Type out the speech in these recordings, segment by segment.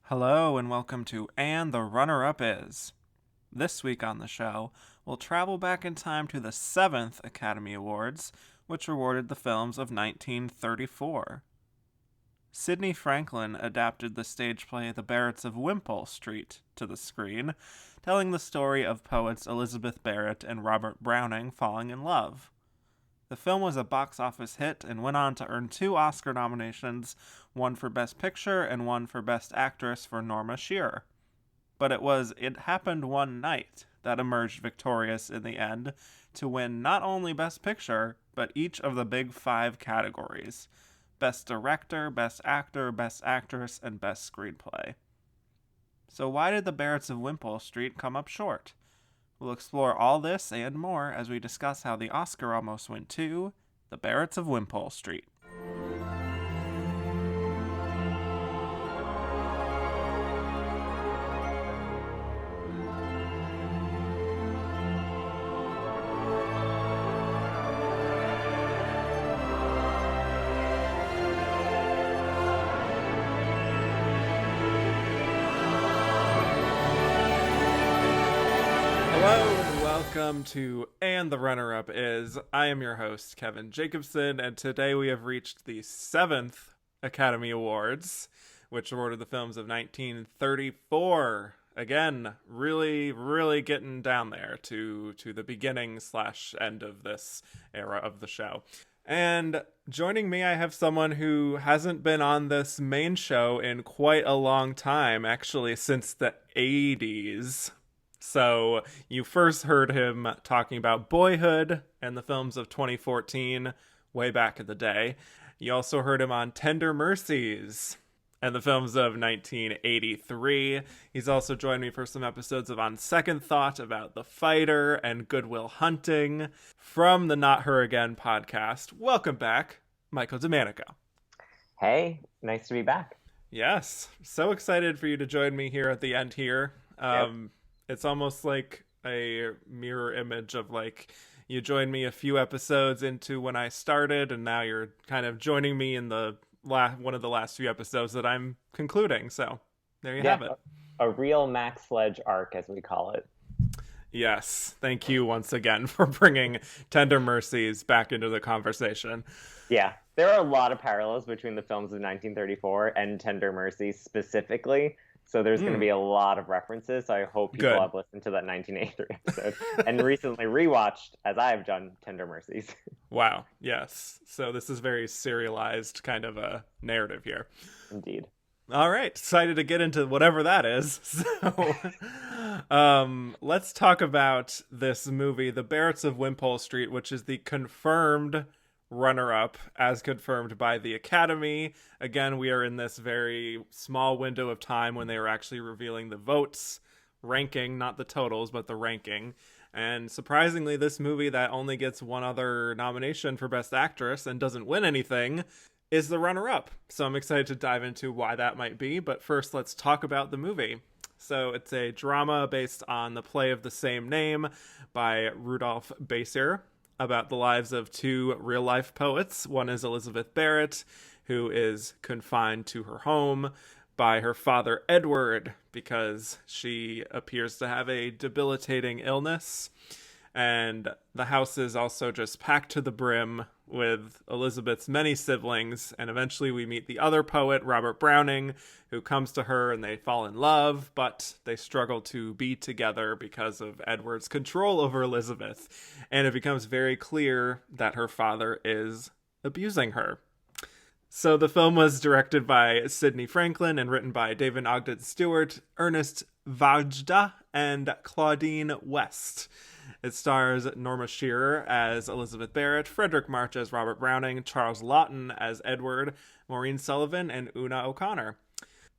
Hello and welcome to And the Runner-Up Is. This week on the show, we'll travel back in time to the 7th Academy Awards, which awarded the films of 1934. Sidney Franklin adapted the stage play The Barretts of Wimpole Street to the screen, telling the story of poets Elizabeth Barrett and Robert Browning falling in love. The film was a box office hit and went on to earn 2 Oscar nominations, one for Best Picture and one for Best Actress for Norma Shearer. But it was It Happened One Night that emerged victorious in the end to win not only Best Picture, but each of the big 5 categories: Best Director, Best Actor, Best Actress, and Best Screenplay. So why did the Barretts of Wimpole Street come up short? We'll explore all this and more as we discuss how the Oscar almost went to The Barretts of Wimpole Street. Welcome to And the Runner-Up Is. I am your host, Kevin Jacobson, and today we have reached the 7th Academy Awards, which awarded the films of 1934. Again, really getting down there to the beginning / end of this era of the show. And joining me, I have someone who hasn't been on this main show in quite a long time, actually since the 80s. So you first heard him talking about Boyhood and the films of 2014, way back in the day. You also heard him on Tender Mercies and the films of 1983. He's also joined me for some episodes of On Second Thought about The Fighter and Good Will Hunting from the Not Her Again podcast. Welcome back, Michael Domanico. Hey, nice to be back. Yes, so excited for you to join me here at the end here. Yep. It's almost like a mirror image of like you joined me a few episodes into when I started, and now you're kind of joining me in the one of the last few episodes that I'm concluding. So there you have it. A real Max Sledge arc, as we call it. Yes. Thank you once again for bringing Tender Mercies back into the conversation. Yeah, there are a lot of parallels between the films of 1934 and Tender Mercies specifically. So there's going to be a lot of references. So I hope people have listened to that 1983 episode and recently rewatched, as I have done, Tender Mercies. Wow. Yes. So this is very serialized kind of a narrative here. Indeed. All right. Excited to get into whatever that is. So let's talk about this movie, The Barretts of Wimpole Street, which is the confirmed runner-up as confirmed by the Academy. Again, we are in this very small window of time when they were actually revealing the votes, ranking, not the totals, but the ranking. And surprisingly, this movie that only gets one other nomination for Best Actress and doesn't win anything is the runner-up. So I'm excited to dive into why that might be. But first, let's talk about the movie. So it's a drama based on the play of the same name by Rudolph Basir, about the lives of 2 real-life poets. One is Elizabeth Barrett, who is confined to her home by her father Edward because she appears to have a debilitating illness. And the house is also just packed to the brim with Elizabeth's many siblings. And eventually we meet the other poet, Robert Browning, who comes to her and they fall in love, but they struggle to be together because of Edward's control over Elizabeth. And it becomes very clear that her father is abusing her. So the film was directed by Sidney Franklin and written by David Ogden Stewart, Ernest Vajda, and Claudine West. It stars Norma Shearer as Elizabeth Barrett, Frederick March as Robert Browning, Charles Laughton as Edward, Maureen Sullivan, and Una O'Connor.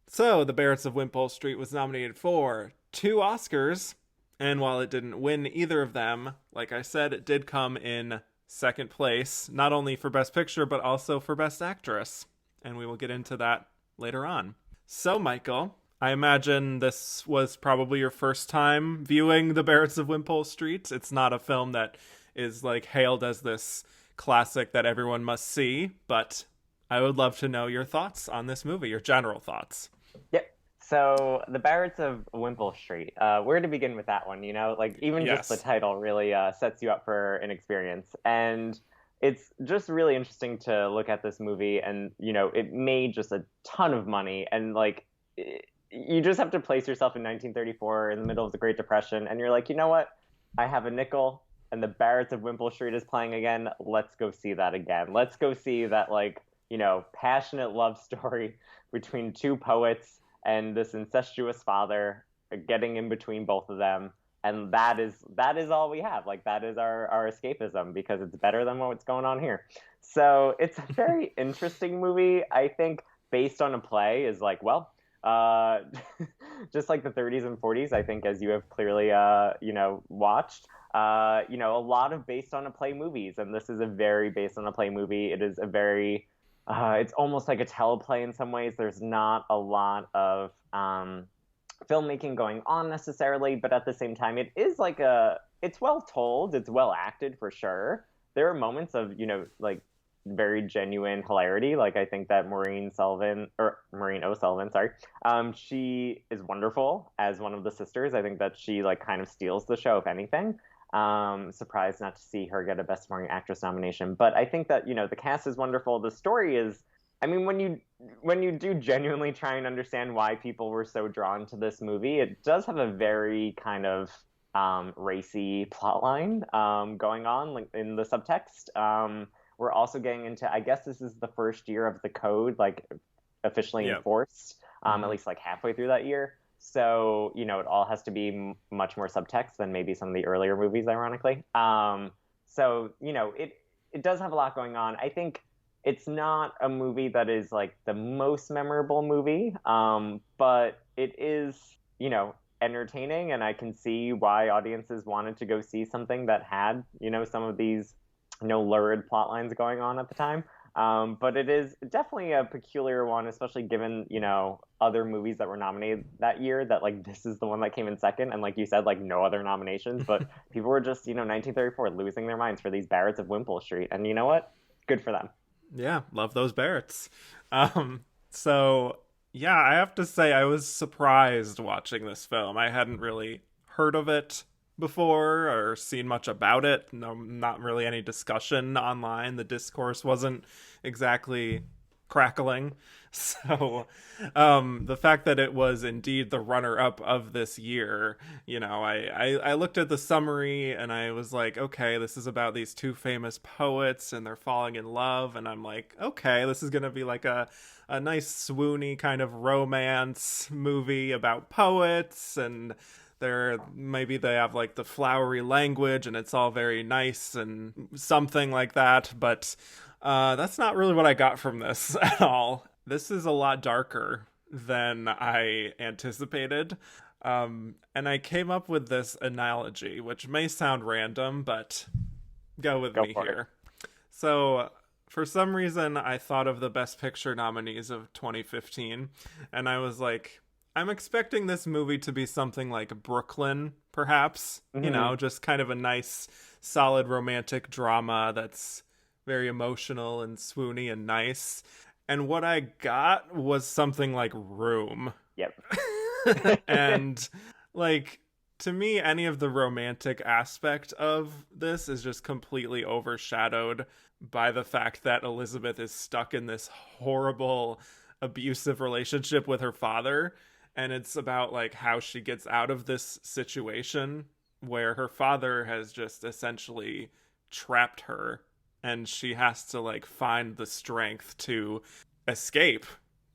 So, The Barretts of Wimpole Street was nominated for 2 Oscars, and while it didn't win either of them, like I said, it did come in second place, not only for Best Picture, but also for Best Actress. And we will get into that later on. So, Michael, I imagine this was probably your first time viewing The Barretts of Wimpole Street. It's not a film that is like hailed as this classic that everyone must see, but I would love to know your thoughts on this movie, your general thoughts. Yep. So the Barretts of Wimpole Street. Where to begin with that one? You know, like even just the Yes. title really sets you up for an experience, and it's just really interesting to look at this movie. And you know, it made just a ton of money, and like you just have to place yourself in 1934 in the middle of the Great Depression, and you're like, you know what? I have a nickel, and the Barretts of Wimpole Street is playing again. Let's go see that again. Let's go see that like passionate love story between two poets and this incestuous father getting in between both of them, and that is all we have. Like that is our escapism because it's better than what's going on here. So it's a very interesting movie. I think based on a play is like, well, uh, just like the 30s and 40s. I think as you have clearly watched. A lot of based on a play movies, and this is a very based on a play movie. It is a very it's almost like a teleplay in some ways. There's not a lot of filmmaking going on necessarily, but at the same time, it is like it's well told, it's well acted for sure. There are moments of, like very genuine hilarity. Like I think that Maureen O'Sullivan, sorry, she is wonderful as one of the sisters. I think that she like kind of steals the show, if anything. Surprised not to see her get a Best Supporting Actress nomination, but I think that the cast is wonderful. The story is, I mean, when you do genuinely try and understand why people were so drawn to this movie, it does have a very kind of racy plotline going on, like in the subtext. We're also getting into, I guess this is the first year of the code, like officially enforced, at least like halfway through that year. So, it all has to be much more subtext than maybe some of the earlier movies, ironically. It does have a lot going on. I think it's not a movie that is like the most memorable movie, but it is, entertaining, and I can see why audiences wanted to go see something that had, some of these, lurid plot lines going on at the time. But it is definitely a peculiar one, especially given, other movies that were nominated that year, that like this is the one that came in second. And like you said, like no other nominations, but people were just, 1934 losing their minds for these Barretts of Wimpole Street. And you know what? Good for them. Yeah, love those Barretts. So yeah, I have to say I was surprised watching this film. I hadn't really heard of it before or seen much about it. No, not really any discussion online. The discourse wasn't exactly crackling. So the fact that it was indeed the runner-up of this year, I looked at the summary and I was like, okay, this is about these two famous poets and they're falling in love, and I'm like, okay, this is gonna be like a nice swoony kind of romance movie about poets, and maybe they have like the flowery language and it's all very nice and something like that, but that's not really what I got from this at all. This is a lot darker than I anticipated. And I came up with this analogy, which may sound random, but go with me here. So for some reason, I thought of the Best Picture nominees of 2015, and I was like, I'm expecting this movie to be something like Brooklyn, perhaps. Mm-hmm. Just kind of a nice, solid romantic drama that's very emotional and swoony and nice. And what I got was something like Room. Yep. And like, to me, any of the romantic aspect of this is just completely overshadowed by the fact that Elizabeth is stuck in this horrible, abusive relationship with her father. And it's about like how she gets out of this situation where her father has just essentially trapped her, and she has to like find the strength to escape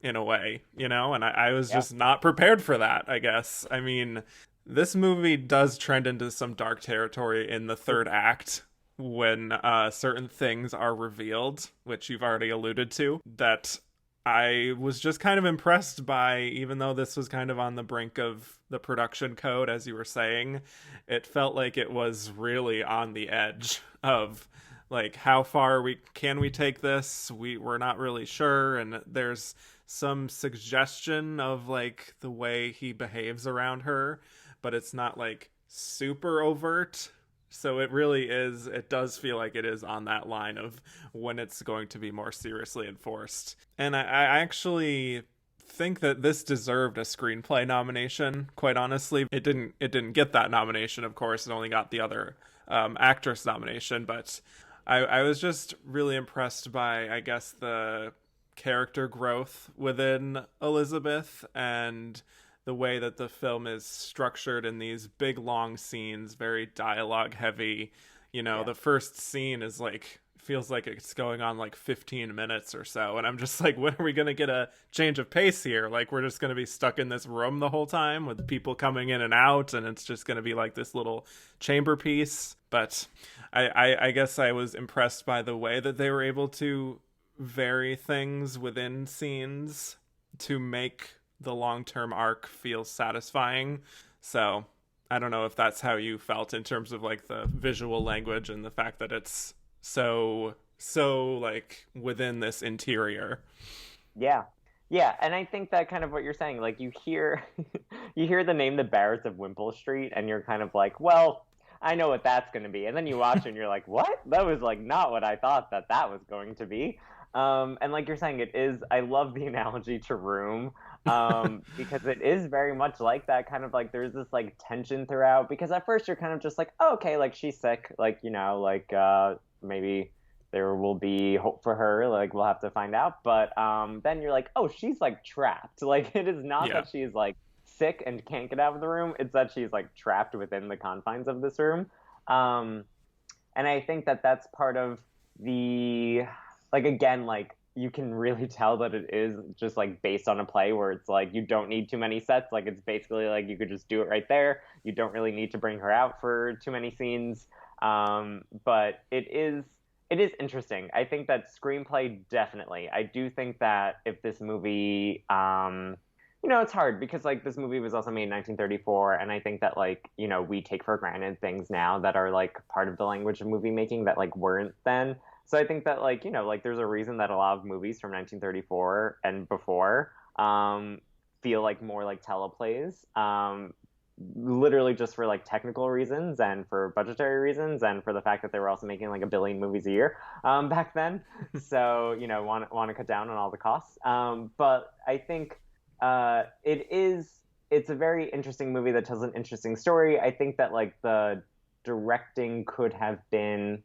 in a way, and I was just not prepared for that, I guess. I mean, this movie does trend into some dark territory in the third act when certain things are revealed, which you've already alluded to, that I was just kind of impressed by. Even though this was kind of on the brink of the production code, as you were saying, it felt like it was really on the edge of like, how far can we take this? We're not really sure, and there's some suggestion of like the way he behaves around her, but it's not like super overt. So it does feel like it is on that line of when it's going to be more seriously enforced. And I actually think that this deserved a screenplay nomination, quite honestly. It didn't get that nomination, of course. It only got the other actress nomination, but I was just really impressed by, I guess, the character growth within Elizabeth and the way that the film is structured in these big long scenes, very dialogue heavy. The first scene is like, feels like it's going on like 15 minutes or so, and I'm just like, when are we going to get a change of pace here? Like, we're just going to be stuck in this room the whole time with people coming in and out, and it's just going to be like this little chamber piece. But I guess I was impressed by the way that they were able to vary things within scenes to make the long-term arc feel satisfying. So I don't know if that's how you felt in terms of like the visual language and the fact that it's so like within this interior. Yeah, and I think that kind of what you're saying, like you hear you hear the name, the Barretts of Wimpole Street, and you're kind of like, well, I know what that's going to be, and then you watch and you're like, what? That was like not what I thought that was going to be. And like you're saying, it is, I love the analogy to Room, because it is very much like that, kind of like there's this like tension throughout, because at first you're kind of just like, oh, okay, like she's sick, like, like maybe there will be hope for her, like we'll have to find out, but then you're like, oh, she's like trapped, like it is not that she's like sick and can't get out of the room, it's that she's like trapped within the confines of this room. And I think that that's part of the, like, again, like you can really tell that it is just like based on a play where it's like you don't need too many sets, like it's basically like you could just do it right there, you don't really need to bring her out for too many scenes. But it is interesting. I think that screenplay, definitely. I do think that if this movie, it's hard because like this movie was also made in 1934, and I think that like, we take for granted things now that are like part of the language of movie making that like weren't then. So I think that like, like there's a reason that a lot of movies from 1934 and before feel like more like teleplays. Literally just for like technical reasons and for budgetary reasons and for the fact that they were also making like 1 billion movies a year back then. So, want to cut down on all the costs. But I think it's a very interesting movie that tells an interesting story. I think that like the directing could have been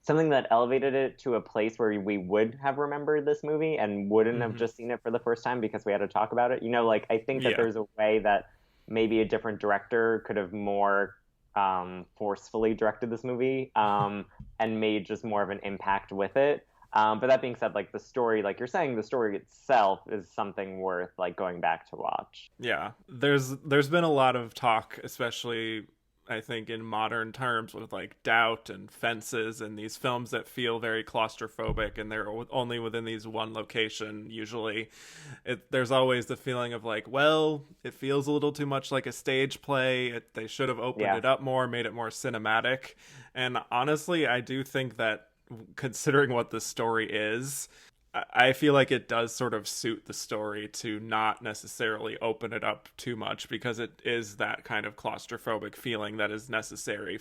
something that elevated it to a place where we would have remembered this movie and wouldn't have just seen it for the first time because we had to talk about it. Like I think that there's a way that maybe a different director could have more forcefully directed this movie and made just more of an impact with it. But that being said, like the story, like you're saying, the story itself is something worth like going back to watch. Yeah, there's been a lot of talk, especially I think in modern terms, with like Doubt and Fences and these films that feel very claustrophobic and they're only within these one location. Usually there's always the feeling of like, well, it feels a little too much like a stage play. They should have opened it up more, made it more cinematic. And honestly, I do think that considering what the story is, I feel like it does sort of suit the story to not necessarily open it up too much, because it is that kind of claustrophobic feeling that is necessary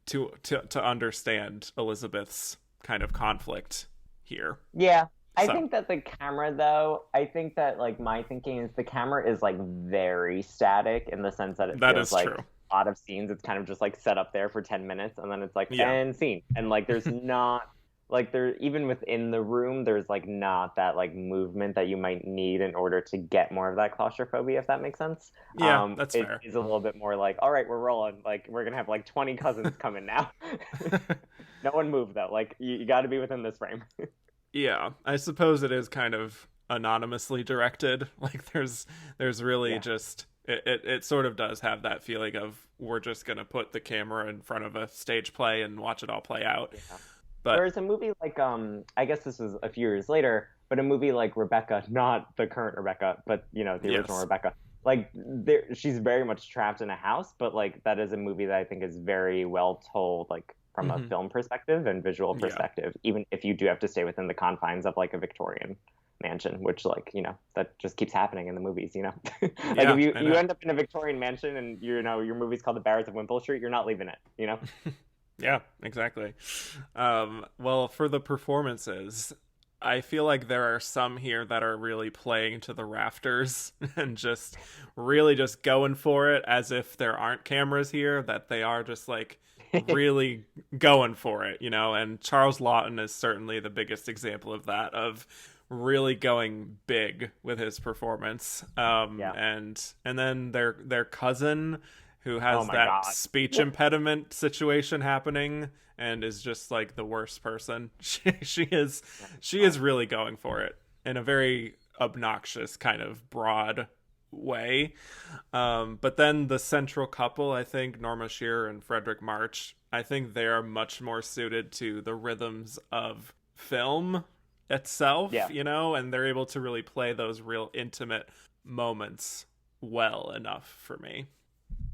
to understand Elizabeth's kind of conflict here. Yeah. I think that the camera, though, I think that like my thinking is the camera is like very static in the sense that it feels like true. A lot of scenes, it's kind of just like set up there for 10 minutes and then it's like and scene. And like there's not like there, even within the room, there's like not that like movement that you might need in order to get more of that claustrophobia, if that makes sense. Yeah, that's fair. It is a little bit more like, all right, we're rolling. Like we're gonna have like 20 cousins come in now. No one move though. Like you got to be within this frame. Yeah, I suppose it is kind of anonymously directed. Like there's really just it sort of does have that feeling of we're just gonna put the camera in front of a stage play and watch it all play out. Yeah. But whereas a movie like, I guess this was a few years later, but a movie like Rebecca, not the current Rebecca, but, the original Rebecca, like, she's very much trapped in a house, but, like, that is a movie that I think is very well told, like, from a film perspective and visual perspective, even if you do have to stay within the confines of, like, a Victorian mansion, which, like, that just keeps happening in the movies, Like, if you end up in a Victorian mansion and, your movie's called The Barretts of Wimpole Street, you're not leaving it, Yeah, exactly. Well, for the performances, I feel like there are some here that are really playing to the rafters and just really just going for it as if there aren't cameras here, that they are just like really going for it, and Charles Laughton is certainly the biggest example of that, of really going big with his performance. And then their cousin, who has that God. speech impediment situation happening and is just like the worst person. She is really going for it in a very obnoxious kind of broad way. But then the central couple, I think, Norma Shearer and Frederick March, I think they are much more suited to the rhythms of film itself, and they're able to really play those real intimate moments well enough for me.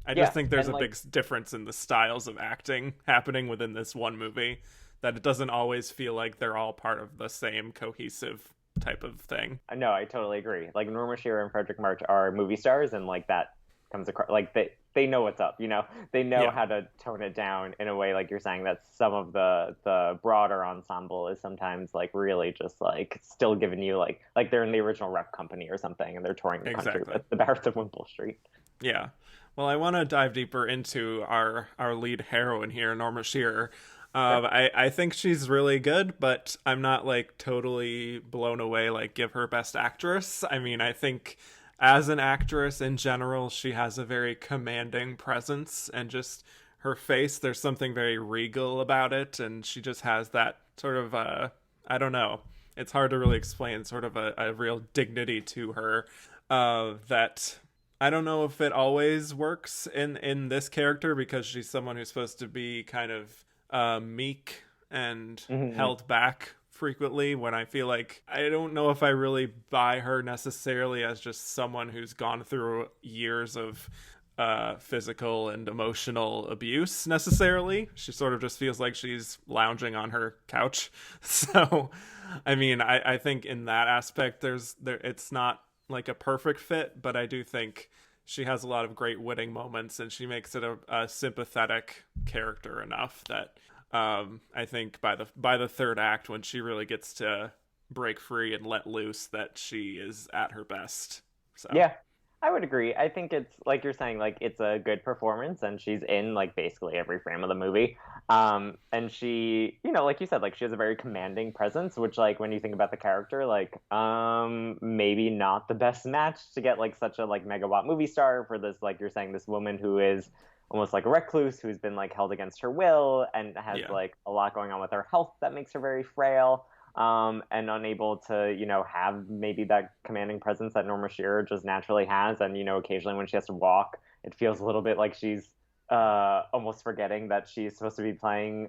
I just think there's a big difference in the styles of acting happening within this one movie, that it doesn't always feel like they're all part of the same cohesive type of thing. No, I totally agree. Like, Norma Shearer and Frederick March are movie stars, and like that comes across, like they know what's up, they know how to tone it down in a way, like you're saying, that some of the broader ensemble is sometimes like really just like still giving you like they're in the original rep company or something, and they're touring the country with the Barretts of Wimpole Street. Yeah. Well, I want to dive deeper into our lead heroine here, Norma Shearer. I think she's really good, but I'm not like totally blown away, like give her best actress. I mean, I think as an actress in general, she has a very commanding presence, and just her face, there's something very regal about it, and she just has that sort of, I don't know, it's hard to really explain, sort of a real dignity to her, that I don't know if it always works in this character, because she's someone who's supposed to be kind of meek and held back frequently, when I feel like I don't know if I really buy her necessarily as just someone who's gone through years of physical and emotional abuse necessarily. She sort of just feels like she's lounging on her couch. So, I mean, I think in that aspect, it's not like a perfect fit, but I do think she has a lot of great winning moments, and she makes it a sympathetic character enough that I think by the third act, when she really gets to break free and let loose, that she is at her best. So yeah, I would agree. I think it's like you're saying, like it's a good performance, and she's in like basically every frame of the movie. And she, like you said, like she has a very commanding presence, which, like, when you think about the character, like, maybe not the best match to get like such a like megawatt movie star for this, like you're saying, this woman who is almost like a recluse, who's been like held against her will and has like a lot going on with her health that makes her very frail. And unable to, have maybe that commanding presence that Norma Shearer just naturally has. And, occasionally when she has to walk, it feels a little bit like she's almost forgetting that she's supposed to be playing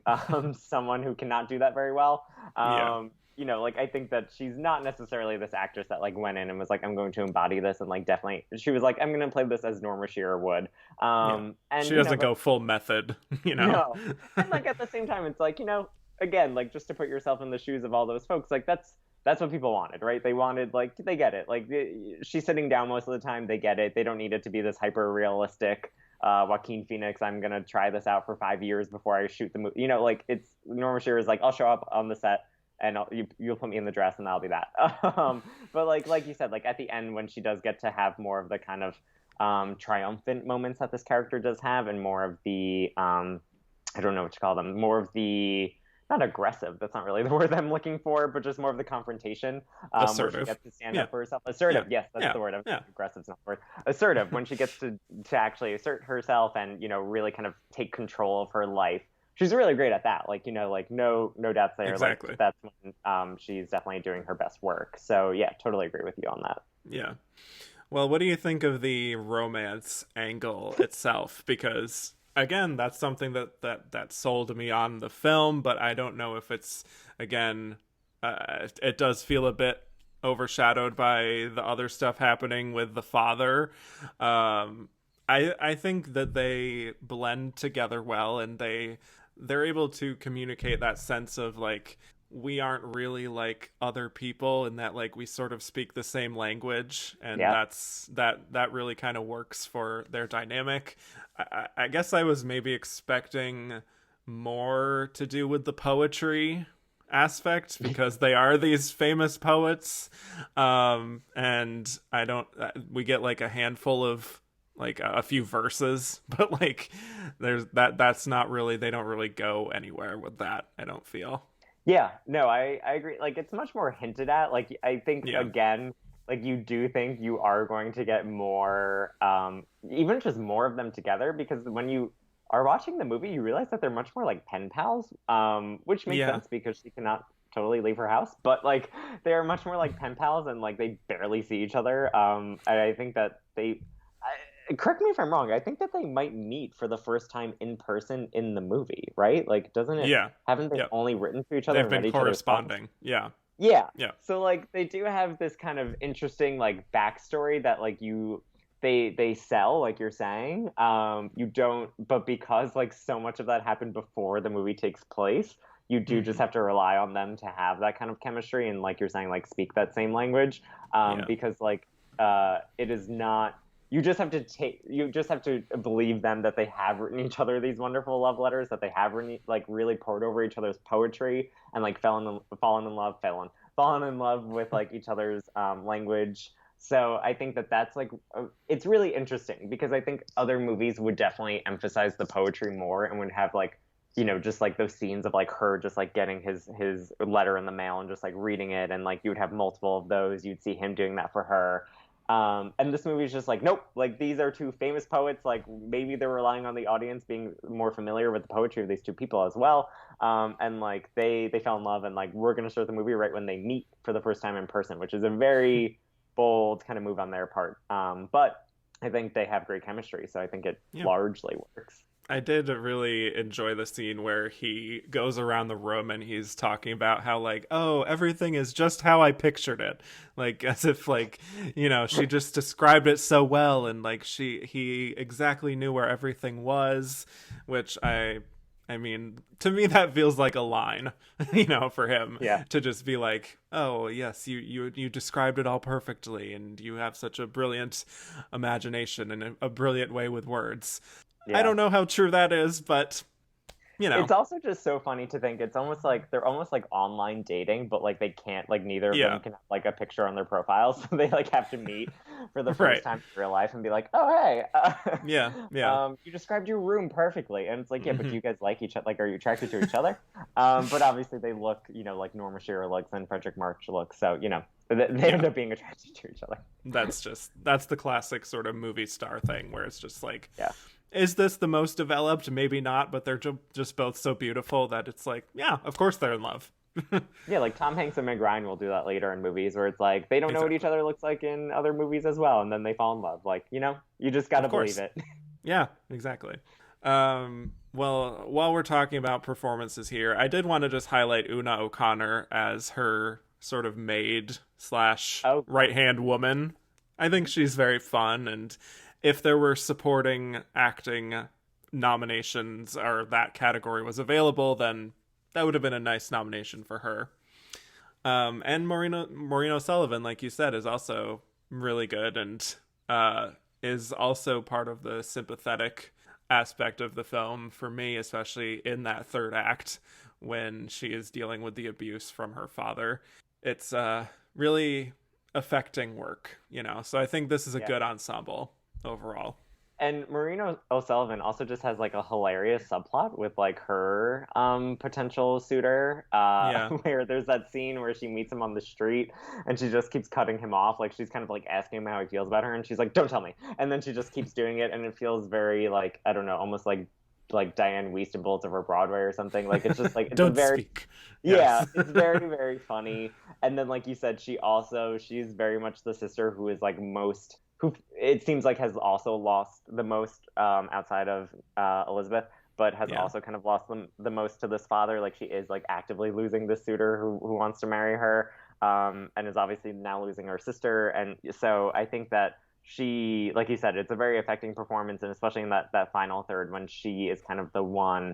someone who cannot do that very well. Like, I think that she's not necessarily this actress that like went in and was like, I'm going to embody this, and like definitely she was like, I'm going to play this as Norma Shearer would. And she doesn't go full method, No. And like at the same time, it's like, again, like just to put yourself in the shoes of all those folks, like that's what people wanted, right? They wanted, like, they get it. Like, she's sitting down most of the time. They get it. They don't need it to be this hyper realistic Joaquin Phoenix. I'm gonna try this out for 5 years before I shoot the movie. Like, it's Norma Shearer's like, I'll show up on the set and you'll put me in the dress and that'll be that. But like you said, like at the end when she does get to have more of the kind of triumphant moments that this character does have, and more of the I don't know what to call them, more of the, not aggressive, that's not really the word I'm looking for, but just more of the confrontation, assertive, where she gets to stand up for herself. Assertive, yes, that's the word. Aggressive's not the word. Assertive, when she gets to actually assert herself and, really kind of take control of her life. She's really great at that. Like, like no doubts there. Exactly. Like, that's when she's definitely doing her best work. So yeah, totally agree with you on that. Yeah. Well, what do you think of the romance angle itself? Because again, that's something that sold me on the film, but I don't know if it's, again, it does feel a bit overshadowed by the other stuff happening with the father. I think that they blend together well, and they're able to communicate that sense of like, we aren't really like other people, and that like we sort of speak the same language, and that really kind of works for their dynamic. I guess I was maybe expecting more to do with the poetry aspect because they are these famous poets. And I don't, we get like a handful of like a few verses, but like there's that's not really, they don't really go anywhere with that, I don't feel. Yeah, no, I agree. Like it's much more hinted at. Like I think Yeah. again, like you do think you are going to get more, even just more of them together because when you are watching the movie, you realize that they're much more like pen pals, which makes Yeah. sense because she cannot totally leave her house. But like they are much more like pen pals and like they barely see each other. And I think that correct me if I'm wrong. I think that they might meet for the first time in person in the movie, right? Like, doesn't it? Yeah. Haven't they Yep. only written to each other They've and read been each other's poems? corresponding. Yeah. Yeah. Yeah. So like they do have this kind of interesting like backstory that like they sell like you're saying. You don't, but because like so much of that happened before the movie takes place, you do just Hmm. have to rely on them to have that kind of chemistry and like you're saying like speak that same language. Yeah. Because like it is not, you just have to believe them that they have written each other these wonderful love letters, that they have written, like really poured over each other's poetry and like fallen in love with like each other's language. So I think that that's like it's really interesting because I think other movies would definitely emphasize the poetry more and would have like, you know, just like those scenes of like her just like getting his letter in the mail and just like reading it, and like you would have multiple of those. You'd see him doing that for her. And this movie is just like, nope, like these are two famous poets. Like maybe they're relying on the audience being more familiar with the poetry of these two people as well. And like they fell in love, and like we're gonna start the movie right when they meet for the first time in person, which is a very bold kind of move on their part. But I think they have great chemistry, so I think it Yeah. largely works. I did really enjoy the scene where he goes around the room and he's talking about how like, oh, everything is just how I pictured it. Like as if like, you know, she just described it so well and like he exactly knew where everything was, which I mean, to me that feels like a line, you know, for him Yeah. to just be like, "Oh, yes, you described it all perfectly and you have such a brilliant imagination and a brilliant way with words." I Yeah. don't know how true that is, but you know. It's also just so funny to think it's almost like they're almost like online dating, but like they can't, like neither of Yeah. them can have like a picture on their profile, so they like have to meet for the Right. first time in real life and be like, "Oh hey, Yeah. Yeah. you described your room perfectly," and it's like, yeah, but do Hmm. you guys like each other? Like, are you attracted to each other? But obviously they look, you know, like Norma Shearer looks and Frederick March looks, so you know they end Yeah. up being attracted to each other. That's the classic sort of movie star thing where it's just like, Yeah. is this the most developed? Maybe not, but they're just both so beautiful that it's like, yeah, of course they're in love. Yeah, like Tom Hanks and Meg Ryan will do that later in movies where it's like they don't know what each Exactly. other looks like in other movies as well, and then they fall in love. Like, you know, you just gotta Of believe course. it. Yeah, exactly. Well, while we're talking about performances here, I did want to just highlight Una O'Connor as her sort of maid slash Oh, right hand woman. I think she's very fun, and if there were supporting acting nominations or that category was available, then that would have been a nice nomination for her. And Maureen O'Sullivan, like you said, is also really good and is also part of the sympathetic aspect of the film for me, especially in that third act when she is dealing with the abuse from her father. It's really affecting work, you know. So I think this is a yeah. good ensemble overall. And Marina O'Sullivan also just has like a hilarious subplot with like her potential suitor, Yeah. where there's that scene where she meets him on the street and she just keeps cutting him off. Like she's kind of like asking him how he feels about her, and she's like, "Don't tell me." And then she just keeps doing it, and it feels very like, I don't know, almost like Diane Wiest in Bullets Over Broadway or something. Like it's just like it's a Don't very speak. yeah, Yes. it's very, very funny. And then, like you said, she's very much the sister who is like most, who it seems like has also lost the most outside of Elizabeth, but has Yeah. also kind of lost the most to this father. Like she is like actively losing this suitor who wants to marry her, and is obviously now losing her sister. And so I think that she, like you said, it's a very affecting performance, and especially in that final third when she is kind of the one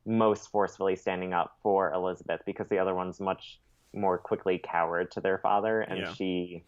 most forcefully standing up for Elizabeth because the other one's much more quickly cowered to their father, and Yeah. she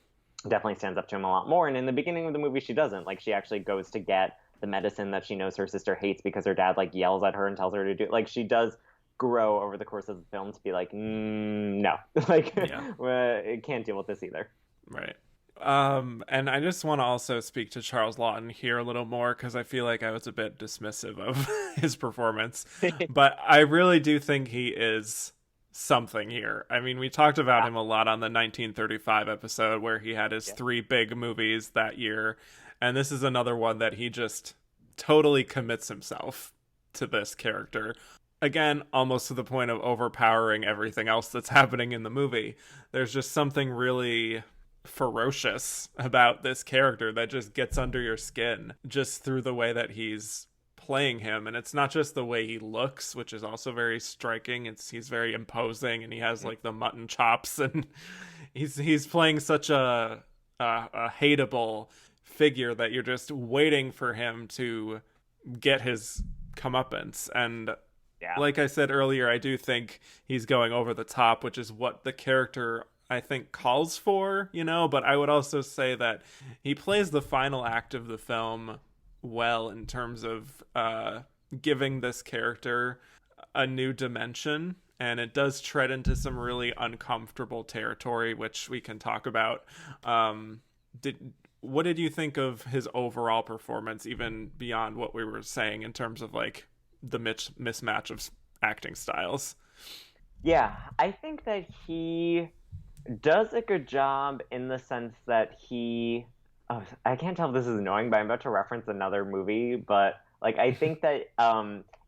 definitely stands up to him a lot more. And in the beginning of the movie, she doesn't. Like she actually goes to get the medicine that she knows her sister hates because her dad like yells at her and tells her to do. Like she does grow over the course of the film to be like, no, like, Yeah. it can't deal with this either. Right. And I just want to also speak to Charles Laughton here a little more because I feel like I was a bit dismissive of his performance, but I really do think he is something here. I mean, we talked about him a lot on the 1935 episode where he had his 3 big movies that year, and this is another one that he just totally commits himself to this character. Again, almost to the point of overpowering everything else that's happening in the movie. There's just something really ferocious about this character that just gets under your skin just through the way that he's playing him. And it's not just the way he looks, which is also very striking. He's very imposing, and he has like the mutton chops, and he's playing such a hateable figure that you're just waiting for him to get his comeuppance. And like I said earlier, I do think he's going over the top, which is what the character I think calls for, but I would also say that he plays the final act of the film well in terms of giving this character a new dimension, and it does tread into some really uncomfortable territory, which we can talk about. What did you think of his overall performance, even beyond what we were saying in terms of like the mismatch of acting styles? Yeah, I think that he does a good job in the sense that I can't tell if this is annoying, but I'm about to reference another movie, but like I think that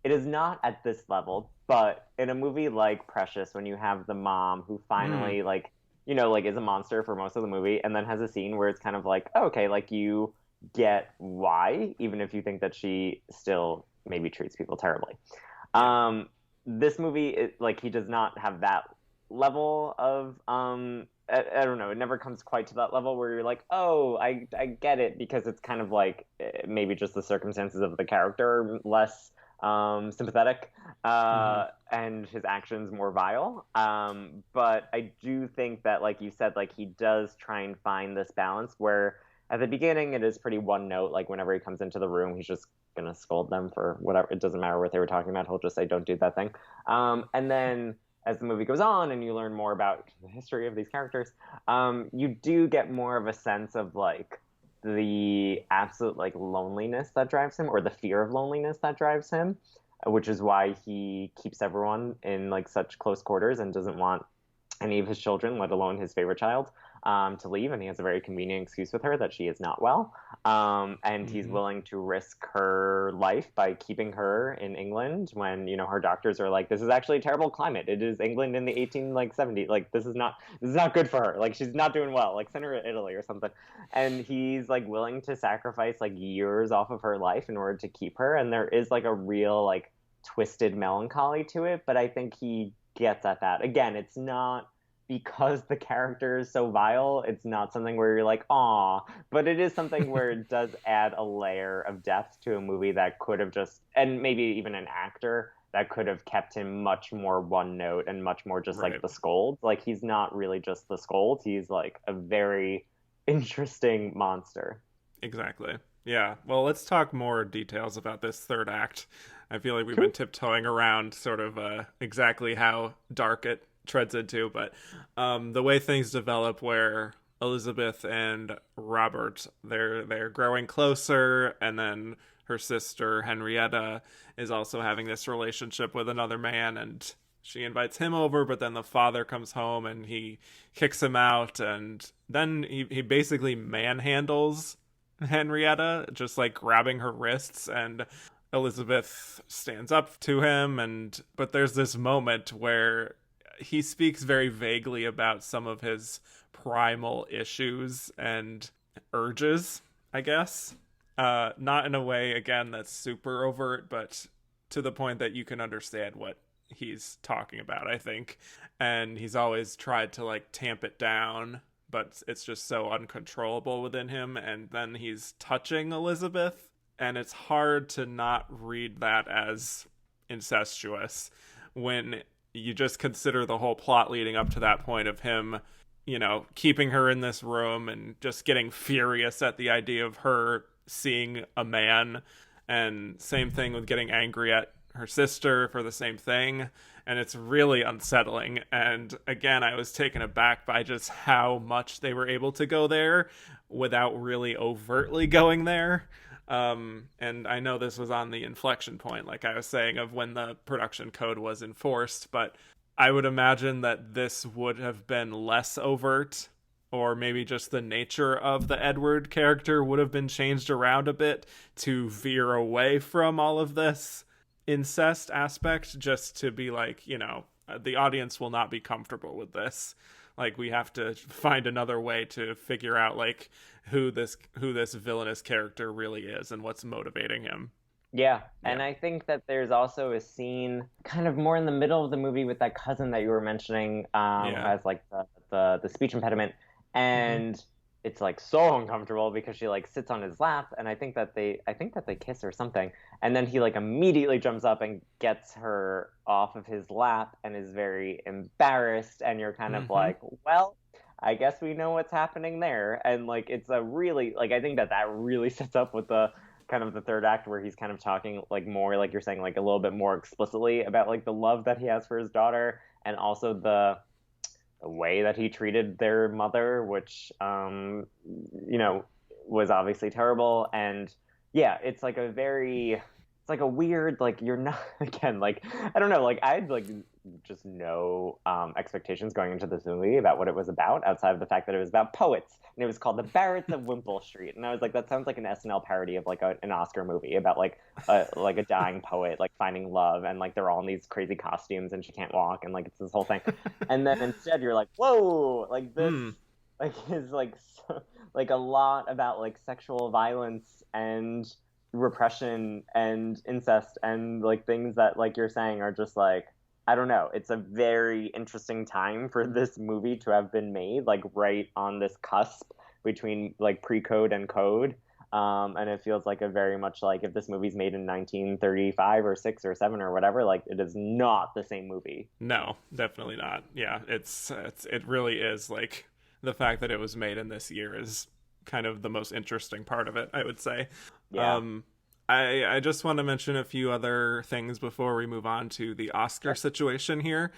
it is not at this level, but in a movie like Precious, when you have the mom who finally like is a monster for most of the movie, and then has a scene where it's kind of like, oh, okay, like you get why, even if you think that she still maybe treats people terribly. This movie, like, he does not have that level of I don't know, it never comes quite to that level where you're like, oh, I get it, because it's kind of like maybe just the circumstances of the character less sympathetic, and his actions more vile. But I do think that, like you said, like he does try and find this balance where at the beginning it is pretty one note, like whenever he comes into the room, he's just gonna scold them for whatever, it doesn't matter what they were talking about, he'll just say, don't do that thing. And then as the movie goes on and you learn more about the history of these characters, you do get more of a sense of like the absolute like loneliness that drives him, or the fear of loneliness that drives him, which is why he keeps everyone in like such close quarters and doesn't want any of his children, let alone his favorite child, to leave. And he has a very convenient excuse with her that she is not well. And he's willing to risk her life by keeping her in England when, her doctors are like, this is actually a terrible climate. It is England in the 1870s. Like, this is not good for her. Like, she's not doing well. Like, send her to Italy or something. And he's like willing to sacrifice like years off of her life in order to keep her. And there is like a real like twisted melancholy to it. But I think he gets at that. Again, it's not because the character is so vile, it's not something where you're like, aw, but it is something where it does add a layer of depth to a movie that could have just, and maybe even an actor that could have kept him much more one note and much more just like the scold. Like, he's not really just the scold, he's like a very interesting monster. Exactly. Yeah. Well, let's talk more details about this third act. I feel like we've been tiptoeing around sort of exactly how dark it treads into, but the way things develop, where Elizabeth and Robert, they're growing closer, and then her sister Henrietta is also having this relationship with another man, and she invites him over, but then the father comes home and he kicks him out, and then he basically manhandles Henrietta, just like grabbing her wrists, and Elizabeth stands up to him, but there's this moment where he speaks very vaguely about some of his primal issues and urges, I guess. Not in a way, again, that's super overt, but to the point that you can understand what he's talking about, I think. And he's always tried to like tamp it down, but it's just so uncontrollable within him. And then he's touching Elizabeth, and it's hard to not read that as incestuous when you just consider the whole plot leading up to that point of him, keeping her in this room and just getting furious at the idea of her seeing a man. And same thing with getting angry at her sister for the same thing, and it's really unsettling. And again, I was taken aback by just how much they were able to go there without really overtly going there. And I know this was on the inflection point, like I was saying, of when the production code was enforced, but I would imagine that this would have been less overt, or maybe just the nature of the Edward character would have been changed around a bit to veer away from all of this incest aspect, just to be like, you know, the audience will not be comfortable with this. Like, we have to find another way to figure out, like, who this villainous character really is and what's motivating him. Yeah, and I think that there's also a scene kind of more in the middle of the movie with that cousin that you were mentioning, who has like the speech impediment, and it's like so uncomfortable because she like sits on his lap, and I think that they kiss or something, and then he like immediately jumps up and gets her off of his lap and is very embarrassed, and you're kind of like, well, I guess we know what's happening there. And like, it's a really, like, I think that really sets up with the kind of the third act, where he's kind of talking like more, like you're saying, like a little bit more explicitly about like the love that he has for his daughter, and also the way that he treated their mother, which you know, was obviously terrible. And yeah, it's like a weird, like, you're not, again, like, I don't know, like, I had like just no expectations going into this movie about what it was about, outside of the fact that it was about poets, and it was called The Barretts of Wimpole Street, and I was like, that sounds like an SNL parody of like an Oscar movie about like a dying poet like finding love, and like they're all in these crazy costumes and she can't walk, and like it's this whole thing. And then instead you're like, whoa, like this like is like like a lot about like sexual violence and repression and incest and like things that, like you're saying, are just like, I don't know. It's a very interesting time for this movie to have been made, like right on this cusp between like pre-code and code. And it feels like a very much like, if this movie's made in 1935 or 6 or 7 or whatever, like it is not the same movie. No, definitely not. Yeah, it really is, like, the fact that it was made in this year is kind of the most interesting part of it, I would say. Yeah. I just want to mention a few other things before we move on to the Oscar situation here.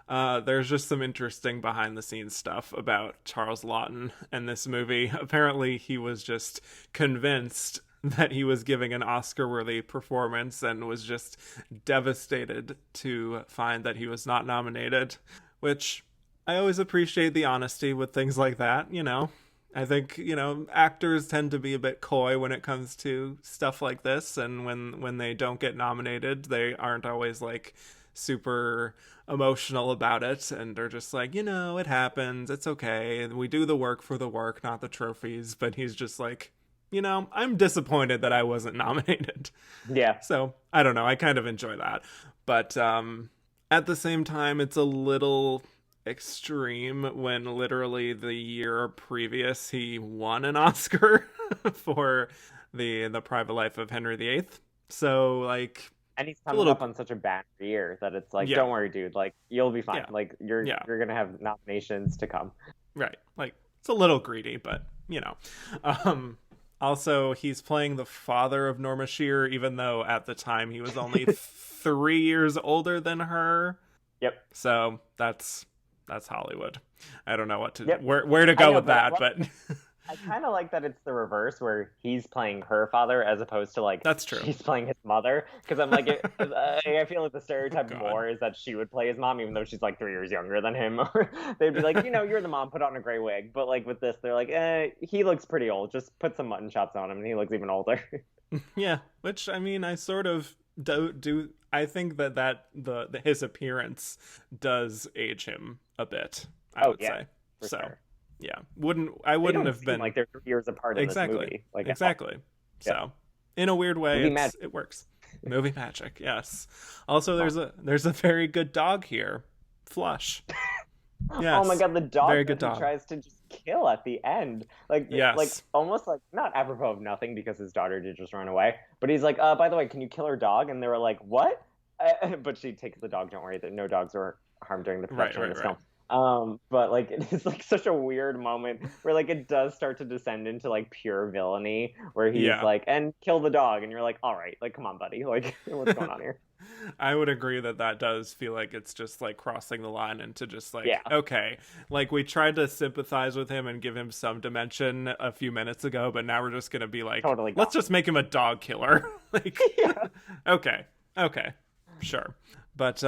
There's just some interesting behind the scenes stuff about Charles Laughton and this movie. Apparently he was just convinced that he was giving an Oscar-worthy performance and was just devastated to find that he was not nominated, which I always appreciate the honesty with things like that, you know. I think, you know, actors tend to be a bit coy when it comes to stuff like this, and when they don't get nominated, they aren't always like super emotional about it, and they're just like, you know, it happens, it's okay, and we do the work for the work, not the trophies. But he's just like, you know, I'm disappointed that I wasn't nominated. Yeah. So I don't know, I kind of enjoy that, but at the same time, it's a little extreme when literally the year previous he won an Oscar for the Private Life of Henry VIII. So like, and he's coming up on such a bad year that it's like, don't worry, dude, like you'll be fine. Like you're gonna have nominations to come. Right. Like, it's a little greedy, but you know. Also, he's playing the father of Norma Shearer, even though at the time he was only 3 years older than her. Yep. So that's Hollywood. I don't know what to where to go with that, but I kind of like that it's the reverse, where he's playing her father as opposed to like, that's true, she's playing his mother. Because I'm like, I feel like the stereotype more is that she would play his mom, even though she's like 3 years younger than him. Or they'd be like, you know, you're the mom, put on a gray wig. But like with this, they're like, he looks pretty old. Just put some mutton chops on him, and he looks even older. Yeah, which I mean, I sort of do. I think that his appearance does age him a bit, I would say. So sure. Yeah, I wouldn't have been like they're 3 years apart in this movie. Like, exactly. So in a weird way, it works. Movie magic, yes. Also, there's a very good dog here, Flush. Yes. Oh my god, the dog very good that dog. He tries to just kill at the end. Like, yes. Like almost like not apropos of nothing, because his daughter did just run away. But he's like, by the way, can you kill her dog? And they were like, what? But she takes the dog. Don't worry, that no dogs were harmed during the production of this film. But like it is like such a weird moment where like it does start to descend into like pure villainy, where he's Yeah. like, and kill the dog, and you're like, all right, like come on, buddy, like what's going on here? I would agree that that does feel like it's just like crossing the line into just like, Yeah, okay, like we tried to sympathize with him and give him some dimension a few minutes ago, but now we're just going to be like, totally let's gone. just make him a dog killer. Like, Yeah. okay, okay, sure. But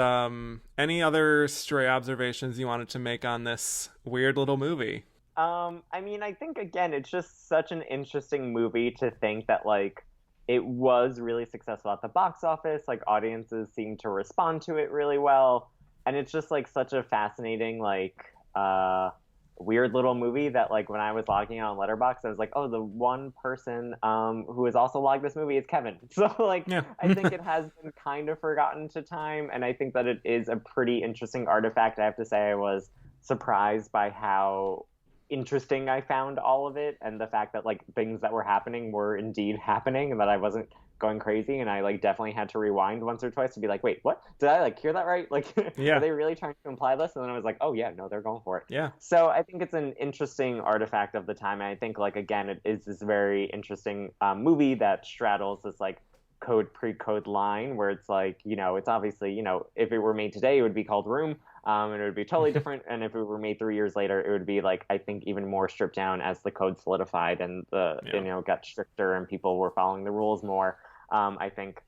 any other stray observations you wanted to make on this weird little movie? I mean, I think again, it's just such an interesting movie to think that like it was really successful at the box office, like audiences seem to respond to it really well, and it's just like such a fascinating weird little movie that like when I was logging on Letterboxd, I was like, oh, the one person who has also logged this movie is Kevin. So like Yeah. I think it has been kind of forgotten to time, and I think that it is a pretty interesting artifact. I have to say I was surprised by how interesting I found all of it, and the fact that like things that were happening were indeed happening, and that I wasn't going crazy. And I like definitely had to rewind once or twice to be like, wait, what? Did I like hear that right? Like are Yeah. they really trying to imply this? And then I was like, oh yeah, no, they're going for it. Yeah. So I think it's an interesting artifact of the time, and I think like again it is this very interesting movie that straddles this like code pre-code line where it's like, it's obviously, if it were made today it would be called Room, and it would be totally different. And if it were made 3 years later, it would be like, I think, even more stripped down as the code solidified and Yeah. got stricter and people were following the rules more. I think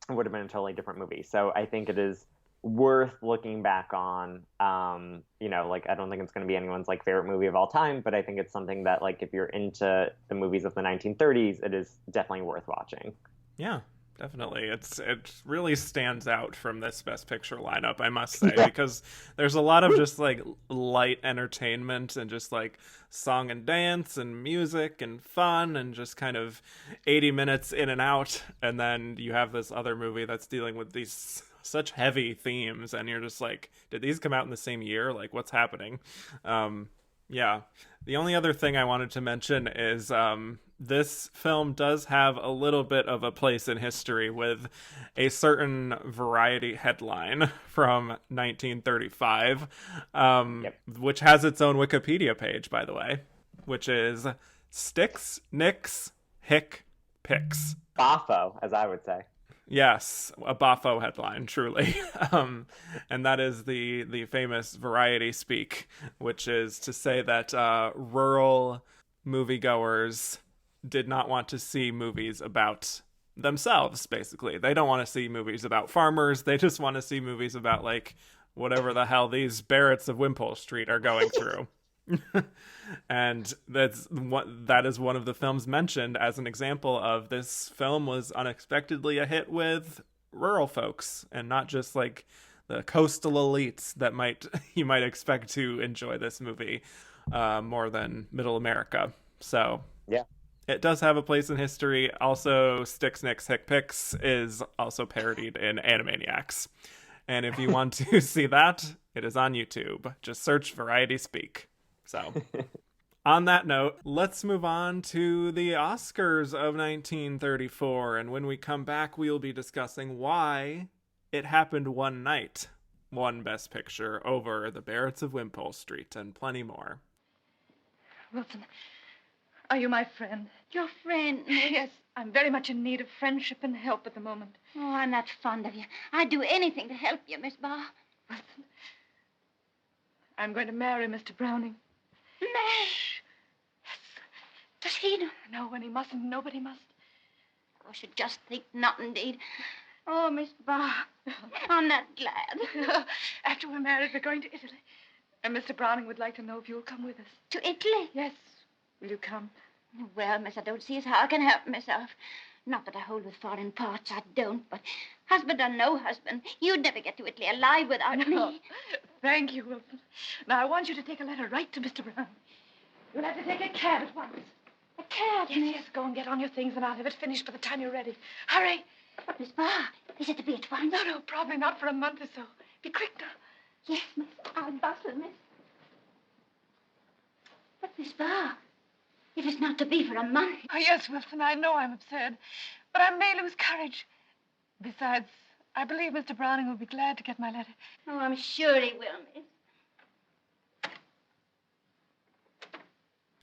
it would have been a totally different movie. So I think it is worth looking back on. Like I don't think it's going to be anyone's like favorite movie of all time, but I think it's something that like if you're into the movies of the 1930s, it is definitely worth watching. Yeah, definitely. It really stands out from this Best Picture lineup, I must say, Yeah. because there's a lot of just like light entertainment and just like song and dance and music and fun and just kind of 80 minutes in and out, and then you have this other movie that's dealing with these such heavy themes, and you're just like, did these come out in the same year? Like, what's happening? Yeah. The only other thing I wanted to mention is this film does have a little bit of a place in history with a certain Variety headline from 1935, Yep. which has its own Wikipedia page, by the way, which is Sticks, Nicks, Hick, Picks. Bafo, as I would say. Yes, a Bafo headline, truly. And that is the famous Variety speak, which is to say that rural moviegoers did not want to see movies about themselves, basically. They don't want to see movies about farmers. They just want to see movies about, like, whatever the hell these Barretts of Wimpole Street are going through. And that is one of the films mentioned as an example of this film was unexpectedly a hit with rural folks and not just like the coastal elites that you might expect to enjoy this movie more than middle America. So Yeah. it does have a place in history. Also, Sticks, Nicks, Hick, Picks is also parodied in Animaniacs. And if you want to see that, it is on YouTube. Just search Variety Speak. So, on that note, let's move on to the Oscars of 1934. And when we come back, we'll be discussing why It Happened One Night won Best Picture over The Barretts of Wimpole Street and plenty more. Wilson, are you my friend? Your friend? Yes, I'm very much in need of friendship and help at the moment. Oh, I'm not fond of you. I'd do anything to help you, Miss Barr. Wilson, I'm going to marry Mr. Browning. Marry? Shh. Does he know? No, and he mustn't. Nobody must. I should just think not, indeed. Oh, Miss Barr, I'm not glad. After we're married, we're going to Italy. And Mr. Browning would like to know if you'll come with us. To Italy? Yes. Will you come? Well, miss, I don't see as how I can help myself. Not that I hold with foreign parts, I don't, but husband or no husband, you'd never get to Italy alive without me. Thank you, Wilson. Now, I want you to take a letter right to Mr. Brown. You'll have to take a cab at once. A cab? Yes, go and get on your things, and I'll have it finished by the time you're ready. Hurry. But, Miss Barr, is it to be at once? No, probably not for a month or so. Be quick now. Yes, miss. I'll bustle, miss. But, Miss Barr, it is not to be for a month. Oh, yes, Wilson, I know I'm absurd, but I may lose courage. Besides, I believe Mr. Browning will be glad to get my letter. Oh, I'm sure he will, miss.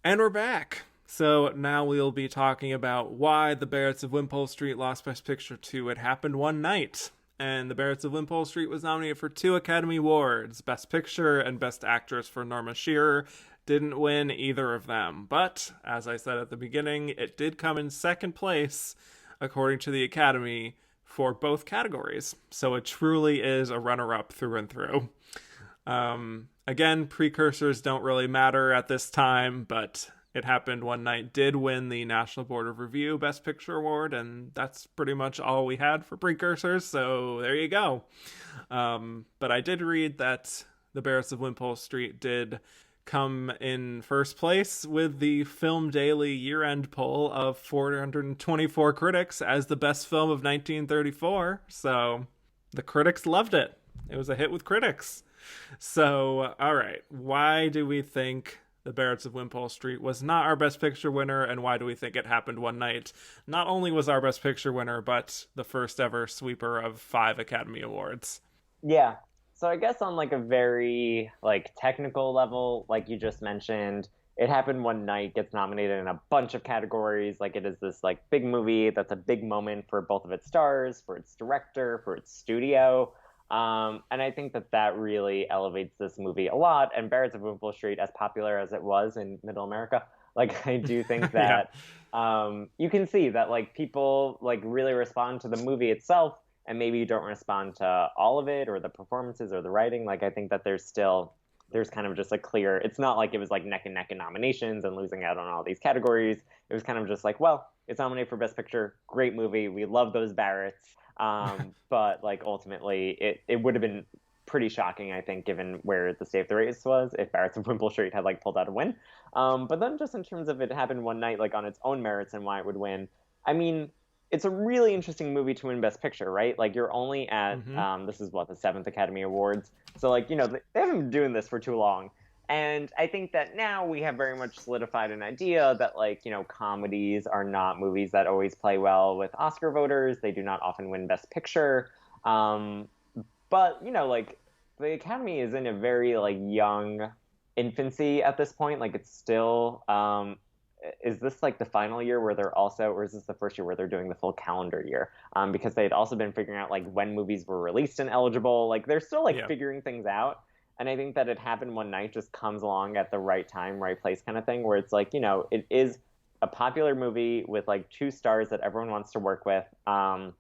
And we're back. So now we'll be talking about why the Barretts of Wimpole Street lost Best Picture to It Happened One Night. And the Barretts of Wimpole Street was nominated for 2 Academy Awards, Best Picture and Best Actress for Norma Shearer. Didn't win either of them. But, as I said at the beginning, it did come in second place, according to the Academy, for both categories. So it truly is a runner-up through and through. Again, precursors don't really matter at this time, but It Happened One Night did win the National Board of Review Best Picture Award, and that's pretty much all we had for precursors, so there you go. But I did read that the Barretts of Wimpole Street did come in first place with the Film Daily year-end poll of 424 critics as the best film of 1934, so the critics loved it. It was a hit with critics. So, all right, why do we think the Barretts of Wimpole Street was not our Best Picture winner, and why do we think It Happened One Night not only was our Best Picture winner, but the first ever sweeper of 5 Academy Awards? Yeah, so I guess on like a very like technical level, like you just mentioned, It Happened One Night gets nominated in a bunch of categories. Like it is this like big movie that's a big moment for both of its stars, for its director, for its studio. And I think that really elevates this movie a lot. And Barretts of Wimpole Street, as popular as it was in Middle America, like I do think that you can see that like people like really respond to the movie itself, and maybe you don't respond to all of it or the performances or the writing. Like I think that there's kind of just a clear. It's not like it was like neck and neck in nominations and losing out on all these categories. It was kind of just like, well, it's nominated for Best Picture, great movie, we love those Barretts. But like ultimately it would have been pretty shocking, I think, given where the state of the race was, if Barretts of Wimpole Street had like pulled out a win. But then just in terms of It Happened One Night, like on its own merits and why it would win, I mean, it's a really interesting movie to win Best Picture, right? Like you're only at this is what, the 7th Academy Awards, so like, you know, they haven't been doing this for too long. And I think that now we have very much solidified an idea that, like, you know, comedies are not movies that always play well with Oscar voters. They do not often win Best Picture. But, you know, like, the Academy is in a very, like, young infancy at this point. Like, it's still... is this, like, the final year where they're also... Or is this the first year where they're doing the full calendar year? Because they had also been figuring out, like, when movies were released and eligible. Like, they're still, like, figuring things out. And I think that It Happened One Night just comes along at the right time, right place kind of thing, where it's like, you know, it is a popular movie with like 2 stars that everyone wants to work with, a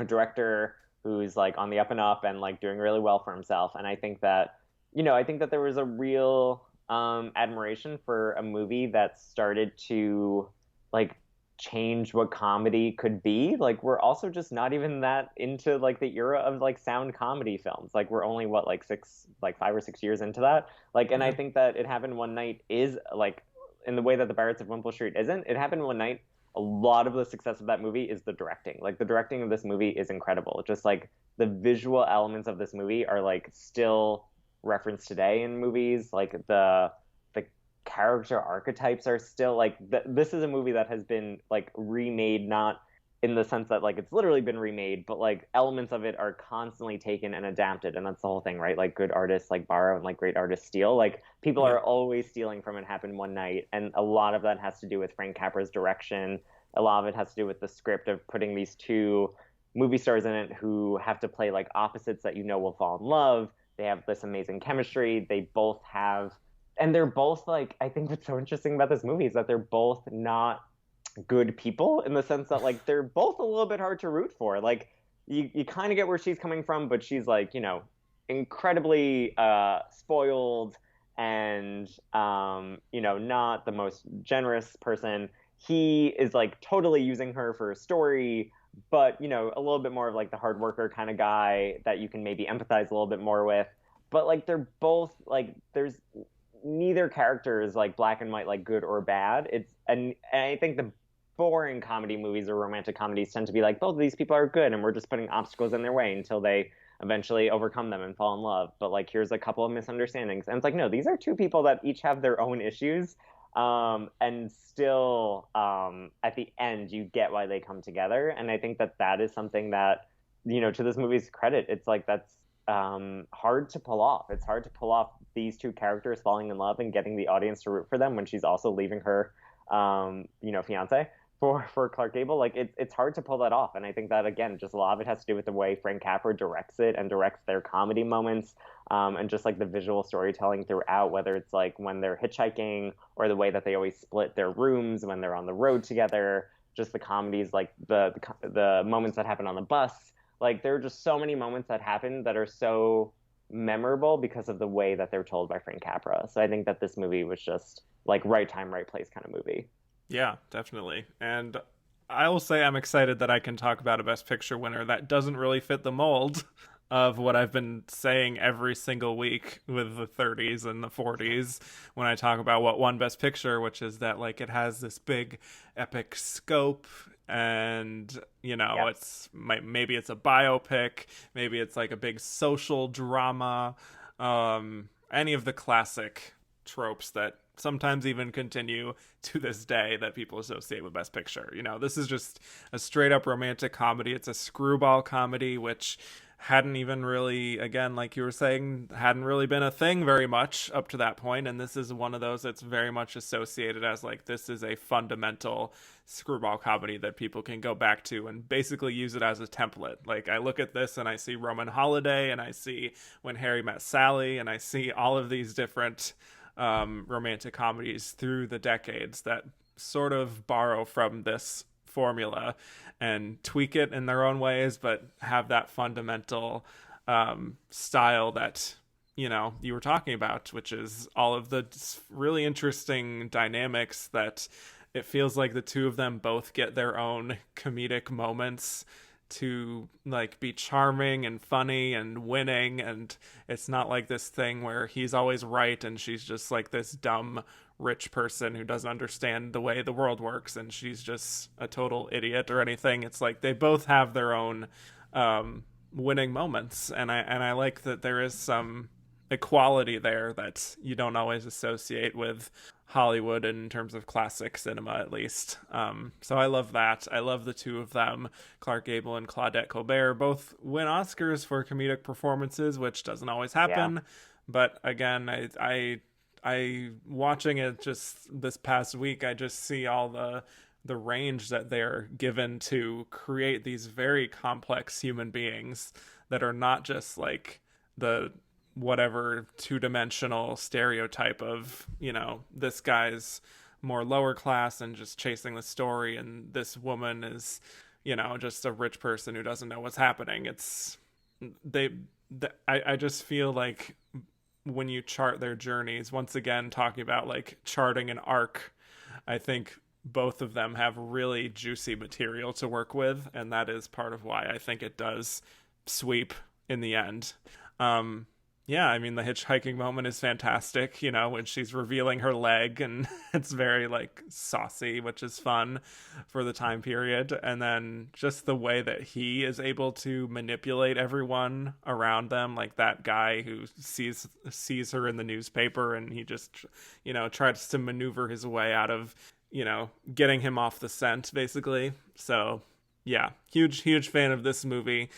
director who's like on the up and up and like doing really well for himself. And I think that, you know, I think that there was a real admiration for a movie that started to like change what comedy could be. Like we're also just not even that into like the era of like sound comedy films. Like we're only what, like 5 or 6 years into that. Like, and I think that It Happened One Night is like, in the way that the Barretts of Wimpole Street isn't, It Happened One Night, a lot of the success of that movie is the directing. Like the directing of this movie is incredible. Just like the visual elements of this movie are like still referenced today in movies. Like the character archetypes are still like this is a movie that has been like remade, not in the sense that like it's literally been remade, but like elements of it are constantly taken and adapted, and that's the whole thing, right? Like good artists like borrow and like great artists steal. Like people are always stealing from It Happened One Night, and a lot of that has to do with Frank Capra's direction. A lot of it has to do with the script of putting these 2 movie stars in it who have to play like opposites that you know will fall in love. They have this amazing chemistry. They both have... And they're both, like, I think what's so interesting about this movie is that they're both not good people, in the sense that, like, they're both a little bit hard to root for. Like, you kind of get where she's coming from, but she's, like, you know, incredibly spoiled and, you know, not the most generous person. He is, like, totally using her for a story, but, you know, a little bit more of, like, the hard worker kind of guy that you can maybe empathize a little bit more with. But, like, they're both, like, there's... neither character is like black and white, like good or bad. And I think the boring comedy movies or romantic comedies tend to be like, both of these people are good and we're just putting obstacles in their way until they eventually overcome them and fall in love. But like, here's a couple of misunderstandings. And it's like, no, these are 2 people that each have their own issues. And still, at the end, you get why they come together. And I think that is something that, you know, to this movie's credit, it's like, that's hard to pull off. It's hard to pull off these two characters falling in love and getting the audience to root for them when she's also leaving her, fiance for Clark Gable. Like it's hard to pull that off. And I think that, again, just a lot of it has to do with the way Frank Capra directs it and directs their comedy moments, and just like the visual storytelling throughout, whether it's like when they're hitchhiking or the way that they always split their rooms when they're on the road together, just the comedies, like the moments that happen on the bus. Like there are just so many moments that happen that are so memorable because of the way that they're told by Frank Capra. So I think that this movie was just like right time, right place kind of movie. Yeah, definitely. And I will say I'm excited that I can talk about a Best Picture winner that doesn't really fit the mold of what I've been saying every single week with the 30s and the 40s when I talk about what won Best Picture, which is that like it has this big epic scope, and it's maybe it's a biopic, maybe it's like a big social drama, any of the classic tropes that sometimes even continue to this day that people associate with Best Picture. This is just a straight up romantic comedy. It's a screwball comedy, which hadn't even really, again, like you were saying, hadn't really been a thing very much up to that point. And this is one of those that's very much associated as like, this is a fundamental screwball comedy that people can go back to and basically use it as a template. Like I look at this and I see Roman Holiday and I see When Harry Met Sally and I see all of these different romantic comedies through the decades that sort of borrow from this formula and tweak it in their own ways, but have that fundamental style that you were talking about, which is all of the really interesting dynamics that it feels like the two of them both get their own comedic moments to like be charming and funny and winning, and it's not like this thing where he's always right and she's just like this dumb rich person who doesn't understand the way the world works and she's just a total idiot or anything. It's like they both have their own winning moments, and I like that there is some equality there that you don't always associate with Hollywood in terms of classic cinema, at least. So I love that. I love the two of them. Clark Gable and Claudette Colbert both win Oscars for comedic performances, which doesn't always happen. Yeah. But again, I watching it just this past week, I just see all the range that they're given to create these very complex human beings that are not just like the whatever two-dimensional stereotype of, this guy's more lower class and just chasing the story, and this woman is, just a rich person who doesn't know what's happening. I just feel like when you chart their journeys, once again talking about like charting an arc, I think both of them have really juicy material to work with, and that is part of why I think it does sweep in the end. Yeah, I mean, the hitchhiking moment is fantastic, when she's revealing her leg, and it's very, like, saucy, which is fun for the time period. And then just the way that he is able to manipulate everyone around them, like that guy who sees her in the newspaper, and he just, tries to maneuver his way out of, getting him off the scent, basically. So, yeah, huge fan of this movie.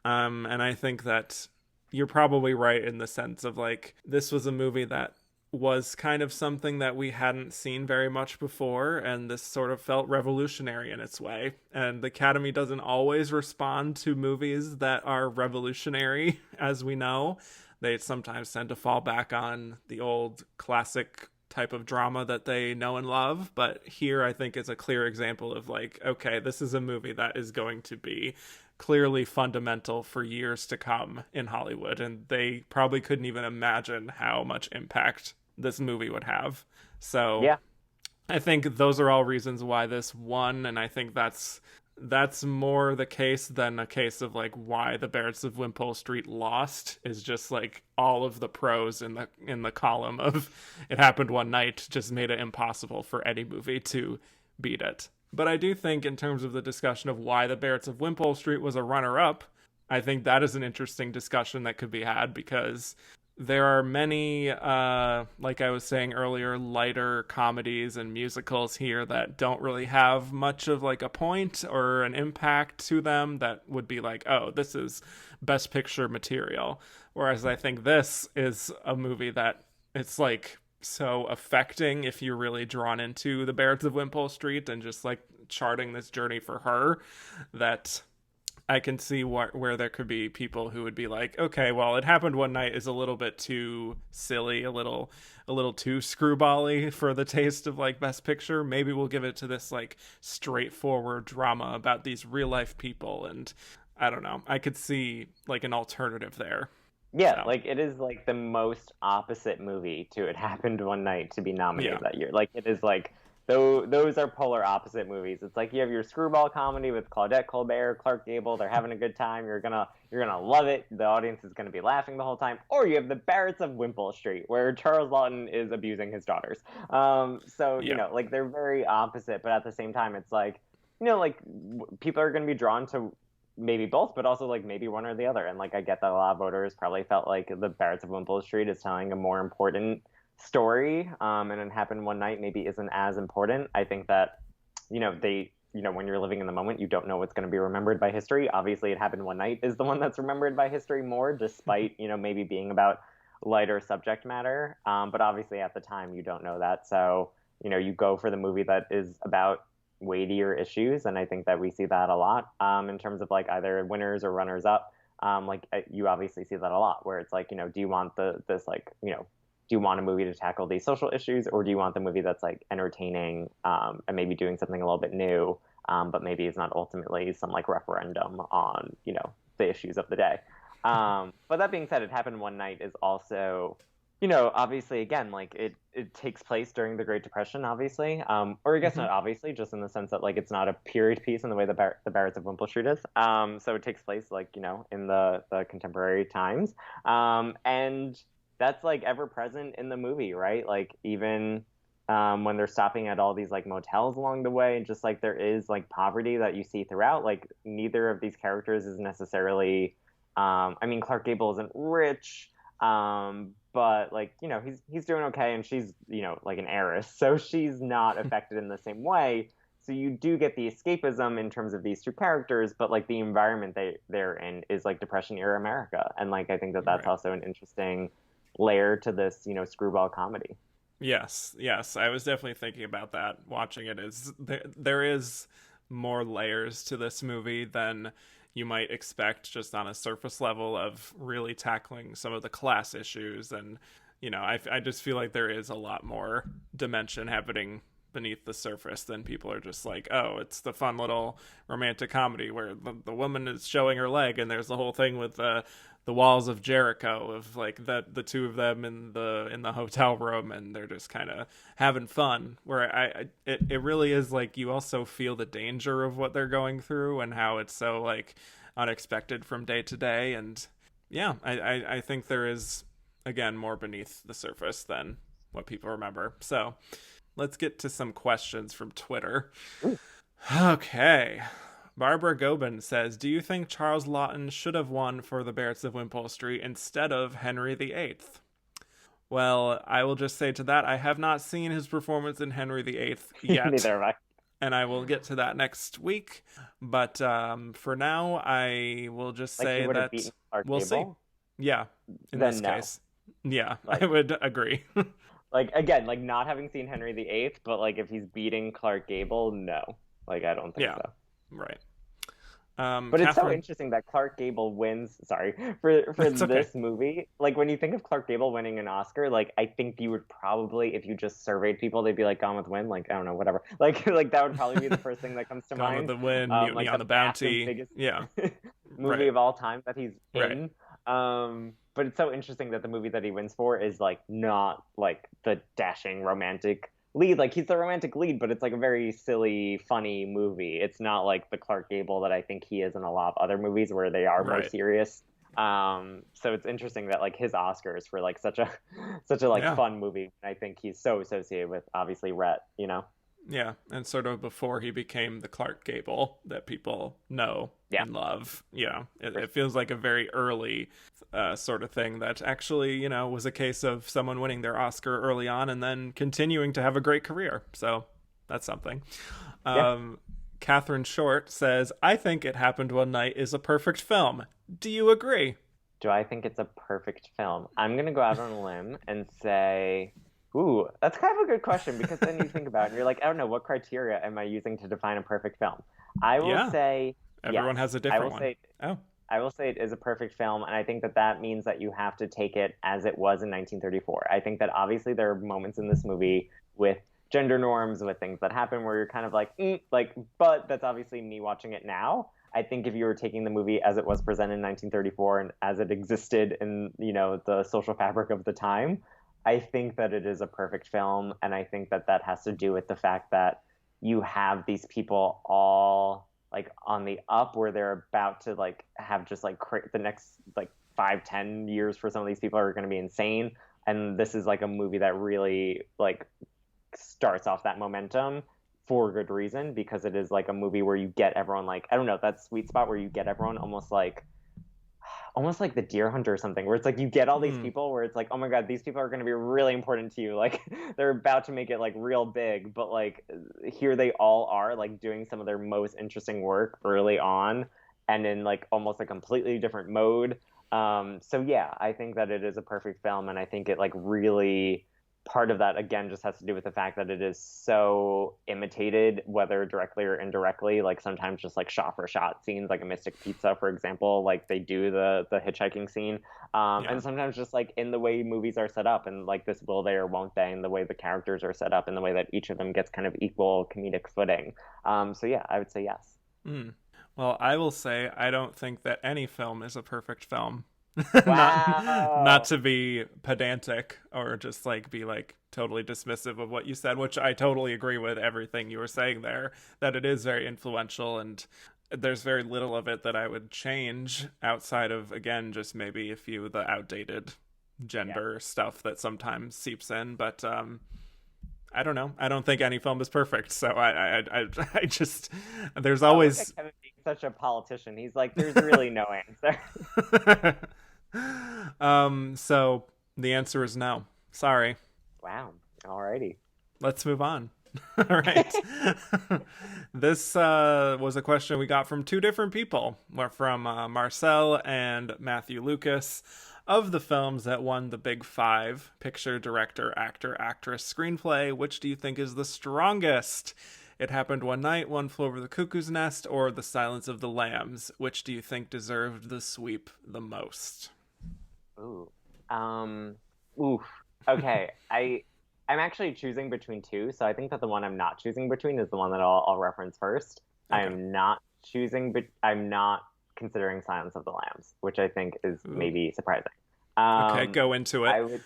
And I think that you're probably right in the sense of like, this was a movie that was kind of something that we hadn't seen very much before, and this sort of felt revolutionary in its way. And the Academy doesn't always respond to movies that are revolutionary, as we know. They sometimes tend to fall back on the old classic type of drama that they know and love. But here I think it's a clear example of like, okay, this is a movie that is going to be clearly fundamental for years to come in Hollywood, and they probably couldn't even imagine how much impact this movie would have. So yeah, I think those are all reasons why this won, and I think that's more the case than a case of like why the Barretts of Wimpole Street lost, is just like all of the pros in the column of It Happened One Night just made it impossible for any movie to beat it. But I do think in terms of the discussion of why the Barretts of Wimpole Street was a runner-up, I think that is an interesting discussion that could be had, because there are many, like I was saying earlier, lighter comedies and musicals here that don't really have much of like a point or an impact to them that would be like, oh, this is Best Picture material. Whereas I think this is a movie that it's like so affecting if you're really drawn into the Barretts of Wimpole Street and just like charting this journey for her, that I can see where there could be people who would be like, okay, well, It Happened One Night is a little bit too silly, a little too screwbally for the taste of like Best Picture. Maybe we'll give it to this like straightforward drama about these real life people, and I don't know. I could see like an alternative there. Yeah, so. Like it is like the most opposite movie to It Happened One Night to be nominated that year. Like it is like those are polar opposite movies. It's like you have your screwball comedy with Claudette Colbert, Clark Gable. They're having a good time. You're gonna love it. The audience is gonna be laughing the whole time. Or you have the Barretts of Wimpole Street, where Charles Laughton is abusing his daughters. You know, like they're very opposite, but at the same time, it's like, you know, like people are gonna be drawn to maybe both, but also like maybe one or the other. And like I get that a lot of voters probably felt like the Barretts of Wimpole Street is telling a more important story, and It Happened One Night maybe isn't as important. I think that, you know, when you're living in the moment, you don't know what's going to be remembered by history. Obviously, It Happened One Night is the one that's remembered by history more, despite, you know, maybe being about lighter subject matter. But obviously at the time you don't know that. So, you know, you go for the movie that is about weightier issues. And I think that we see that a lot, in terms of like either winners or runners up. You obviously see that a lot where it's like, you know, do you want do you want a movie to tackle these social issues, or do you want the movie that's like entertaining, and maybe doing something a little bit new, but maybe it's not ultimately some like referendum on, you know, the issues of the day. But that being said, It Happened One Night is also, you know, obviously again, like it takes place during the Great Depression, obviously, or I guess not obviously, just in the sense that like it's not a period piece in the way the Barretts of Wimpole Street is. So it takes place like, you know, in the contemporary times, and that's like ever present in the movie, right? Like even when they're stopping at all these like motels along the way, and just like there is like poverty that you see throughout. Like neither of these characters is necessarily, I mean, Clark Gable isn't rich, but like, you know, he's doing okay, and she's, you know, like an heiress, so she's not affected in the same way. So you do get the escapism in terms of these two characters, but like the environment they're in is like Depression era America, and like I think that that's also an interesting layer to this, you know, screwball comedy. Yes, I was definitely thinking about that watching it. Is there is more layers to this movie than you might expect just on a surface level of really tackling some of the class issues, and you know, I just feel like there is a lot more dimension happening beneath the surface than people are just like, oh, it's the fun little romantic comedy where the woman is showing her leg, and there's the whole thing with the walls of Jericho of like the two of them in the hotel room, and they're just kind of having fun, where it really is like you also feel the danger of what they're going through and how it's so like unexpected from day to day. And yeah, I think there is again more beneath the surface than what people remember. So let's get to some questions from Twitter. Ooh. Okay. Barbara Gobin says, do you think Charles Laughton should have won for the Barretts of Wimpole Street instead of Henry VIII? Well, I will just say to that, I have not seen his performance in Henry VIII yet. Neither have I. And I will get to that next week. But for now, I will just say that we'll see. Yeah, in this case. Yeah, like, I would agree. Like, again, like not having seen Henry VIII, but like if he's beating Clark Gable, no. Like, I don't think so. Right. But it's so interesting that Clark Gable wins, for this movie. Like, when you think of Clark Gable winning an Oscar, like, I think you would probably, if you just surveyed people, they'd be like, Gone with the Wind, like, I don't know, whatever. Like that would probably be the first thing that comes to mind. Gone with the Wind, Mutiny like on the Bounty. Biggest yeah. movie of all time that he's in. But it's so interesting that the movie that he wins for is, like, not, like, the dashing romantic lead. Like, he's the romantic lead, but it's like a very silly, funny movie. It's not like the Clark Gable that I think he is in a lot of other movies where they are more serious. So it's interesting that like his Oscars for like such a fun movie. I think he's so associated with obviously Rhett, you know? Yeah, and sort of before he became the Clark Gable that people know and love. Yeah, it feels like a very early sort of thing that actually, was a case of someone winning their Oscar early on and then continuing to have a great career. So that's something. Catherine Short says, I think It Happened One Night is a perfect film. Do you agree? Do I think it's a perfect film? I'm going to go out on a limb and say, ooh, that's kind of a good question, because then you think about it and you're like, I don't know, what criteria am I using to define a perfect film? I will say everyone has a different one. I will say it is a perfect film, and I think that means that you have to take it as it was in 1934. I think that obviously there are moments in this movie with gender norms, with things that happen where you're kind of like, but that's obviously me watching it now. I think if you were taking the movie as it was presented in 1934 and as it existed in, the social fabric of the time, I think that it is a perfect film. And I think that has to do with the fact that you have these people all like on the up, where they're about to like have just like the next like 5-10 years for some of these people are going to be insane. And this is like a movie that really like starts off that momentum for good reason, because it is like a movie where you get everyone like, I don't know, that sweet spot where you get everyone almost like the Deer Hunter or something, where it's like you get all these people where it's like, oh my god, these people are going to be really important to you, like they're about to make it like real big, but like here they all are like doing some of their most interesting work early on and in like almost a completely different mode. So yeah, I think that it is a perfect film, and I think it like really, part of that again just has to do with the fact that it is so imitated, whether directly or indirectly, like sometimes just like shot for shot scenes, like a Mystic Pizza, for example, like they do the hitchhiking scene, and sometimes just like in the way movies are set up, and like this will they or won't they, and the way the characters are set up, and the way that each of them gets kind of equal comedic footing. So yeah, I would say yes. Well, I will say I don't think that any film is a perfect film. Wow. not to be pedantic or just like be like totally dismissive of what you said, which I totally agree with everything you were saying there, that it is very influential and there's very little of it that I would change outside of, again, just maybe a few of the outdated gender stuff that sometimes seeps in. But I don't know. I don't think any film is perfect. So I just, there's always... Look at Kevin being such a politician. He's like, there's really no answer. So the answer is no. Sorry. Wow. Alrighty. Let's move on. All right. This was a question we got from two different people. We're from Marcel and Matthew Lucas. Of the films that won the Big Five, picture, director, actor, actress, screenplay, which do you think is the strongest? It Happened One Night, One Flew Over the Cuckoo's Nest, or The Silence of the Lambs? Which do you think deserved the sweep the most? Ooh. Oof. Okay. I'm actually choosing between two, so I think that the one I'm not choosing between is the one that I'll reference first. Okay. I'm not considering Silence of the Lambs, which I think is maybe surprising. Okay, go into it.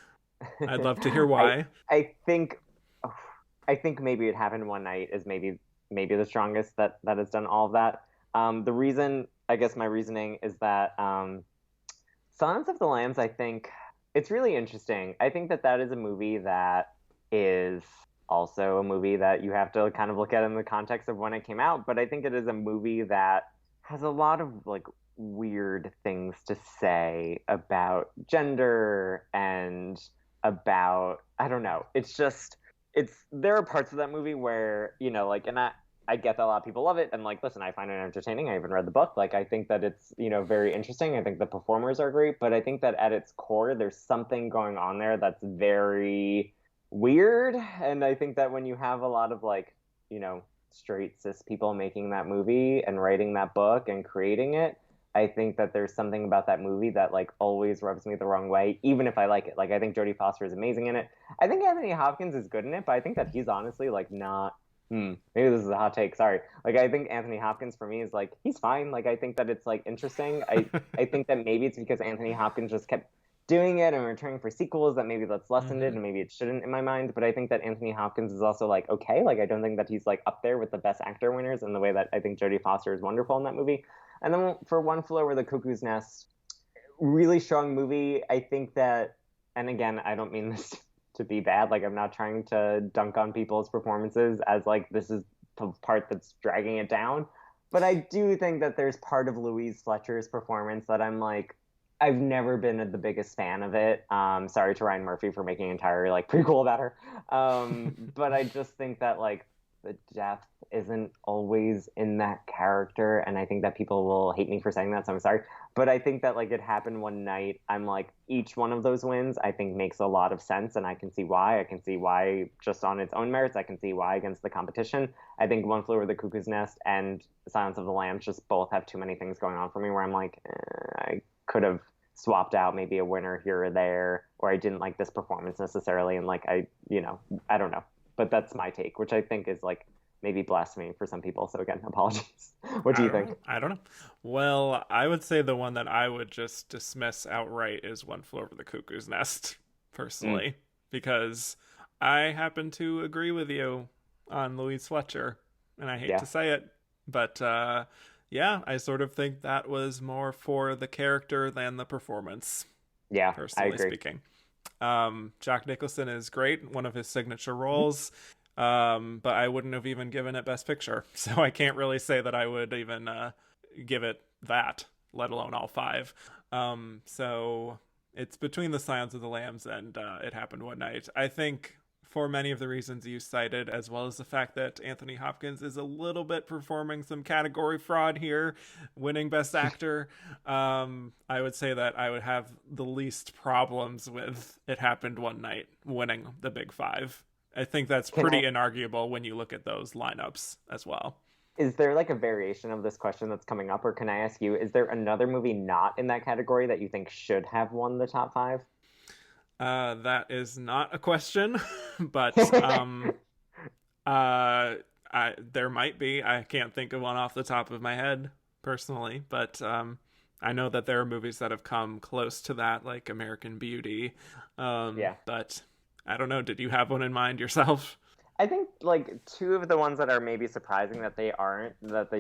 I'd love to hear why. I think maybe It Happened One Night is maybe the strongest that has done all of that. The reason, I guess my reasoning is that Silence of the Lambs, I think it's really interesting. I think that is a movie that is also a movie that you have to kind of look at in the context of when it came out, but I think it is a movie that has a lot of like weird things to say about gender and about, I don't know. There are parts of that movie where, like, and I get that a lot of people love it, and like, listen, I find it entertaining. I even read the book. Like, I think that it's, very interesting. I think the performers are great, but I think that at its core, there's something going on there that's very weird. And I think that when you have a lot of like, straight cis people making that movie and writing that book and creating it, I think that there's something about that movie that like always rubs me the wrong way, even if I like it. Like, I think Jodie Foster is amazing in it. I think Anthony Hopkins is good in it, but I think that he's honestly like not. Maybe this is a hot take. Sorry. Like, I think Anthony Hopkins for me is like, he's fine. Like, I think that it's like interesting. I think that maybe it's because Anthony Hopkins just kept doing it and returning for sequels that maybe that's lessened it, and maybe it shouldn't in my mind. But I think that Anthony Hopkins is also like, okay. Like, I don't think that he's like up there with the best actor winners in the way that I think Jodie Foster is wonderful in that movie. And then for One Flew Over the Cuckoo's Nest, really strong movie. I think that, and again, I don't mean this to be bad. Like, I'm not trying to dunk on people's performances as, like, this is the part that's dragging it down. But I do think that there's part of Louise Fletcher's performance that I'm like, I've never been the biggest fan of it. Sorry to Ryan Murphy for making an entire, like, prequel about her. But I just think that, like, the depth isn't always in that character, and I think that people will hate me for saying that, so I'm sorry. But I think that, like, It Happened One Night, I'm like, each one of those wins I think makes a lot of sense, and I can see why. I can see why just on its own merits. I can see why against the competition. I think One Flew Over the Cuckoo's Nest and Silence of the Lambs just both have too many things going on for me where I'm like, I could have swapped out maybe a winner here or there, or I didn't like this performance necessarily, and like I don't know. But that's my take, which I think is like maybe blasphemy for some people. So again, apologies. What do you think? I don't know. Well, I would say the one that I would just dismiss outright is One Flew Over the Cuckoo's Nest, personally, because I happen to agree with you on Louise Fletcher, and I hate to say it, but yeah, I sort of think that was more for the character than the performance. Yeah, personally I agree. Speaking. Jack Nicholson is great, one of his signature roles, but I wouldn't have even given it Best Picture, so I can't really say that I would even give it that, let alone all five. So it's between The Silence of the Lambs and It Happened One Night. I think for many of the reasons you cited, as well as the fact that Anthony Hopkins is a little bit performing some category fraud here, winning Best Actor, I would say that I would have the least problems with It Happened One Night winning the Big Five. I think that's pretty inarguable when you look at those lineups as well. Is there like a variation of this question that's coming up, or can I ask you, is there another movie not in that category that you think should have won the top five? That is not a question, but there might be. I can't think of one off the top of my head personally, but I know that there are movies that have come close to that, like American Beauty. But I don't know. Did you have one in mind yourself? I think like two of the ones that are maybe surprising that they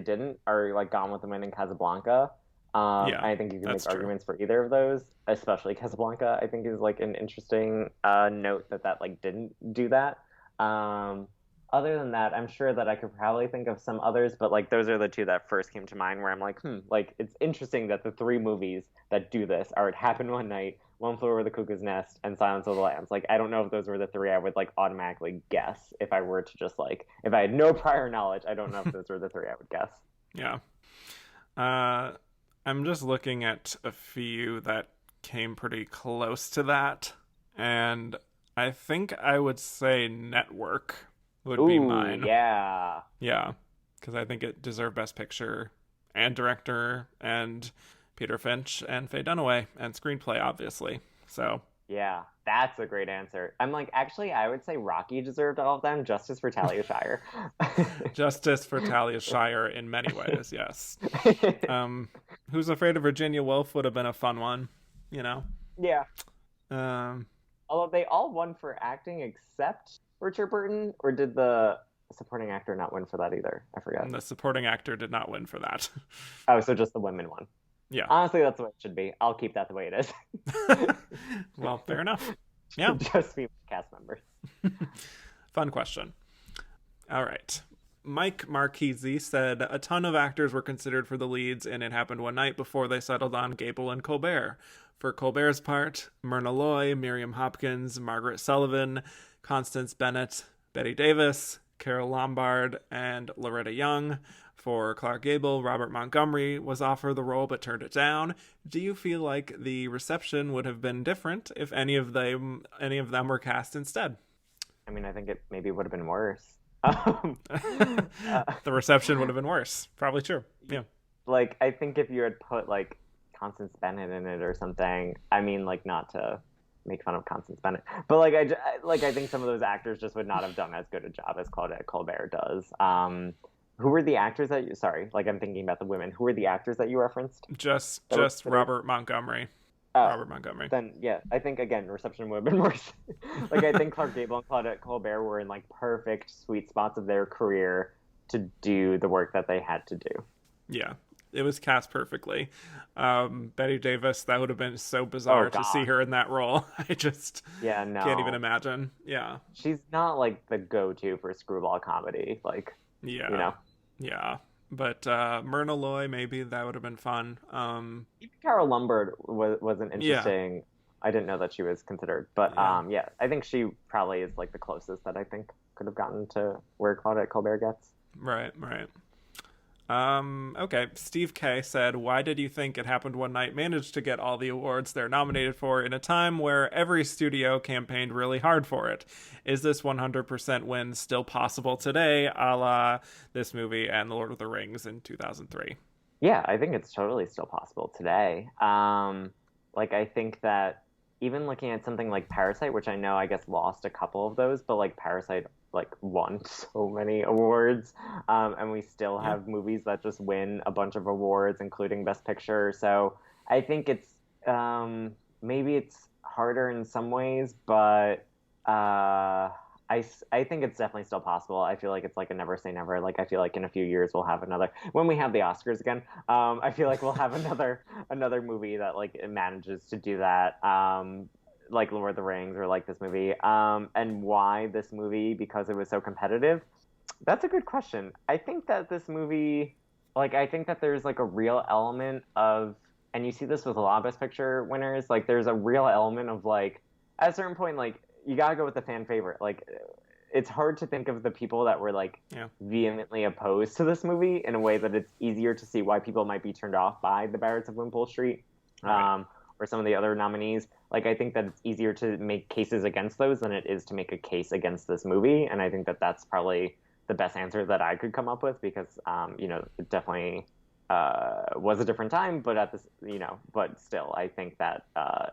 didn't are like Gone with the Wind and Casablanca. I think you can make arguments for either of those, especially Casablanca. I think is like an interesting note that like didn't do that. Other than that, I'm sure that I could probably think of some others, but like those are the two that first came to mind where I'm like, like it's interesting that the three movies that do this are It Happened One Night, One Flew Over the Cuckoo's Nest, and Silence of the Lambs. Like, I don't know if those were the three I would like automatically guess if I were to just like, if I had no prior knowledge, I don't know if those were the three I would guess. Yeah. I'm just looking at a few that came pretty close to that, and I think I would say Network would be mine. Yeah. Yeah, because I think it deserved Best Picture and Director and Peter Finch and Faye Dunaway and Screenplay, obviously. So yeah, that's a great answer. I'm like, actually, I would say Rocky deserved all of them. Justice for Talia Shire. Justice for Talia Shire in many ways, yes. Who's Afraid of Virginia Woolf would have been a fun one, you know? Yeah. Although they all won for acting except Richard Burton, or did the supporting actor not win for that either? I forgot. The supporting actor did not win for that. Oh, so just the women won. Yeah. Honestly, that's the way it should be. I'll keep that the way it is. Well, fair enough. Yeah. Just be cast members. Fun question. All right. Mike Marchese said a ton of actors were considered for the leads in It Happened One Night before they settled on Gable and Colbert. For Colbert's part, Myrna Loy, Miriam Hopkins, Margaret Sullivan, Constance Bennett, Bette Davis, Carol Lombard, and Loretta Young. For Clark Gable, Robert Montgomery was offered the role but turned it down. Do you feel like the reception would have been different if any of them were cast instead? I mean, I think it maybe would have been worse. The reception would have been worse. Probably true. Yeah. Like, I think if you had put like Constance Bennett in it or something, I mean, like, not to make fun of Constance Bennett, but like I think some of those actors just would not have done as good a job as Claudette Colbert does. Who were the actors that you... Sorry, like I'm thinking about the women. Who were the actors that you referenced? Just Robert Montgomery. Robert Montgomery. Then, yeah, I think, again, reception would have been worse. Like, I think Clark Gable and Claudette Colbert were in, like, perfect sweet spots of their career to do the work that they had to do. Yeah. It was cast perfectly. Betty Davis, that would have been so bizarre to see her in that role. I just can't even imagine. Yeah. She's not like the go-to for screwball comedy. Like, yeah. You know? Yeah. But Myrna Loy, maybe that would have been fun. Even Carol Lombard was an interesting. Yeah. I didn't know that she was considered, but I think she probably is like the closest that I think could have gotten to where Claudette Colbert gets. Right. Okay. Steve K said, why did you think It Happened One Night managed to get all the awards they're nominated for in a time where every studio campaigned really hard for it? Is this 100% win still possible today, a la this movie and The Lord of the Rings in 2003? Yeah, I think it's totally still possible today. Like, I think that even looking at something like Parasite, which I know I guess lost a couple of those, but like Parasite like won so many awards, and we still have movies that just win a bunch of awards, including Best Picture. So I think it's maybe it's harder in some ways, but I think it's definitely still possible. I feel like it's like a never say never. Like I feel like in a few years we'll have another, when we have the Oscars again, I feel like we'll have another movie that like manages to do that. Like Lord of the Rings or like this movie. And why this movie? Because it was so competitive. That's a good question. I think that this movie, like, I think that there's like a real element of, and you see this with a lot of Best Picture winners, like there's a real element of like, at a certain point, like you gotta go with the fan favorite. Like it's hard to think of the people that were like vehemently opposed to this movie in a way that it's easier to see why people might be turned off by the Barretts of Wimpole Street. Right. Or some of the other nominees. Like, I think that it's easier to make cases against those than it is to make a case against this movie. And I think that that's probably the best answer that I could come up with because, it definitely was a different time, but but still, I think that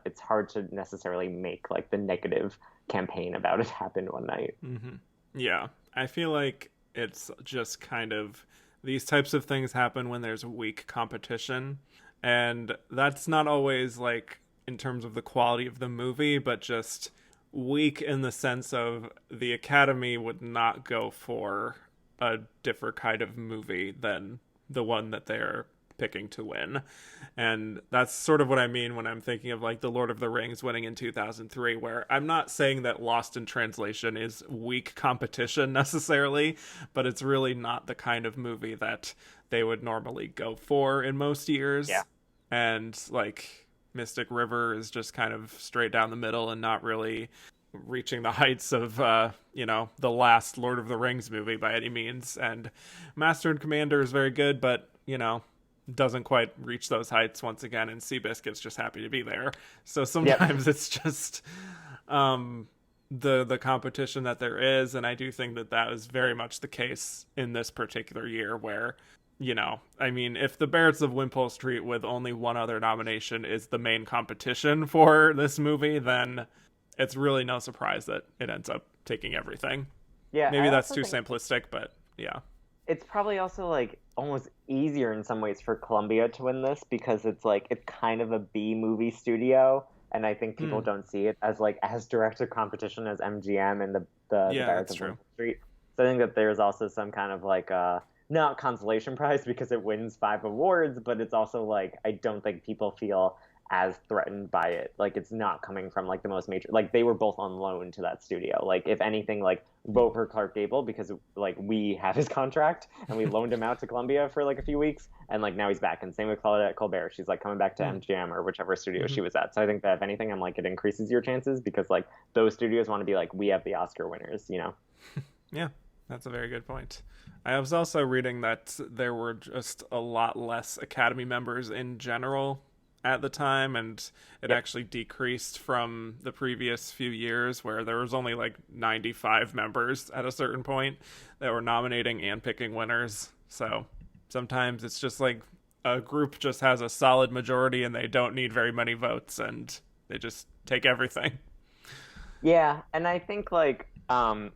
it's hard to necessarily make like the negative campaign about It Happened One Night. Mm-hmm. Yeah. I feel like it's just kind of, these types of things happen when there's weak competition. And that's not always like in terms of the quality of the movie, but just weak in the sense of the Academy would not go for a different kind of movie than the one that they're picking to win. And that's sort of what I mean when I'm thinking of like The Lord of the Rings winning in 2003, where I'm not saying that Lost in Translation is weak competition necessarily, but it's really not the kind of movie that they would normally go for in most years. Yeah. And like Mystic River is just kind of straight down the middle and not really reaching the heights of the last Lord of the Rings movie by any means. And Master and Commander is very good, but doesn't quite reach those heights once again, and Seabiscuit's just happy to be there. So sometimes it's just the competition that there is, and I do think that is very much the case in this particular year where if the Barretts of Wimpole Street with only one other nomination is the main competition for this movie, then it's really no surprise that it ends up taking everything. Yeah, maybe that's too simplistic, but yeah. It's probably also like almost easier in some ways for Columbia to win this because it's like it's kind of a B movie studio, and I think people don't see it as like as direct a competition as MGM and the Barretts of Wimpole Street. So I think that there's also some kind of like not consolation prize because it wins 5 awards, but it's also like I don't think people feel as threatened by it. Like it's not coming from like the most major, like they were both on loan to that studio. Like if anything, like vote for Clark Gable because like we have his contract and we loaned him out to Columbia for like a few weeks and like now he's back. And same with Claudette Colbert. She's like coming back to MGM or whichever studio she was at. So I think that if anything, I'm like it increases your chances because like those studios want to be like, we have the Oscar winners, Yeah, that's a very good point. I was also reading that there were just a lot less Academy members in general at the time, and it actually decreased from the previous few years where there was only like 95 members at a certain point that were nominating and picking winners. So sometimes it's just like a group just has a solid majority and they don't need very many votes and they just take everything. Yeah, and I think like I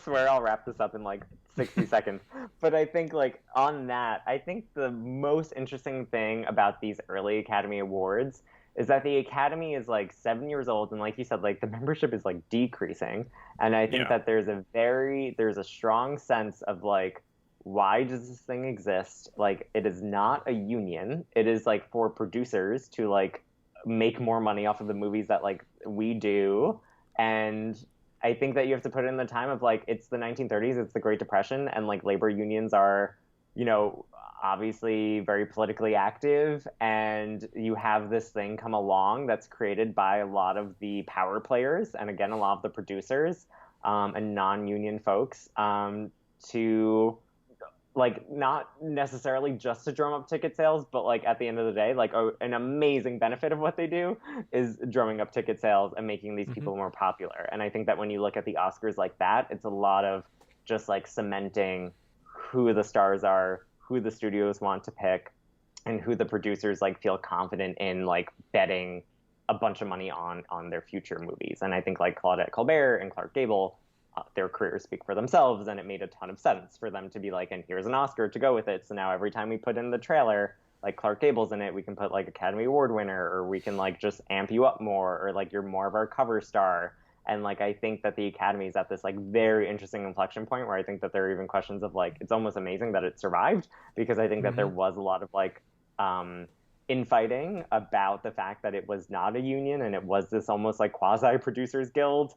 swear I'll wrap this up in like 60 seconds. But I think like on that, I think the most interesting thing about these early Academy Awards is that the Academy is like 7 years old. And like you said, like the membership is like decreasing. And I think that there's a strong sense of like why does this thing exist? Like, it is not a union. It is like for producers to like make more money off of the movies that like we do. And I think that you have to put it in the time of like, it's the 1930s, it's the Great Depression, and like labor unions are, you know, obviously very politically active, and you have this thing come along that's created by a lot of the power players and again a lot of the producers and non-union folks to like not necessarily just to drum up ticket sales, but like at the end of the day, like an amazing benefit of what they do is drumming up ticket sales and making these people more popular. And I think that when you look at the Oscars like that, it's a lot of just like cementing who the stars are, who the studios want to pick, and who the producers like feel confident in like betting a bunch of money on their future movies. And I think like Claudette Colbert and Clark Gable, their careers speak for themselves, and it made a ton of sense for them to be like, and here's an Oscar to go with it. So now every time we put in the trailer, like Clark Gable's in it, we can put like Academy Award winner, or we can like just amp you up more, or like you're more of our cover star. And like I think that the Academy is at this like very interesting inflection point where I think that there are even questions of like, it's almost amazing that it survived, because I think that there was a lot of like infighting about the fact that it was not a union and it was this almost like quasi producers guild.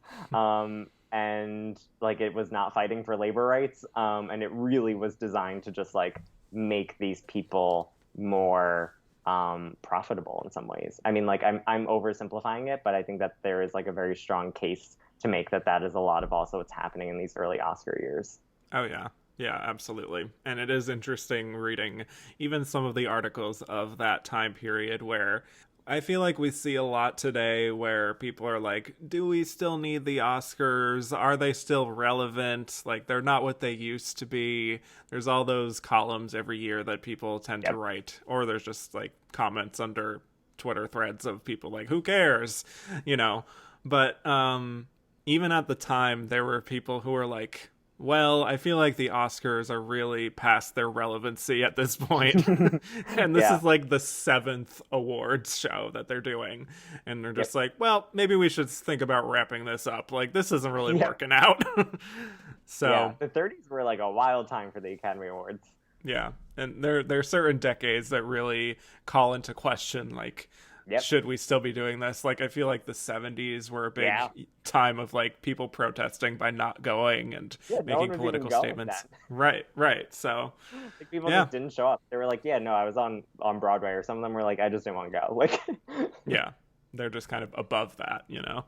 And like it was not fighting for labor rights, and it really was designed to just like make these people more profitable in some ways. I mean, like I'm oversimplifying it, but I think that there is like a very strong case to make that is a lot of also what's happening in these early Oscar years. Oh yeah. Yeah, absolutely. And it is interesting reading even some of the articles of that time period where I feel like we see a lot today where people are like, do we still need the Oscars? Are they still relevant? Like, they're not what they used to be. There's all those columns every year that people tend to write. Or there's just, like, comments under Twitter threads of people like, who cares? You know? But even at the time, there were people who were like, well, I feel like the Oscars are really past their relevancy at this point. And this is like the 7th awards show that they're doing. And they're just like, well, maybe we should think about wrapping this up. Like, this isn't really working out. So the 30s were like a wild time for the Academy Awards. Yeah. And there are certain decades that really call into question, like, should we still be doing this? Like, I feel like the 70s were a big time of like people protesting by not going and making political statements. Right. So like, people just didn't show up. They were like, no, I was on Broadway, or some of them were like, I just didn't want to go. Like, they're just kind of above that, you know?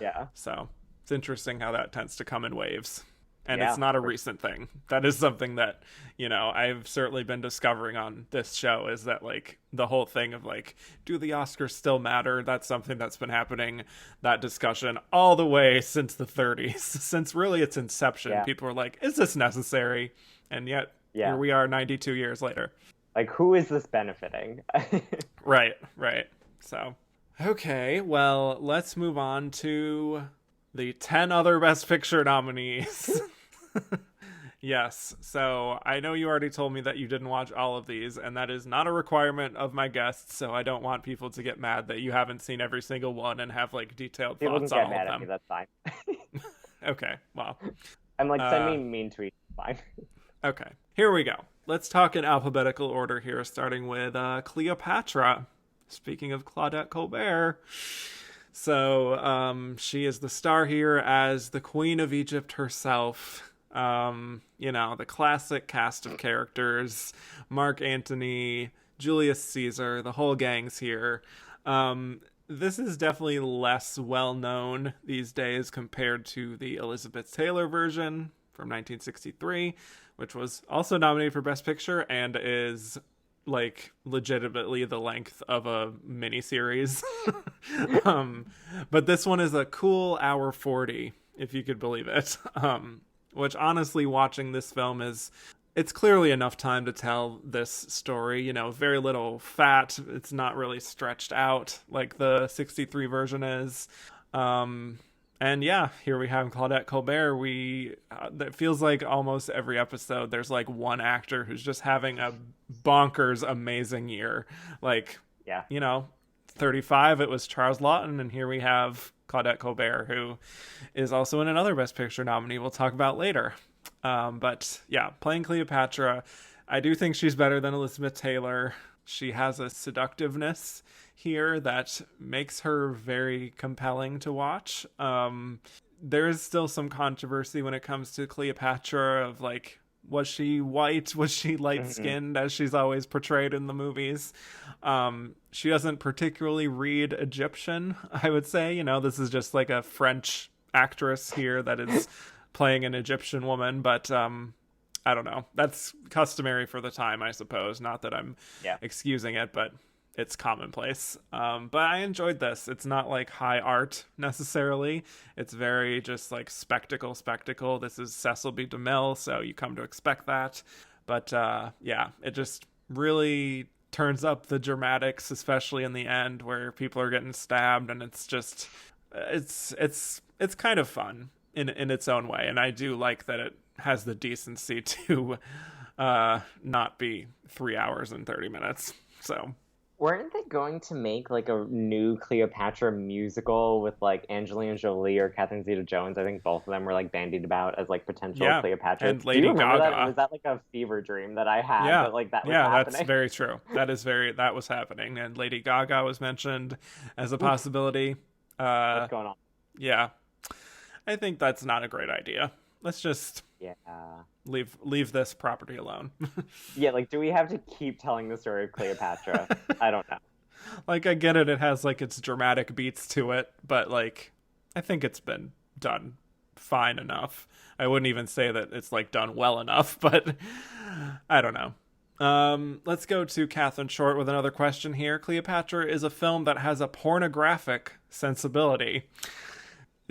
Yeah. So it's interesting how that tends to come in waves. And it's not a recent thing. That is something that, you know, I've certainly been discovering on this show, is that, like, the whole thing of, like, do the Oscars still matter? That's something that's been happening, that discussion, all the way since the 30s. Since really its inception, people are like, is this necessary? And yet, here we are 92 years later. Like, who is this benefiting? Right. So, okay, well, let's move on to the 10 other Best Picture nominees. Yes, so I know you already told me that you didn't watch all of these, and that is not a requirement of my guests, so I don't want people to get mad that you haven't seen every single one and have, like, detailed thoughts on all of them. People can get mad at me, that's fine. Okay, well. I'm like, send me mean tweets, fine. Okay, here we go. Let's talk in alphabetical order here, starting with Cleopatra. Speaking of Claudette Colbert. So, she is the star here as the Queen of Egypt herself. You know, the classic cast of characters, Mark Antony, Julius Caesar, the whole gang's here. This is definitely less well-known these days compared to the Elizabeth Taylor version from 1963, which was also nominated for Best Picture and is, like, legitimately the length of a miniseries. But this one is a cool hour 40, if you could believe it. Which, honestly, watching this film it's clearly enough time to tell this story. You know, very little fat. It's not really stretched out like the 63 version is. And yeah, here we have Claudette Colbert. It feels like almost every episode there's like one actor who's just having a bonkers amazing year. Like, you know, 35, it was Charles Laughton, and here we have Claudette Colbert, who is also in another Best Picture nominee we'll talk about later. But yeah, playing Cleopatra, I do think she's better than Elizabeth Taylor. She has a seductiveness here that makes her very compelling to watch. There is still some controversy when it comes to Cleopatra of like, was she white? Was she light-skinned, as she's always portrayed in the movies? She doesn't particularly read Egyptian, I would say. You know, this is just like a French actress here that is playing an Egyptian woman, but I don't know. That's customary for the time, I suppose. Not that I'm excusing it, but it's commonplace. But I enjoyed this. It's not like high art necessarily. It's very just like spectacle. This is Cecil B. DeMille, so you come to expect that. But yeah, it just really turns up the dramatics, especially in the end where people are getting stabbed, and it's just it's kind of fun in its own way. And I do like that it has the decency to not be 3 hours and 30 minutes. So weren't they going to make like a new Cleopatra musical with like Angelina Jolie or Catherine Zeta-Jones? I think both of them were like bandied about as like potential Cleopatra. And Lady Gaga. That? Was that like a fever dream that I had? Yeah, that, like that was happening? That's very true. That was happening, and Lady Gaga was mentioned as a possibility. What's going on? Yeah, I think that's not a great idea. Let's just leave this property alone. Yeah, like, do we have to keep telling the story of Cleopatra? I don't know. Like, I get it. It has, like, its dramatic beats to it, but, like, I think it's been done fine enough. I wouldn't even say that it's, like, done well enough, but I don't know. Let's go to Catherine Short with another question here. Cleopatra is a film that has a pornographic sensibility.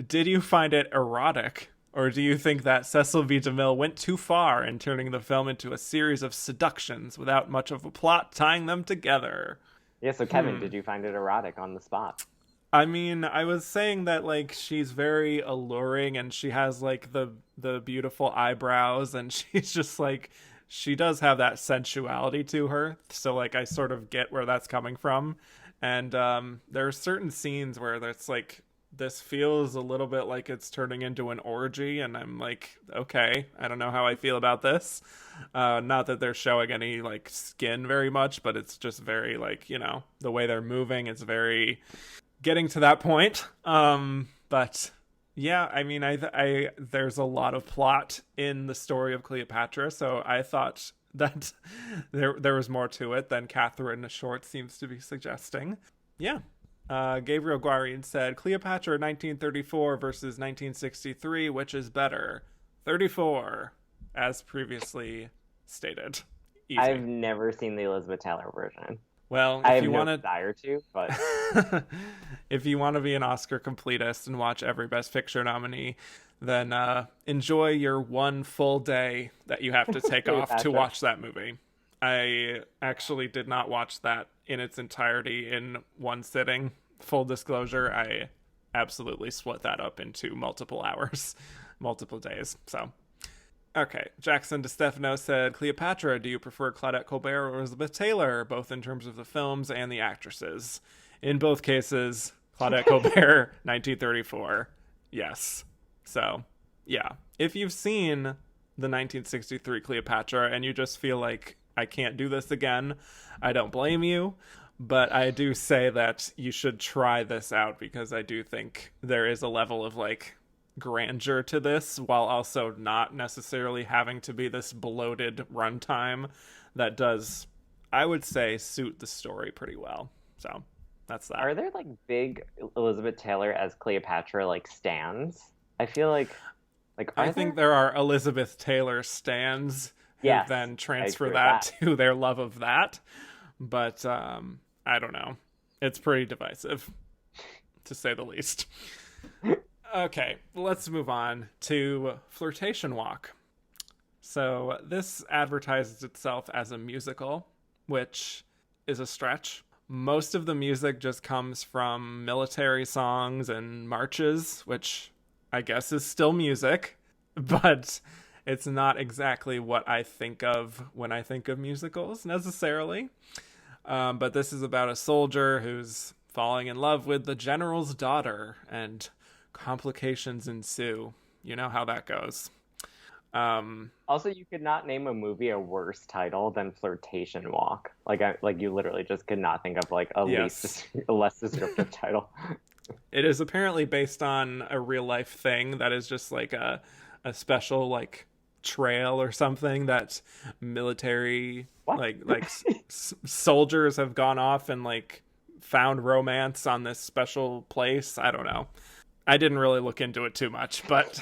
Did you find it erotic? Or do you think that Cecil B. DeMille went too far in turning the film into a series of seductions without much of a plot tying them together? Yeah, so Kevin, did you find it erotic on the spot? I mean, I was saying that, like, she's very alluring and she has, like, the beautiful eyebrows and she's just, like, she does have that sensuality to her. So, like, I sort of get where that's coming from. And there are certain scenes where it's, like, this feels a little bit like it's turning into an orgy, and I'm like, okay, I don't know how I feel about this. Not that they're showing any, like, skin very much, but it's just very, like, you know, the way they're moving, it's very getting to that point. But yeah, I mean, I there's a lot of plot in the story of Cleopatra, so I thought that there was more to it than Catherine Short seems to be suggesting. Yeah. Gabriel Guarin said, Cleopatra 1934 versus 1963, which is better? 34, as previously stated. Easy. I've never seen the Elizabeth Taylor version. Well, I have no desire to, but if you want to be an Oscar completist and watch every Best Picture nominee, then enjoy your one full day that you have to take off to watch that movie. I actually did not watch that in its entirety in one sitting. Full disclosure, I absolutely split that up into multiple hours, multiple days. So, okay. Jackson DeStefano said, Cleopatra, do you prefer Claudette Colbert or Elizabeth Taylor, both in terms of the films and the actresses? In both cases, Claudette Colbert, 1934. Yes. So, yeah. If you've seen the 1963 Cleopatra and you just feel like, I can't do this again, I don't blame you, but I do say that you should try this out because I do think there is a level of, like, grandeur to this while also not necessarily having to be this bloated runtime that does, I would say, suit the story pretty well. So that's that. Are there, like, big Elizabeth Taylor as Cleopatra, like, stans? I feel like I think there are Elizabeth Taylor stans. Yes, then transfer that to their love of that. But I don't know. It's pretty divisive, to say the least. Okay, let's move on to Flirtation Walk. So this advertises itself as a musical, which is a stretch. Most of the music just comes from military songs and marches, which I guess is still music, but it's not exactly what I think of when I think of musicals, necessarily. But this is about a soldier who's falling in love with the general's daughter, and complications ensue. You know how that goes. Also, you could not name a movie a worse title than Flirtation Walk. Like you literally just could not think of like a a less descriptive title. It is apparently based on a real life thing that is just like a special like trail or something that military What? soldiers have gone off and like found romance on this special place. I don't know. I didn't really look into it too much, but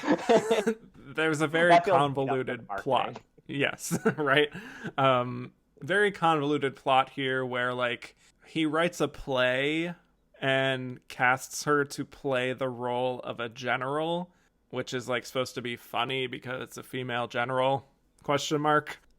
there's a very convoluted plot. Yes, right. Very convoluted plot here where like he writes a play and casts her to play the role of a general, which is like supposed to be funny because it's a female general, ?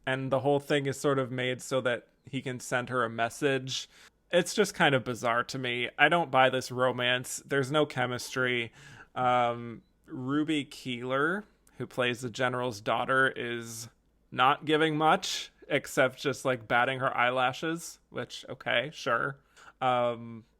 And the whole thing is sort of made so that he can send her a message. It's just kind of bizarre to me. I don't buy this romance. There's no chemistry. Ruby Keeler, who plays the general's daughter, is not giving much except just like batting her eyelashes, which, okay, sure.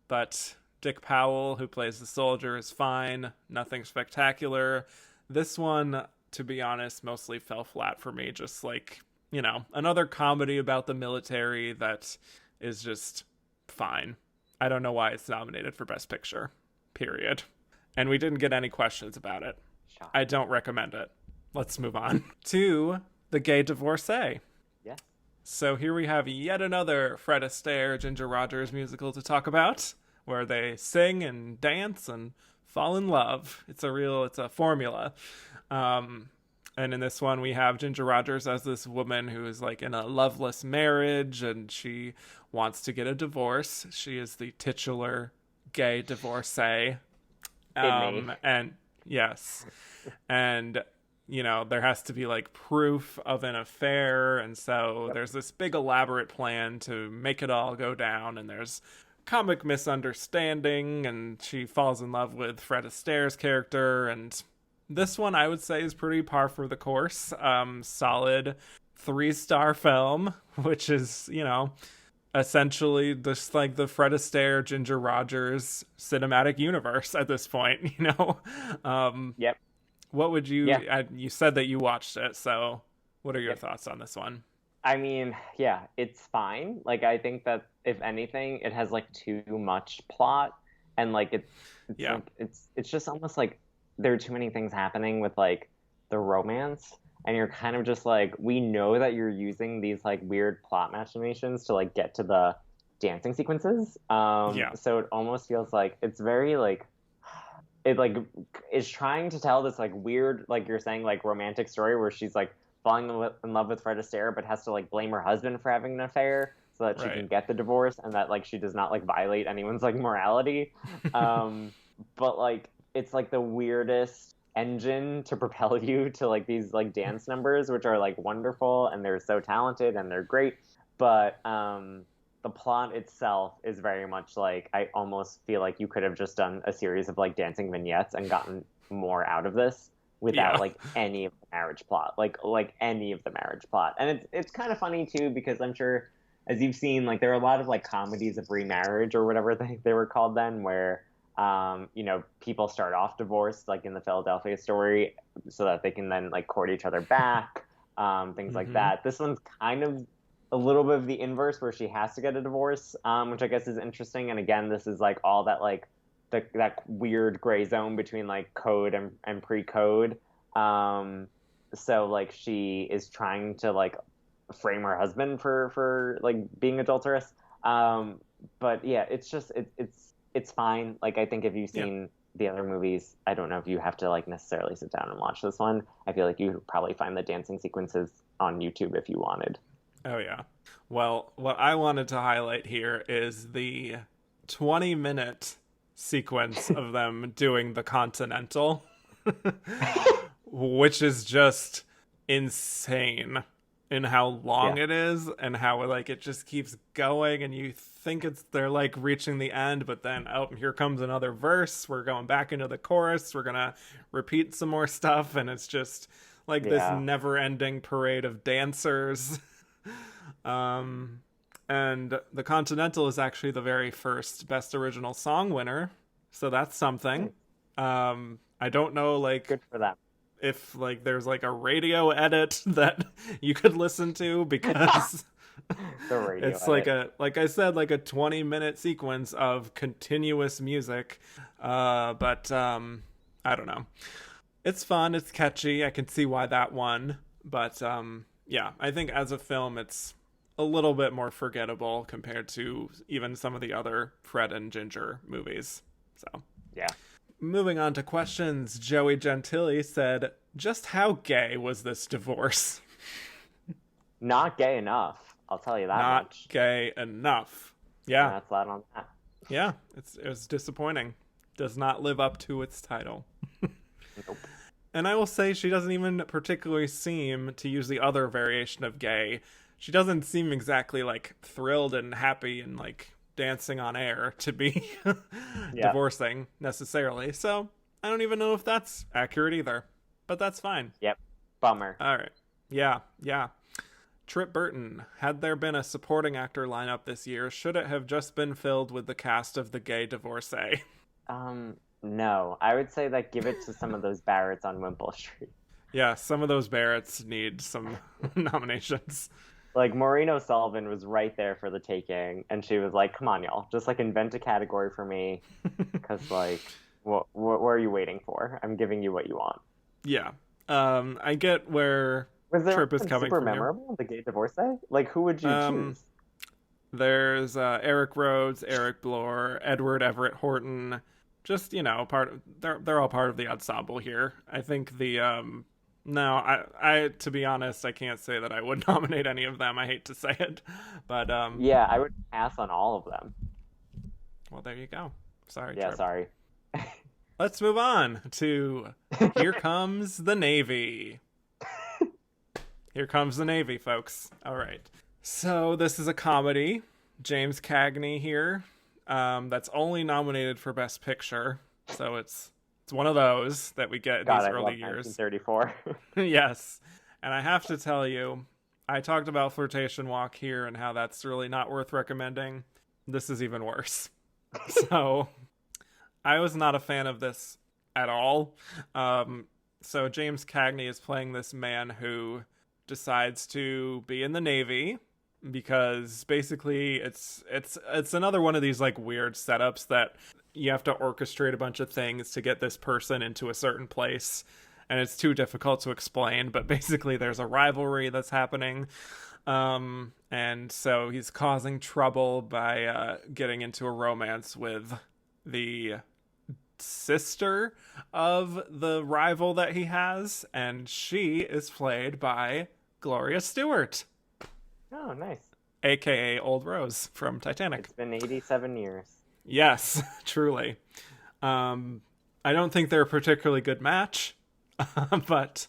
But Dick Powell, who plays the soldier, is fine. Nothing spectacular. This one, to be honest, mostly fell flat for me. Just like, you know, another comedy about the military that is just fine. I don't know why it's nominated for Best Picture, period. And we didn't get any questions about it. I don't recommend it. Let's move on to The Gay Divorcee. Yeah. So here we have yet another Fred Astaire, Ginger Rogers musical to talk about, where they sing and dance and fall in love. It's a formula. And in this one, we have Ginger Rogers as this woman who is like in a loveless marriage and she wants to get a divorce. She is the titular gay divorcee. And yes. And, you know, there has to be like proof of an affair. And so there's this big elaborate plan to make it all go down. And there's comic misunderstanding and she falls in love with Fred Astaire's character. And this one I would say is pretty par for the course. Solid 3-star film, which is, you know, essentially just like the Fred Astaire, Ginger Rogers cinematic universe at this point, you know? Yep. What would you, you said that you watched it, so what are your thoughts on this one? I mean, yeah, it's fine. Like, I think that if anything, it has like too much plot and like it's just almost like there are too many things happening with like the romance. And you're kind of just like, we know that you're using these like weird plot machinations to like get to the dancing sequences. So it almost feels like it's very like, it like is trying to tell this like weird, like you're saying, like romantic story where she's like falling in love with Fred Astaire, but has to like blame her husband for having an affair so that she can get the divorce and that like she does not like violate anyone's like morality. But like, it's like the weirdest engine to propel you to like these like dance numbers, which are like wonderful and they're so talented and they're great, but the plot itself is very much like, I almost feel like you could have just done a series of like dancing vignettes and gotten more out of this without like any of the marriage plot, like any of the marriage plot. And it's kind of funny too, because I'm sure as you've seen, like there are a lot of like comedies of remarriage or whatever they were called then, where you know, people start off divorced, like in the Philadelphia story, so that they can then like court each other back, things like that. This one's kind of a little bit of the inverse, where she has to get a divorce, which I guess is interesting. And again, this is like all that like that weird gray zone between like code and pre-code. So like she is trying to like frame her husband for like being adulterous. But yeah, it's just it's fine. Like, I think if you've seen the other movies, I don't know if you have to like necessarily sit down and watch this one. I feel like you would probably find the dancing sequences on YouTube if you wanted. Oh yeah. Well, what I wanted to highlight here is the 20-minute sequence of them doing the Continental, which is just insane in how long it is and how like it just keeps going and you think they're like reaching the end, but then here comes another verse, we're going back into the chorus, we're gonna repeat some more stuff, and it's just like this never-ending parade of dancers. And the Continental is actually the very first Best Original Song winner, so that's something. I don't know, like, good for them. if like there's like a radio edit that you could listen to, because The radio it's edit. like I said, like a 20-minute sequence of continuous music. But I don't know. It's fun, it's catchy. I can see why that won. But yeah, I think as a film it's a little bit more forgettable compared to even some of the other Fred and Ginger movies. So, Yeah. moving on to questions, Joey Gentili said, just how gay was this divorce? Not gay enough. I'll tell you that Not much. gay enough. Yeah. Not flat on that. Yeah. It was disappointing. Does not live up to its title. Nope. And I will say she doesn't even particularly seem, to use the other variation of gay, she doesn't seem exactly like thrilled and happy and like dancing on air to be divorcing necessarily. So I don't even know if that's accurate either, but that's fine. Yep. Bummer. All right. Yeah. Trip Burton, had there been a supporting actor lineup this year, should it have just been filled with the cast of The Gay Divorcee? No. I would say that give it to some of those Barretts on Wimpole Street. Yeah, some of those Barretts need some nominations. Like, Maureen O'Sullivan was right there for the taking, and she was like, come on, y'all, just, like, invent a category for me, because, like, what are you waiting for? I'm giving you what you want. Yeah. I get where Trip is coming super from memorable, The Gay Divorcee? Like, who would you choose? There's Eric Rhodes, Eric Blore, Edward Everett Horton, just, you know, they're all part of the ensemble here. I think no, I to be honest, I can't say that I would nominate any of them. I hate to say it, but Yeah, I would pass on all of them. well, there you go. Sorry, Yeah, Trip. sorry. Let's move on to Here Comes the Navy. Here Comes the Navy, folks. All right. So this is a comedy. James Cagney here. That's only nominated for Best Picture. So it's one of those that we get in God, these I early love years. 1934. Yes. And I have to tell you, I talked about Flirtation Walk here and how that's really not worth recommending. This is even worse. So I was not a fan of this at all. So James Cagney is playing this man who decides to be in the Navy because basically it's another one of these like weird setups that you have to orchestrate a bunch of things to get this person into a certain place, and it's too difficult to explain, but basically there's a rivalry that's happening, and so he's causing trouble by getting into a romance with the sister of the rival that he has, and she is played by Gloria Stewart, Oh, nice. aka Old Rose from Titanic. It's been 87 years. Yes, truly. I don't think they're a particularly good match, but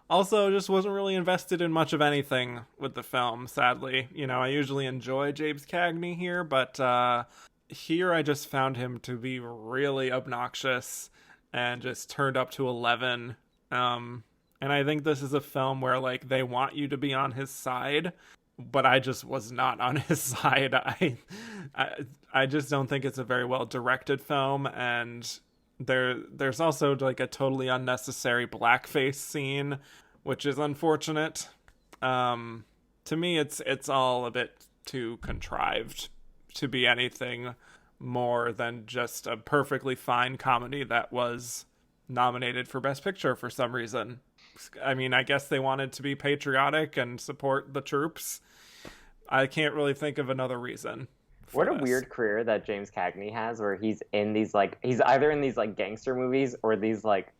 also just wasn't really invested in much of anything with the film, sadly. You know, I usually enjoy James Cagney here, but here I just found him to be really obnoxious and just turned up to 11. And I think this is a film where, like, they want you to be on his side, but I just was not on his side. I just don't think it's a very well directed film, and there's also like a totally unnecessary blackface scene, which is unfortunate. To me, it's all a bit too contrived to be anything more than just a perfectly fine comedy that was nominated for Best Picture for some reason. I mean, I guess they wanted to be patriotic and support the troops. I can't really think of another reason. What a weird career that James Cagney has, where he's in these like he's either in these like gangster movies or these like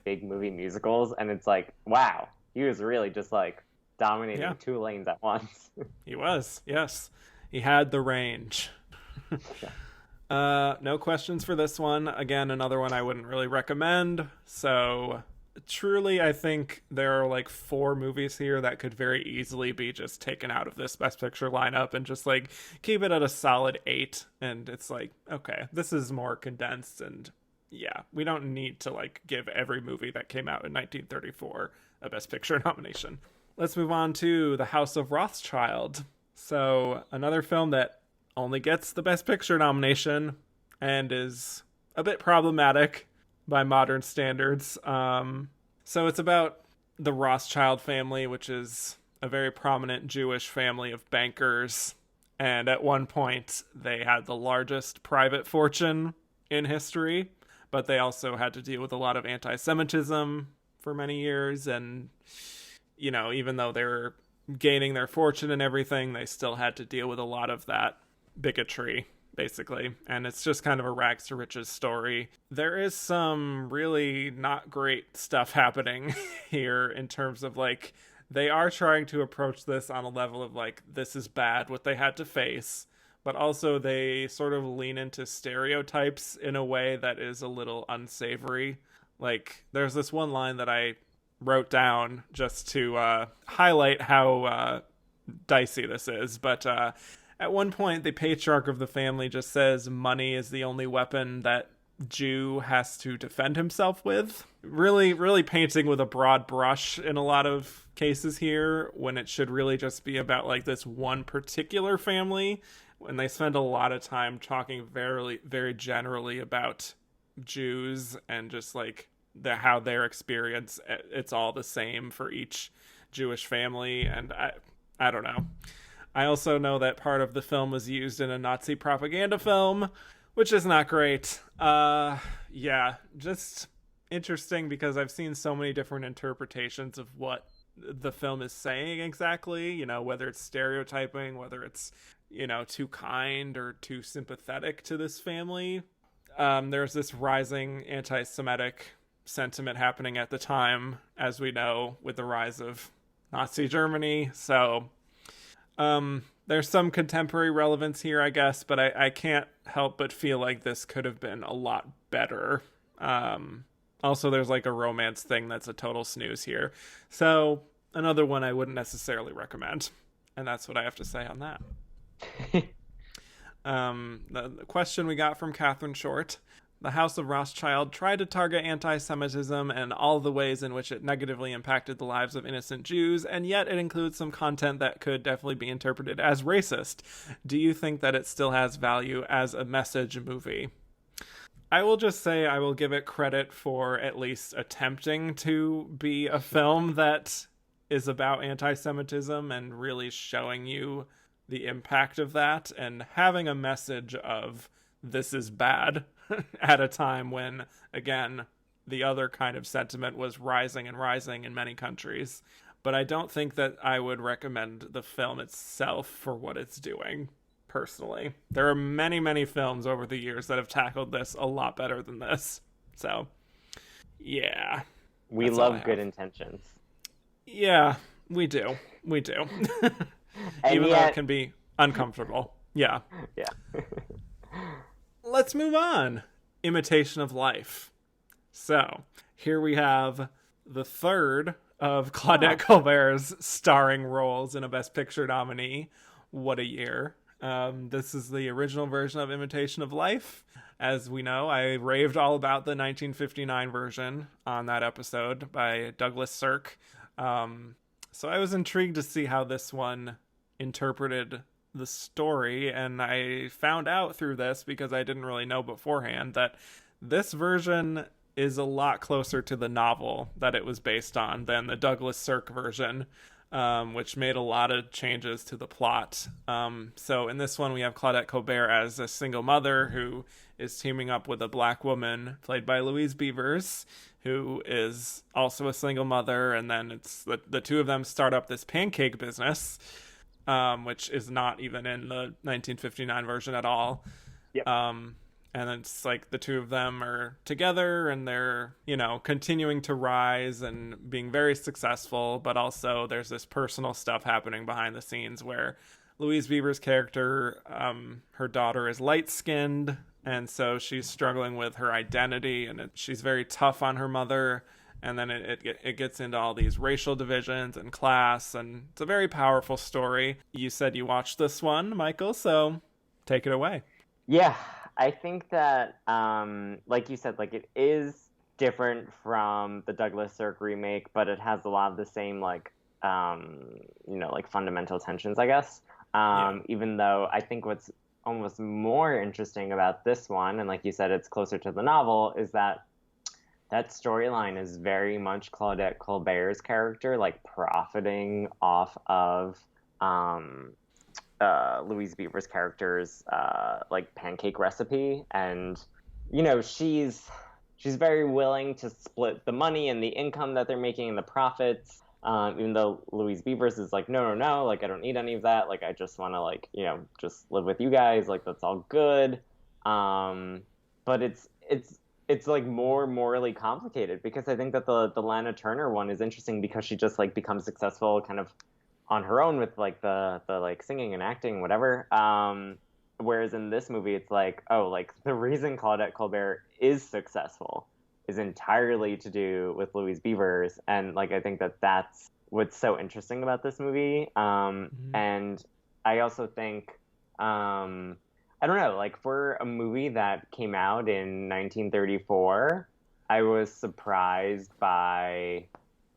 big movie musicals, and it's like, wow, he was really just like dominating two lanes at once. He was, yes. He had the range. No questions for this one. Again, another one I wouldn't really recommend. So truly, I think there are like 4 movies here that could very easily be just taken out of this Best Picture lineup and just like keep it at a solid 8. And it's like, okay, this is more condensed, and yeah, we don't need to like give every movie that came out in 1934 a Best Picture nomination. Let's move on to The House of Rothschild. So another film that only gets the Best Picture nomination and is a bit problematic by modern standards. So it's about the Rothschild family, which is a very prominent Jewish family of bankers. And at one point, they had the largest private fortune in history, but they also had to deal with a lot of anti-Semitism for many years. And, you know, even though they were gaining their fortune and everything, they still had to deal with a lot of that bigotry, basically. And it's just kind of a rags to riches story. There is some really not great stuff happening here in terms of, like, they are trying to approach this on a level of, like, this is bad, what they had to face, but also they sort of lean into stereotypes in a way that is a little unsavory. Like, there's this one line that I wrote down just to highlight how dicey this is, but at one point, the patriarch of the family just says money is the only weapon that Jew has to defend himself with. Really, really painting with a broad brush in a lot of cases here, when it should really just be about, like, this one particular family. When they spend a lot of time talking very, very generally about Jews and just, like, how their experience, it's all the same for each Jewish family. And I don't know. I also know that part of the film was used in a Nazi propaganda film, which is not great. Yeah, just interesting because I've seen so many different interpretations of what the film is saying exactly, you know, whether it's stereotyping, whether it's, you know, too kind or too sympathetic to this family. There's this rising anti-Semitic sentiment happening at the time, as we know, with the rise of Nazi Germany. So there's some contemporary relevance here, I guess, but I can't help but feel like this could have been a lot better. Also, there's like a romance thing that's a total snooze here. So another one I wouldn't necessarily recommend. And that's what I have to say on that. The question we got from Catherine Short. The House of Rothschild tried to target anti-Semitism and all the ways in which it negatively impacted the lives of innocent Jews, and yet it includes some content that could definitely be interpreted as racist. Do you think that it still has value as a message movie? I will just say I will give it credit for at least attempting to be a film that is about anti-Semitism and really showing you the impact of that and having a message of this is bad at a time when, again, the other kind of sentiment was rising and rising in many countries. But I don't think that I would recommend the film itself for what it's doing, personally. There are many, many films over the years that have tackled this a lot better than this. So, yeah. We love good intentions. Yeah, we do. We do. Even though it can be uncomfortable. Yeah. Yeah. Let's move on. Imitation of Life. So, here we have the third of Claudette Colbert's starring roles in a Best Picture nominee. What a year. This is the original version of Imitation of Life. As we know, I raved all about the 1959 version on that episode by Douglas Sirk. So I was intrigued to see how this one interpreted the story, and I found out through this, because I didn't really know beforehand, that this version is a lot closer to the novel that it was based on than the Douglas Sirk version, which made a lot of changes to the plot. So in this one, we have Claudette Colbert as a single mother who is teaming up with a black woman played by Louise Beavers, who is also a single mother, and then it's the two of them start up this pancake business, which is not even in the 1959 version at all. Yep. And it's like the two of them are together and they're, you know, continuing to rise and being very successful, but also there's this personal stuff happening behind the scenes where Louise Beaver's character, her daughter is light-skinned, and so she's struggling with her identity, and she's very tough on her mother. And then it gets into all these racial divisions and class, and it's a very powerful story. You said you watched this one, Michael, so take it away. Yeah, I think that, like you said, like, it is different from the Douglas Sirk remake, but it has a lot of the same, like, you know, like, fundamental tensions, I guess. Even though I think what's almost more interesting about this one, and like you said, it's closer to the novel, is that that storyline is very much Claudette Colbert's character, like profiting off of Louise Beaver's character's like pancake recipe, and she's very willing to split the money and the income that they're making and the profits. Even though Louise Beavers is like, no, like I don't need any of that. Like I just want to like just live with you guys. Like that's all good. But it's like more morally complicated, because I think that the Lana Turner one is interesting because she just like becomes successful kind of on her own with like the like singing and acting, whatever. Whereas in this movie, it's like, oh, like the reason Claudette Colbert is successful is entirely to do with Louise Beavers, and like I think that that's what's so interesting about this movie. And I also think, I don't know, like for a movie that came out in 1934, I was surprised by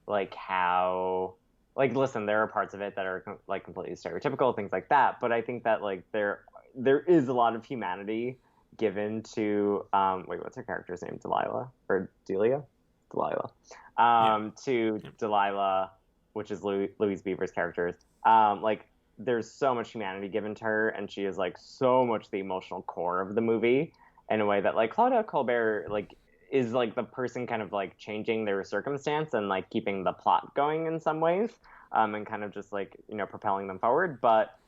like how, like, listen, there are parts of it that are like completely stereotypical, things like that, but I think that like there is a lot of humanity given to what's her character's name? Delilah or Delia? Delilah. To Delilah, which is Louise Beaver's character. Like there's so much humanity given to her, and she is like so much the emotional core of the movie in a way that like Claudia Colbert like is like the person kind of like changing their circumstance and like keeping the plot going in some ways, and kind of just like propelling them forward. But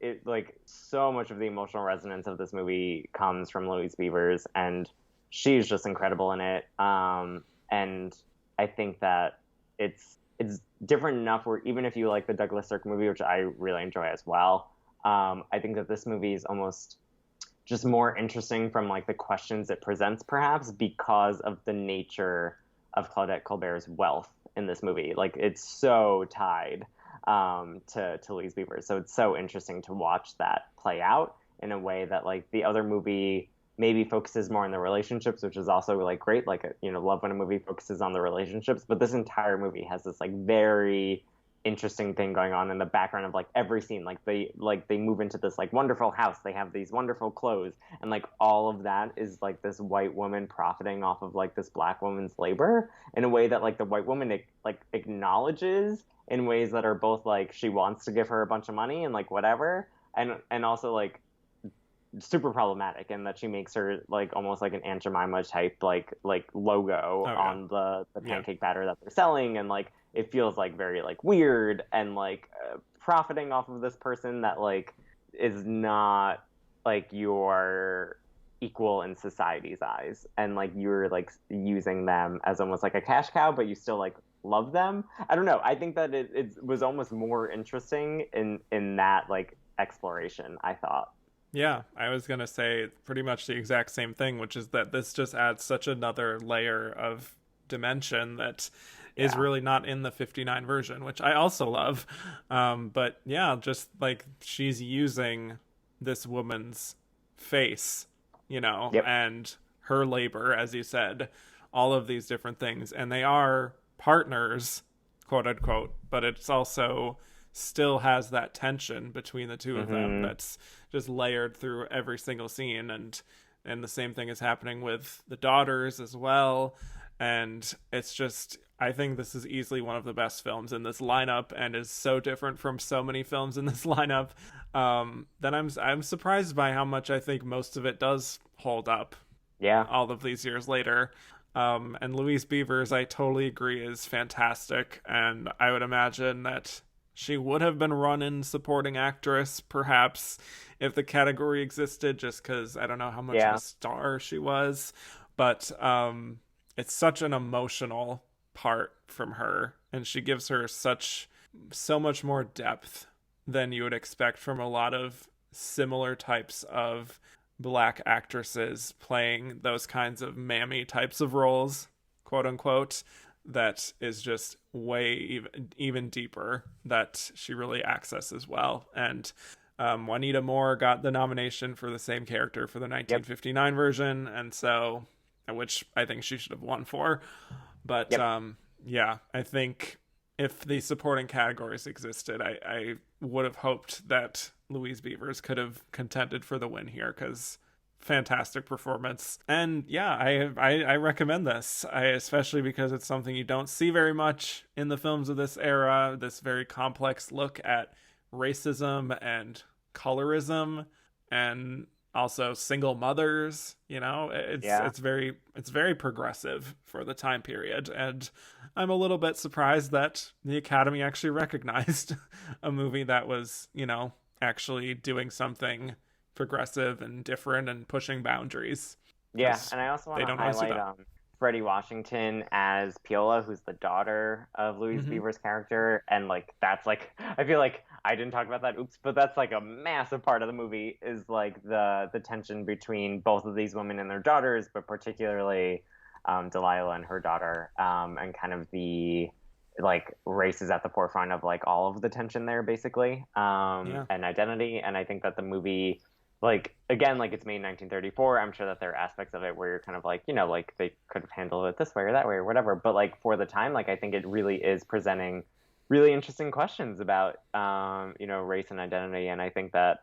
it like so much of the emotional resonance of this movie comes from Louise Beavers, and she's just incredible in it. And I think that it's different enough where even if you like the Douglas Sirk movie, which I really enjoy as well, I think that this movie is almost just more interesting from like the questions it presents, perhaps because of the nature of Claudette Colbert's wealth in this movie. Like it's so tied to Louise Beaver. So it's so interesting to watch that play out in a way that like the other movie maybe focuses more on the relationships, which is also like great. Like, love when a movie focuses on the relationships, but this entire movie has this like very interesting thing going on in the background of like every scene. Like they move into this like wonderful house. They have these wonderful clothes, and like all of that is like this white woman profiting off of like this black woman's labor in a way that like the white woman like acknowledges in ways that are both like she wants to give her a bunch of money and like whatever, and also like super problematic, and that she makes her like almost like an Aunt Jemima type like logo on the pancake batter that they're selling, and like it feels like very like weird and like profiting off of this person that like is not like your equal in society's eyes, and like you're like using them as almost like a cash cow, but you still like love them. I don't know. I think that it was almost more interesting in that like exploration, I thought. Yeah, I was going to say pretty much the exact same thing, which is that this just adds such another layer of dimension that is really not in the 59 version, which I also love. But yeah, just like she's using this woman's face, and her labor, as you said, all of these different things. And they are partners, quote unquote, but it's also still has that tension between the two of them that's just layered through every single scene, and the same thing is happening with the daughters as well. And it's just, I think this is easily one of the best films in this lineup, and is so different from so many films in this lineup that I'm surprised by how much I think most of it does hold up all of these years later. And Louise Beavers, I totally agree, is fantastic, and I would imagine that she would have been running supporting actress, perhaps, if the category existed, just because I don't know how much of a star she was. But it's such an emotional part from her, and she gives her so much more depth than you would expect from a lot of similar types of black actresses playing those kinds of mammy types of roles, quote unquote. That is just way even deeper, that she really accesses well. And Juanita Moore got the nomination for the same character for the 1959 version, and so, which I think she should have won for. But I think if the supporting categories existed, I would have hoped that Louise Beavers could have contended for the win here, because fantastic performance. And yeah, I recommend this, especially because it's something you don't see very much in the films of this era, this very complex look at racism and colorism and also single mothers. It's very progressive for the time period, and I'm a little bit surprised that the Academy actually recognized a movie that was actually doing something progressive and different and pushing boundaries. Yeah, and I also want to highlight Freddie Washington as Piola, who's the daughter of Louise Beaver's character, and that's I feel like I didn't talk about that, but that's a massive part of the movie, is the tension between both of these women and their daughters, but particularly Delilah and her daughter, and kind of the race is at the forefront of all of the tension there, basically, and identity. And I think that the movie, again, it's made in 1934. I'm sure that there are aspects of it where you're kind of they could have handled it this way or that way or whatever. But for the time, I think it really is presenting really interesting questions about, race and identity. And I think that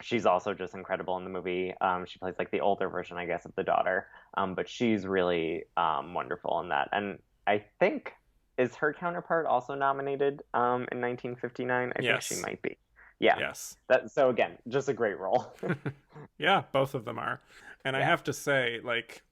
she's also just incredible in the movie. She plays the older version, I guess, of the daughter. But she's really wonderful in that. And I think, is her counterpart also nominated in 1959? I think she might be. Yeah. Yes. So again, just a great role. Yeah, both of them are. And I have to say,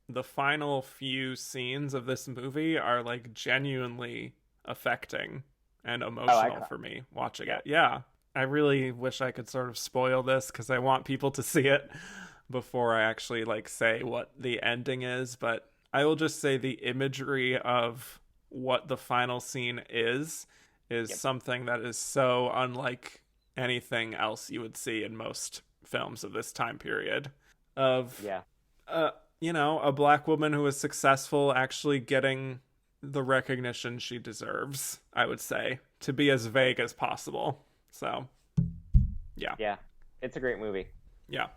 the final few scenes of this movie are genuinely affecting and emotional for me watching it. Yeah. I really wish I could sort of spoil this because I want people to see it before I actually say what the ending is. But I will just say the imagery of what the final scene is something that is so unlike anything else you would see in most films of this time period, of a black woman who is successful actually getting the recognition she deserves, I would say, to be as vague as possible. So yeah, it's a great movie. Yeah.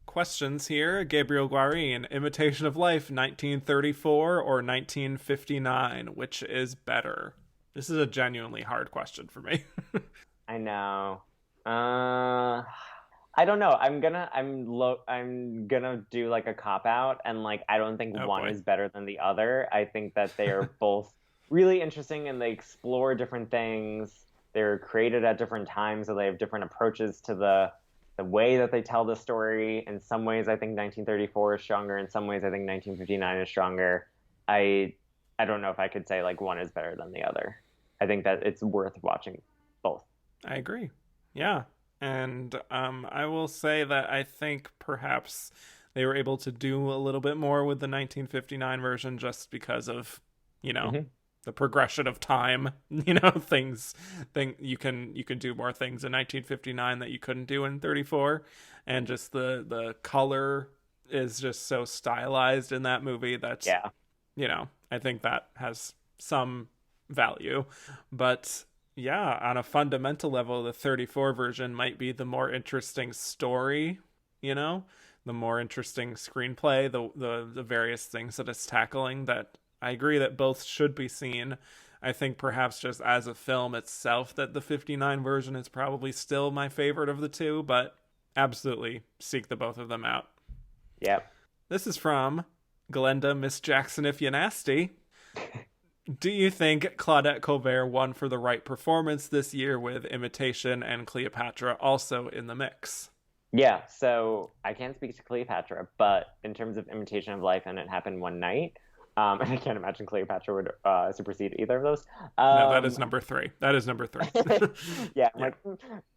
Questions here. Gabriel Guarin, Imitation of Life, 1934 or 1959? Which is better? This is a genuinely hard question for me. I know. I don't know. I'm gonna do a cop out, and I don't think one is better than the other. I think that they are both really interesting, and they explore different things. They're created at different times, so they have different approaches to the way that they tell the story. In some ways, I think 1934 is stronger. In some ways, I think 1959 is stronger. I don't know if I could say one is better than the other. I think that it's worth watching both. I agree. Yeah. And I will say that I think perhaps they were able to do a little bit more with the 1959 version just because of, the progression of time, things you can do more things in 1959 that you couldn't do in 34. And just the color is just so stylized in that movie that, I think that has some value. But yeah, on a fundamental level, the 34 version might be the more interesting story, the more interesting screenplay, the various things that it's tackling. That I agree that both should be seen. I think perhaps just as a film itself that the 59 version is probably still my favorite of the two, but absolutely seek the both of them out. Yep. This is from Glenda Miss Jackson If You Nasty. Do you think Claudette Colbert won for the right performance this year with Imitation and Cleopatra also in the mix? Yeah, so I can't speak to Cleopatra, but in terms of Imitation of Life and It Happened One Night, and I can't imagine Cleopatra would supersede either of those. No, that is number 3. Yeah.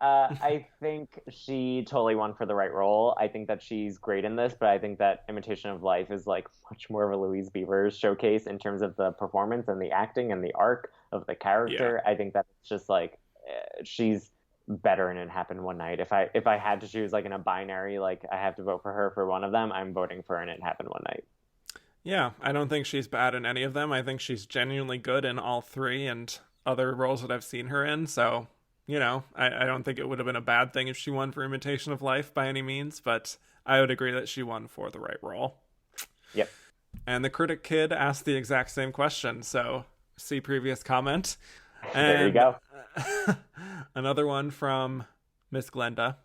I think she totally won for the right role. I think that she's great in this, but I think that Imitation of Life is much more of a Louise Beaver's showcase in terms of the performance and the acting and the arc of the character. Yeah. I think that it's just she's better in It Happened One Night. If I had to choose in a binary, I have to vote for her for one of them, I'm voting for It Happened One Night. Yeah, I don't think she's bad in any of them. I think she's genuinely good in all 3 and other roles that I've seen her in. So, I don't think it would have been a bad thing if she won for Imitation of Life by any means, but I would agree that she won for the right role. Yep. And the Critic Kid asked the exact same question, so see previous comment. And there you go. Another one from Miss Glenda.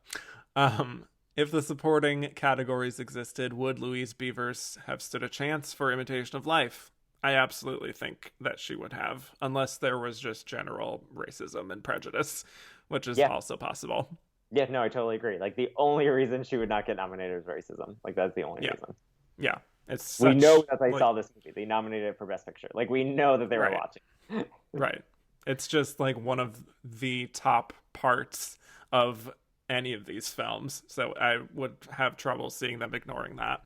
If the supporting categories existed, would Louise Beavers have stood a chance for Imitation of Life? I absolutely think that she would have, unless there was just general racism and prejudice, which is also possible. Yeah, no, I totally agree. Like, the only reason she would not get nominated is racism. Like, that's the only reason. Yeah. We know that they saw this movie. They nominated it for Best Picture. Like, we know that they were watching. Right. It's just, like, one of the top parts of any of these films. So I would have trouble seeing them ignoring that.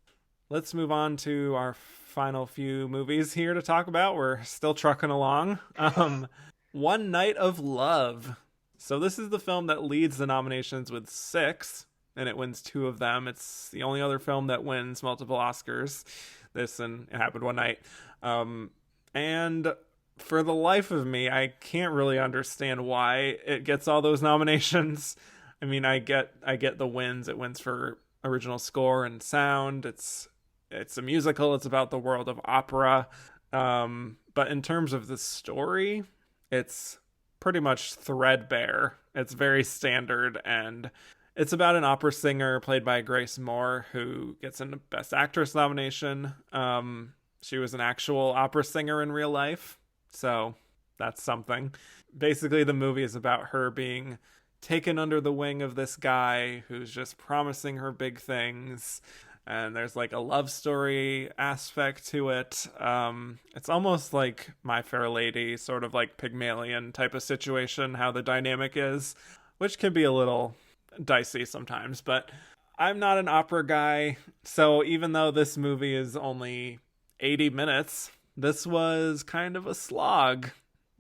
Let's move on to our final few movies here to talk about. We're still trucking along. One Night of Love. So this is the film that leads the nominations with 6, and it wins 2 of them. It's the only other film that wins multiple Oscars. This and It Happened One Night. And for the life of me, I can't really understand why it gets all those nominations. I mean, I get the wins. It wins for original score and sound. It's a musical. It's about the world of opera. But in terms of the story, it's pretty much threadbare. It's very standard, and it's about an opera singer played by Grace Moore who gets a Best Actress nomination. She was an actual opera singer in real life, so that's something. Basically, the movie is about her being taken under the wing of this guy who's just promising her big things, and there's like a love story aspect to it. It's almost like My Fair Lady, sort of like Pygmalion type of situation, how the dynamic is, which can be a little dicey sometimes. But I'm not an opera guy, so even though this movie is only 80 minutes, this was kind of a slog,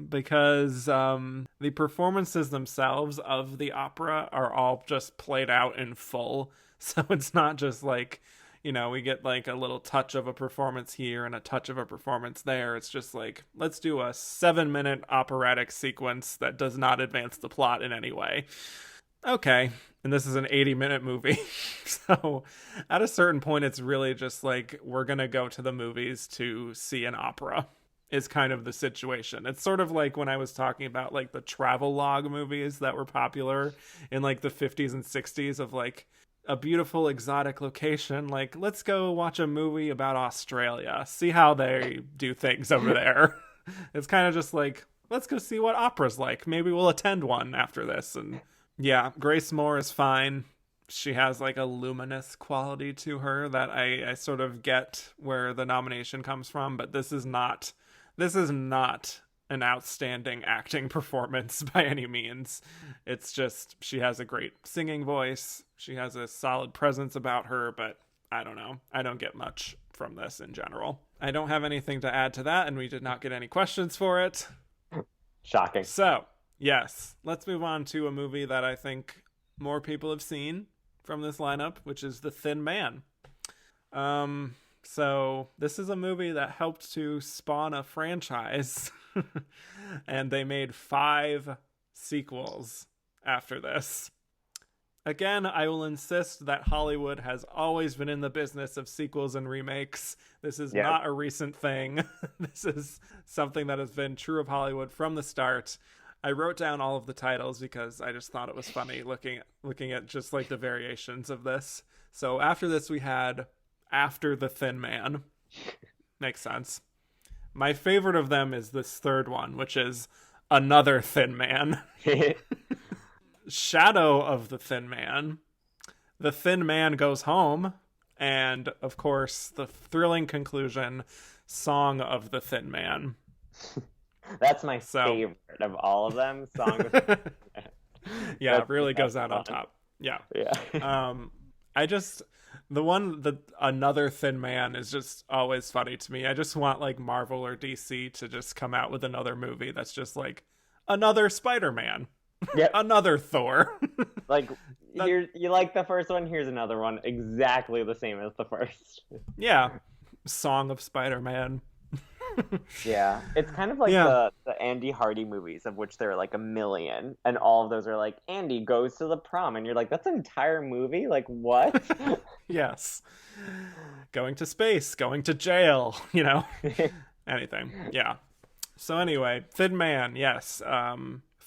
because the performances themselves of the opera are all just played out in full. So it's not just like, you know, we get like a little touch of a performance here and a touch of a performance there. It's just like, let's do a 7-minute operatic sequence that does not advance the plot in any way. Okay. And this is an 80-minute movie. So at a certain point, it's really just like, we're going to go to the movies to see an opera, is kind of the situation. It's sort of like when I was talking about like the travel log movies that were popular in like the 50s and 60s, of like a beautiful exotic location. Like, let's go watch a movie about Australia, see how they do things over there. It's kind of just like, let's go see what opera's like. Maybe we'll attend one after this. And yeah, Grace Moore is fine. She has like a luminous quality to her that I sort of get where the nomination comes from, but this is not an outstanding acting performance by any means. It's just, she has a great singing voice. She has a solid presence about her, but I don't know. I don't get much from this in general. I don't have anything to add to that, and we did not get any questions for it. Shocking. So, yes, let's move on to a movie that I think more people have seen from this lineup, which is The Thin Man. So this is a movie that helped to spawn a franchise, and they made 5 sequels after this. Again, I will insist that Hollywood has always been in the business of sequels and remakes. This is not a recent thing. This is something that has been true of Hollywood from the start. I wrote down all of the titles because I just thought it was funny looking at just like the variations of this. So after this, we had After the Thin Man. Makes sense. My favorite of them is this third one, which is Another Thin Man. Shadow of the Thin Man. The Thin Man Goes Home. And, of course, the thrilling conclusion, Song of the Thin Man. That's my favorite of all of them. Song of the Thin Man. Yeah, it really goes out on top. Yeah. Another Thin Man is just always funny to me. I just want like Marvel or DC to just come out with another movie that's just like another Spider-Man. Yep. Another Thor. Like, here, you like the first one, here's another one exactly the same as the first. Yeah. Song of Spider-Man. Yeah. It's kind of like the Andy Hardy movies, of which there are like a million, and all of those are like, Andy goes to the prom, and you're like, that's an entire movie? Like, what? Yes. Going to space, going to jail, you know? Anything. Yeah. So anyway, Thin Man, yes.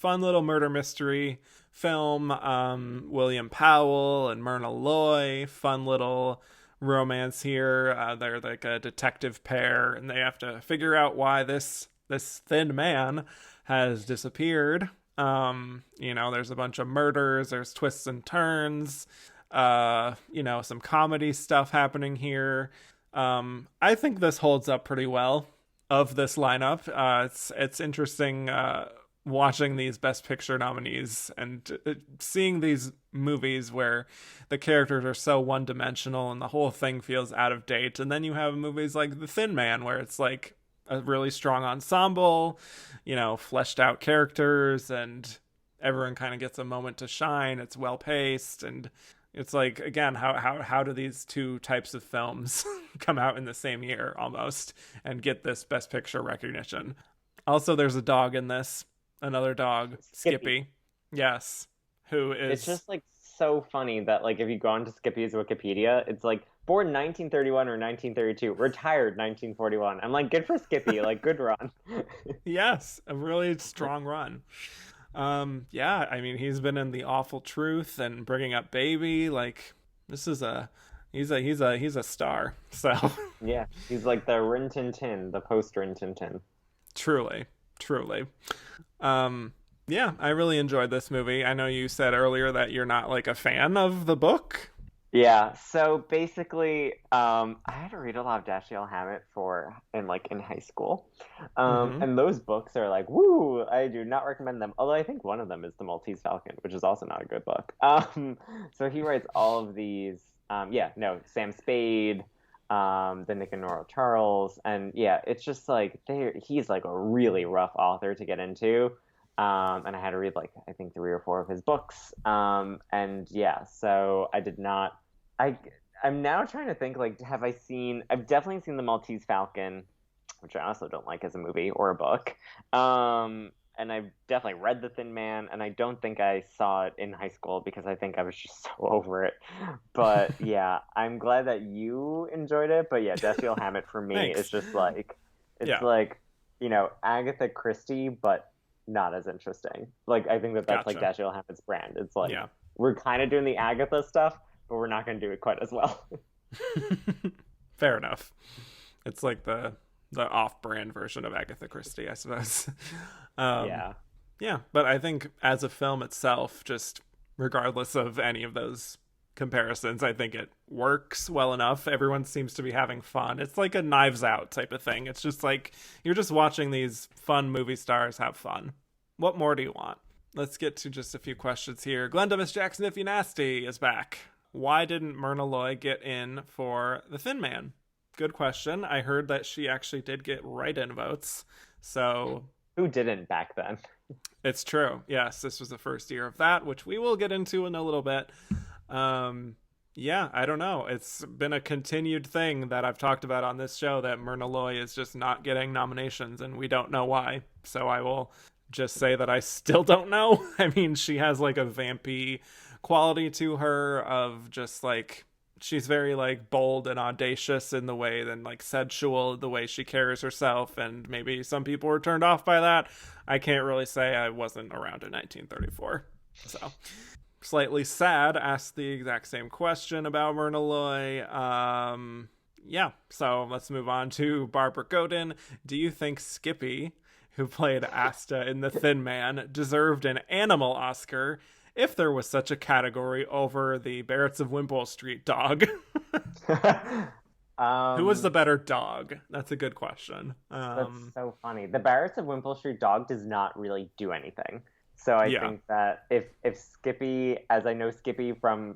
fun little murder mystery film. William Powell and Myrna Loy, fun little romance here. They're like a detective pair, and they have to figure out why this thin man has disappeared. There's a bunch of murders, there's twists and turns, some comedy stuff happening here. I think this holds up pretty well of this lineup. It's interesting watching these Best Picture nominees and seeing these movies where the characters are so one-dimensional and the whole thing feels out of date. And then you have movies like The Thin Man, where it's like a really strong ensemble, fleshed out characters, and everyone kind of gets a moment to shine. It's well paced, and it's like, again, how do these two types of films come out in the same year almost and get this Best Picture recognition? Also, there's a dog in this, another dog, Skippy. Yes, who is... It's just like so funny that like if you go onto Skippy's Wikipedia, it's like born 1931 or 1932, retired 1941. I'm like, good for Skippy, like good run. Yes, a really strong run. I mean, he's been in The Awful Truth and Bringing Up Baby. Like, this is he's a star. So yeah, he's like the Rin Tin Tin, the post Rin Tin Tin. Truly. I really enjoyed this movie. I know you said earlier that you're not like a fan of the book. Yeah, so basically, I had to read a lot of Dashiell Hammett in high school. And those books are like, woo, I do not recommend them. Although I think one of them is The Maltese Falcon, which is also not a good book. So he writes all of these, Sam Spade, the Nick and Nora Charles. And yeah, it's just like, he's like a really rough author to get into. And I had to read like, I think 3 or 4 of his books. So I did not, I'm now trying to think, like, I've definitely seen The Maltese Falcon, which I also don't like as a movie or a book. And I've definitely read The Thin Man, and I don't think I saw it in high school because I think I was just so over it. But yeah, I'm glad that you enjoyed it. But yeah, Dashiell Hammett for me is just like, like, Agatha Christie, but not as interesting. Like, I think that's like Dashiell Hammett's brand. It's like, we're kind of doing the Agatha stuff, but we're not going to do it quite as well. Fair enough. It's like the off-brand version of Agatha Christie, I suppose. But I think as a film itself, just regardless of any of those comparisons, I think it works well enough. Everyone seems to be having fun. It's like a Knives Out type of thing. It's just like you're just watching these fun movie stars have fun. What more do you want? Let's get to just a few questions here. Glenda Miss Jackson If You Nasty is back. Why didn't Myrna Loy get in for The Thin Man? Good question. I heard that she actually did get write-in votes. So who didn't back then? It's true. Yes, this was the first year of that, which we will get into in a little bit. I don't know. It's been a continued thing that I've talked about on this show that Myrna Loy is just not getting nominations, and we don't know why. So I will just say that I still don't know. I mean, she has like a vampy quality to her of just like, she's very like bold and audacious in the way, and like sensual the way she carries herself, and maybe some people were turned off by that. I can't really say. I wasn't around in 1934, so slightly sad. Asked the exact same question about Myrna Loy. So let's move on to Barbara Godin. Do you think Skippy, who played Asta in The Thin Man, deserved an animal Oscar if there was such a category over the Barretts of Wimpole Street dog? Who was the better dog? That's a good question. That's so funny. The Barretts of Wimpole Street dog does not really do anything. So I think that if Skippy, as I know Skippy from,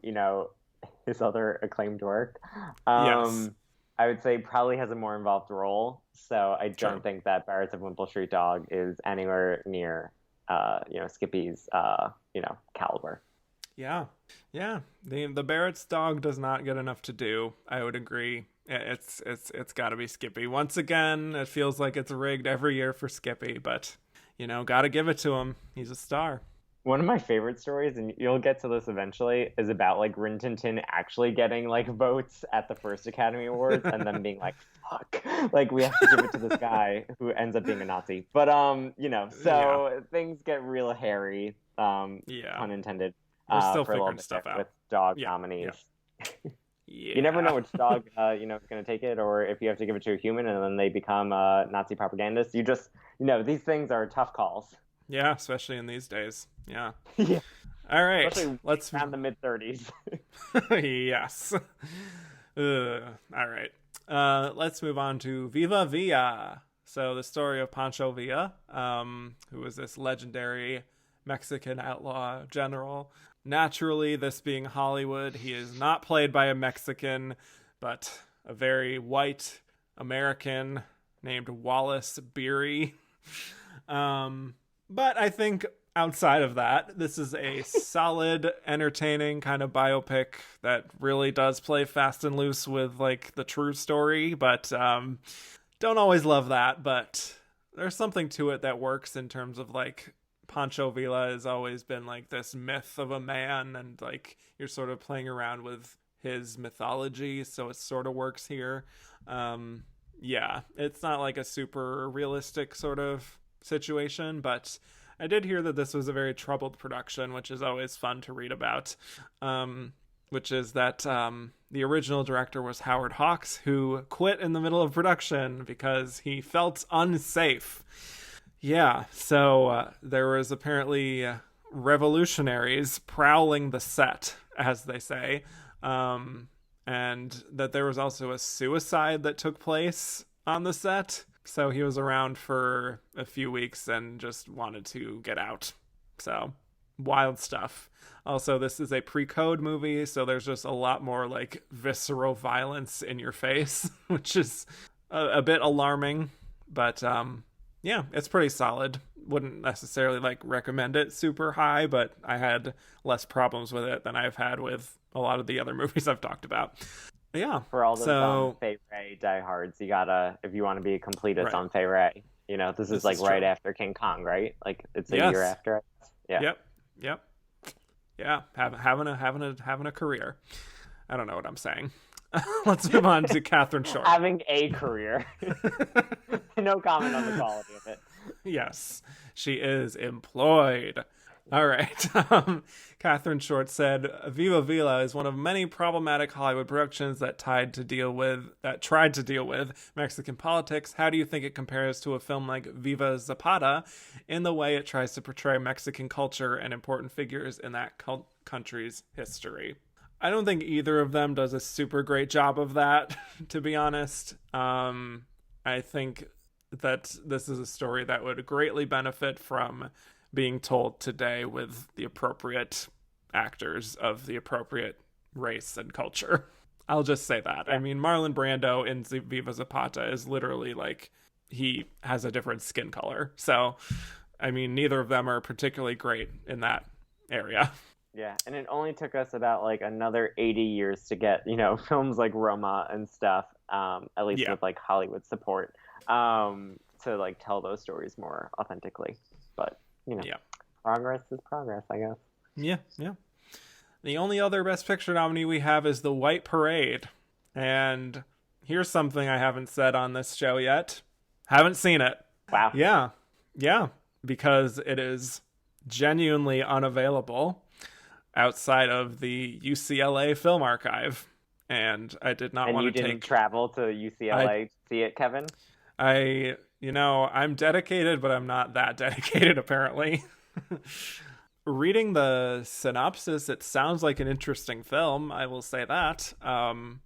his other acclaimed work, I would say probably has a more involved role. So I don't think that Barretts of Wimpole Street dog is anywhere near Skippy's, caliber. Yeah. The Barrett's dog does not get enough to do. I would agree. It's got to be Skippy. Once again, it feels like it's rigged every year for Skippy, but got to give it to him. He's a star. One of my favorite stories, and you'll get to this eventually, is about like Rin Tin Tin actually getting like votes at the first Academy Awards and then being like, fuck, like we have to give it to this guy who ends up being a Nazi. But so things get real hairy, pun intended. We're still for figuring stuff out with dog nominees. Yeah. You never know which dog is going to take it, or if you have to give it to a human and then they become Nazi propagandists. You just these things are tough calls. Yeah, especially in these days. Yeah. Yeah. All right. Especially let's around the mid-30s. Yes. All right. Let's move on to Viva Villa. So the story of Pancho Villa, who was this legendary Mexican outlaw general. Naturally, this being Hollywood, he is not played by a Mexican, but a very white American named Wallace Beery. But I think outside of that, this is a solid, entertaining kind of biopic that really does play fast and loose with like the true story, but don't always love that. But there's something to it that works in terms of like Pancho Villa has always been like this myth of a man, and like you're sort of playing around with his mythology, so it sort of works here. It's not like a super realistic sort of situation, but I did hear that this was a very troubled production, which is always fun to read about, which is that the original director was Howard Hawks, who quit in the middle of production because he felt unsafe. Yeah, so there was apparently revolutionaries prowling the set, as they say, and that there was also a suicide that took place on the set. So he was around for a few weeks and just wanted to get out. So wild stuff. Also, this is a pre-code movie, so there's just a lot more like visceral violence in your face, which is a bit alarming. But it's pretty solid. Wouldn't necessarily like recommend it super high, but I had less problems with it than I've had with a lot of the other movies I've talked about. Yeah. For all those Fay Wray diehards, you gotta, if you want to be a completist on Fay Wray, this is like right after King Kong, right? Like it's a year after. Yeah. Yep. Yeah. Having a career. I don't know what I'm saying. Let's move on to Catherine Short. Having a career. No comment on the quality of it. Yes, she is employed. All right. Catherine Short said, Viva Villa is one of many problematic Hollywood productions that tried to deal with Mexican politics. How do you think it compares to a film like Viva Zapata in the way it tries to portray Mexican culture and important figures in that country's history? I don't think either of them does a super great job of that, to be honest. I think that this is a story that would greatly benefit from being told today with the appropriate actors of the appropriate race and culture. I'll just say that. Yeah. I mean, Marlon Brando in Viva Zapata is literally like, he has a different skin color. So, I mean, neither of them are particularly great in that area. Yeah, and it only took us about like another 80 years to get, films like Roma and stuff, at least with like Hollywood support, to like tell those stories more authentically. But progress is progress, I guess. Yeah. The only other Best Picture nominee we have is The White Parade. And here's something I haven't said on this show yet. Haven't seen it. Wow. Yeah, because it is genuinely unavailable outside of the UCLA Film Archive. And I did not want to take... And you didn't travel to UCLA to see it, Kevin? I'm dedicated, but I'm not that dedicated, apparently. Reading the synopsis, it sounds like an interesting film. I will say that. I'm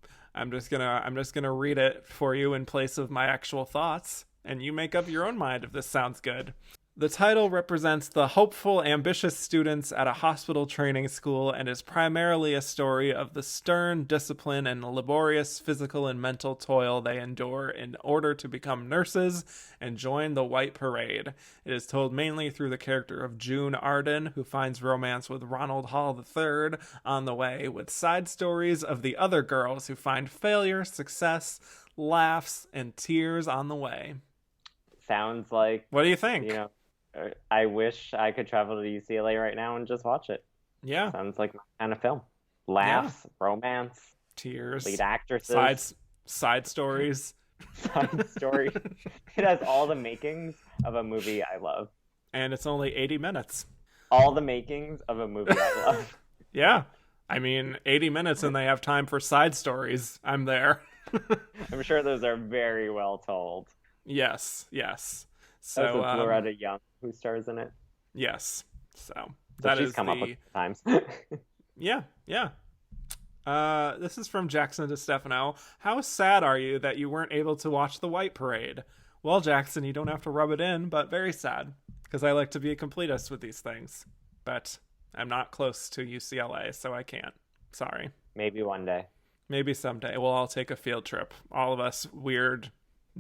just gonna read it for you in place of my actual thoughts, and you make up your own mind if this sounds good. The title represents the hopeful, ambitious students at a hospital training school and is primarily a story of the stern discipline and laborious physical and mental toil they endure in order to become nurses and join the White Parade. It is told mainly through the character of June Arden, who finds romance with Ronald Hall III on the way, with side stories of the other girls who find failure, success, laughs, and tears on the way. Sounds like... What do you think? I wish I could travel to UCLA right now and just watch it. Yeah. Sounds like my kind of film. Laughs, romance, tears, lead actresses, side stories, side story. It has all the makings of a movie I love. And it's only 80 minutes. All the makings of a movie I love. Yeah. I mean, 80 minutes and they have time for side stories. I'm there. I'm sure those are very well told. Yes. So it's Loretta Young who stars in it. Yes. So that she's come up with times. Yeah. This is from Jackson DeStefano. How sad are you that you weren't able to watch the White Parade? Well, Jackson, you don't have to rub it in, but very sad, because I like to be a completist with these things. But I'm not close to UCLA, so I can't. Sorry. Maybe one day. Maybe someday. We'll all take a field trip. All of us weird,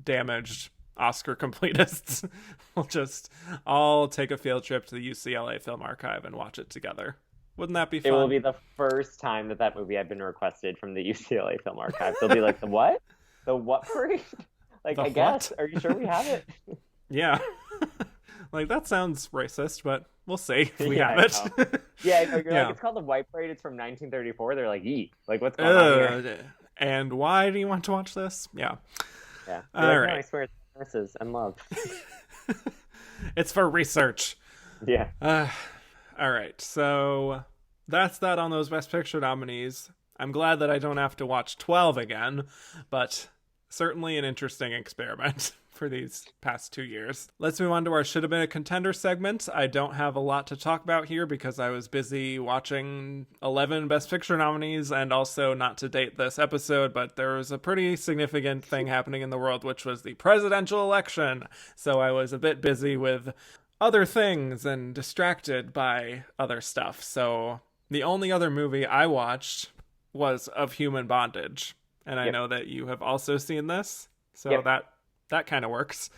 damaged Oscar completists will just all take a field trip to the UCLA Film Archive and watch it together. Wouldn't that be fun? It will be the first time that movie had been requested from the UCLA Film Archive. They'll be like, the what? The what parade? Like, I guess. Are you sure we have it? Yeah. Like, that sounds racist, but we'll see if we have it. Yeah, you're like, it's called the White Parade. It's from 1934. They're like, yee. Like, what's going on here? And why do you want to watch this? Yeah. Yeah. All right. No, I swear it's nurses and love. It's for research. Yeah. All right. So that's that on those Best Picture nominees. I'm glad that I don't have to watch 12 again, but certainly an interesting experiment for these past 2 years. Let's move on to our Should Have Been a Contender segment. I don't have a lot to talk about here because I was busy watching 11 Best Picture nominees and also not to date this episode, but there was a pretty significant thing happening in the world, which was the presidential election. So I was a bit busy with other things and distracted by other stuff. So the only other movie I watched was Of Human Bondage. And I know that you have also seen this. So that kind of works.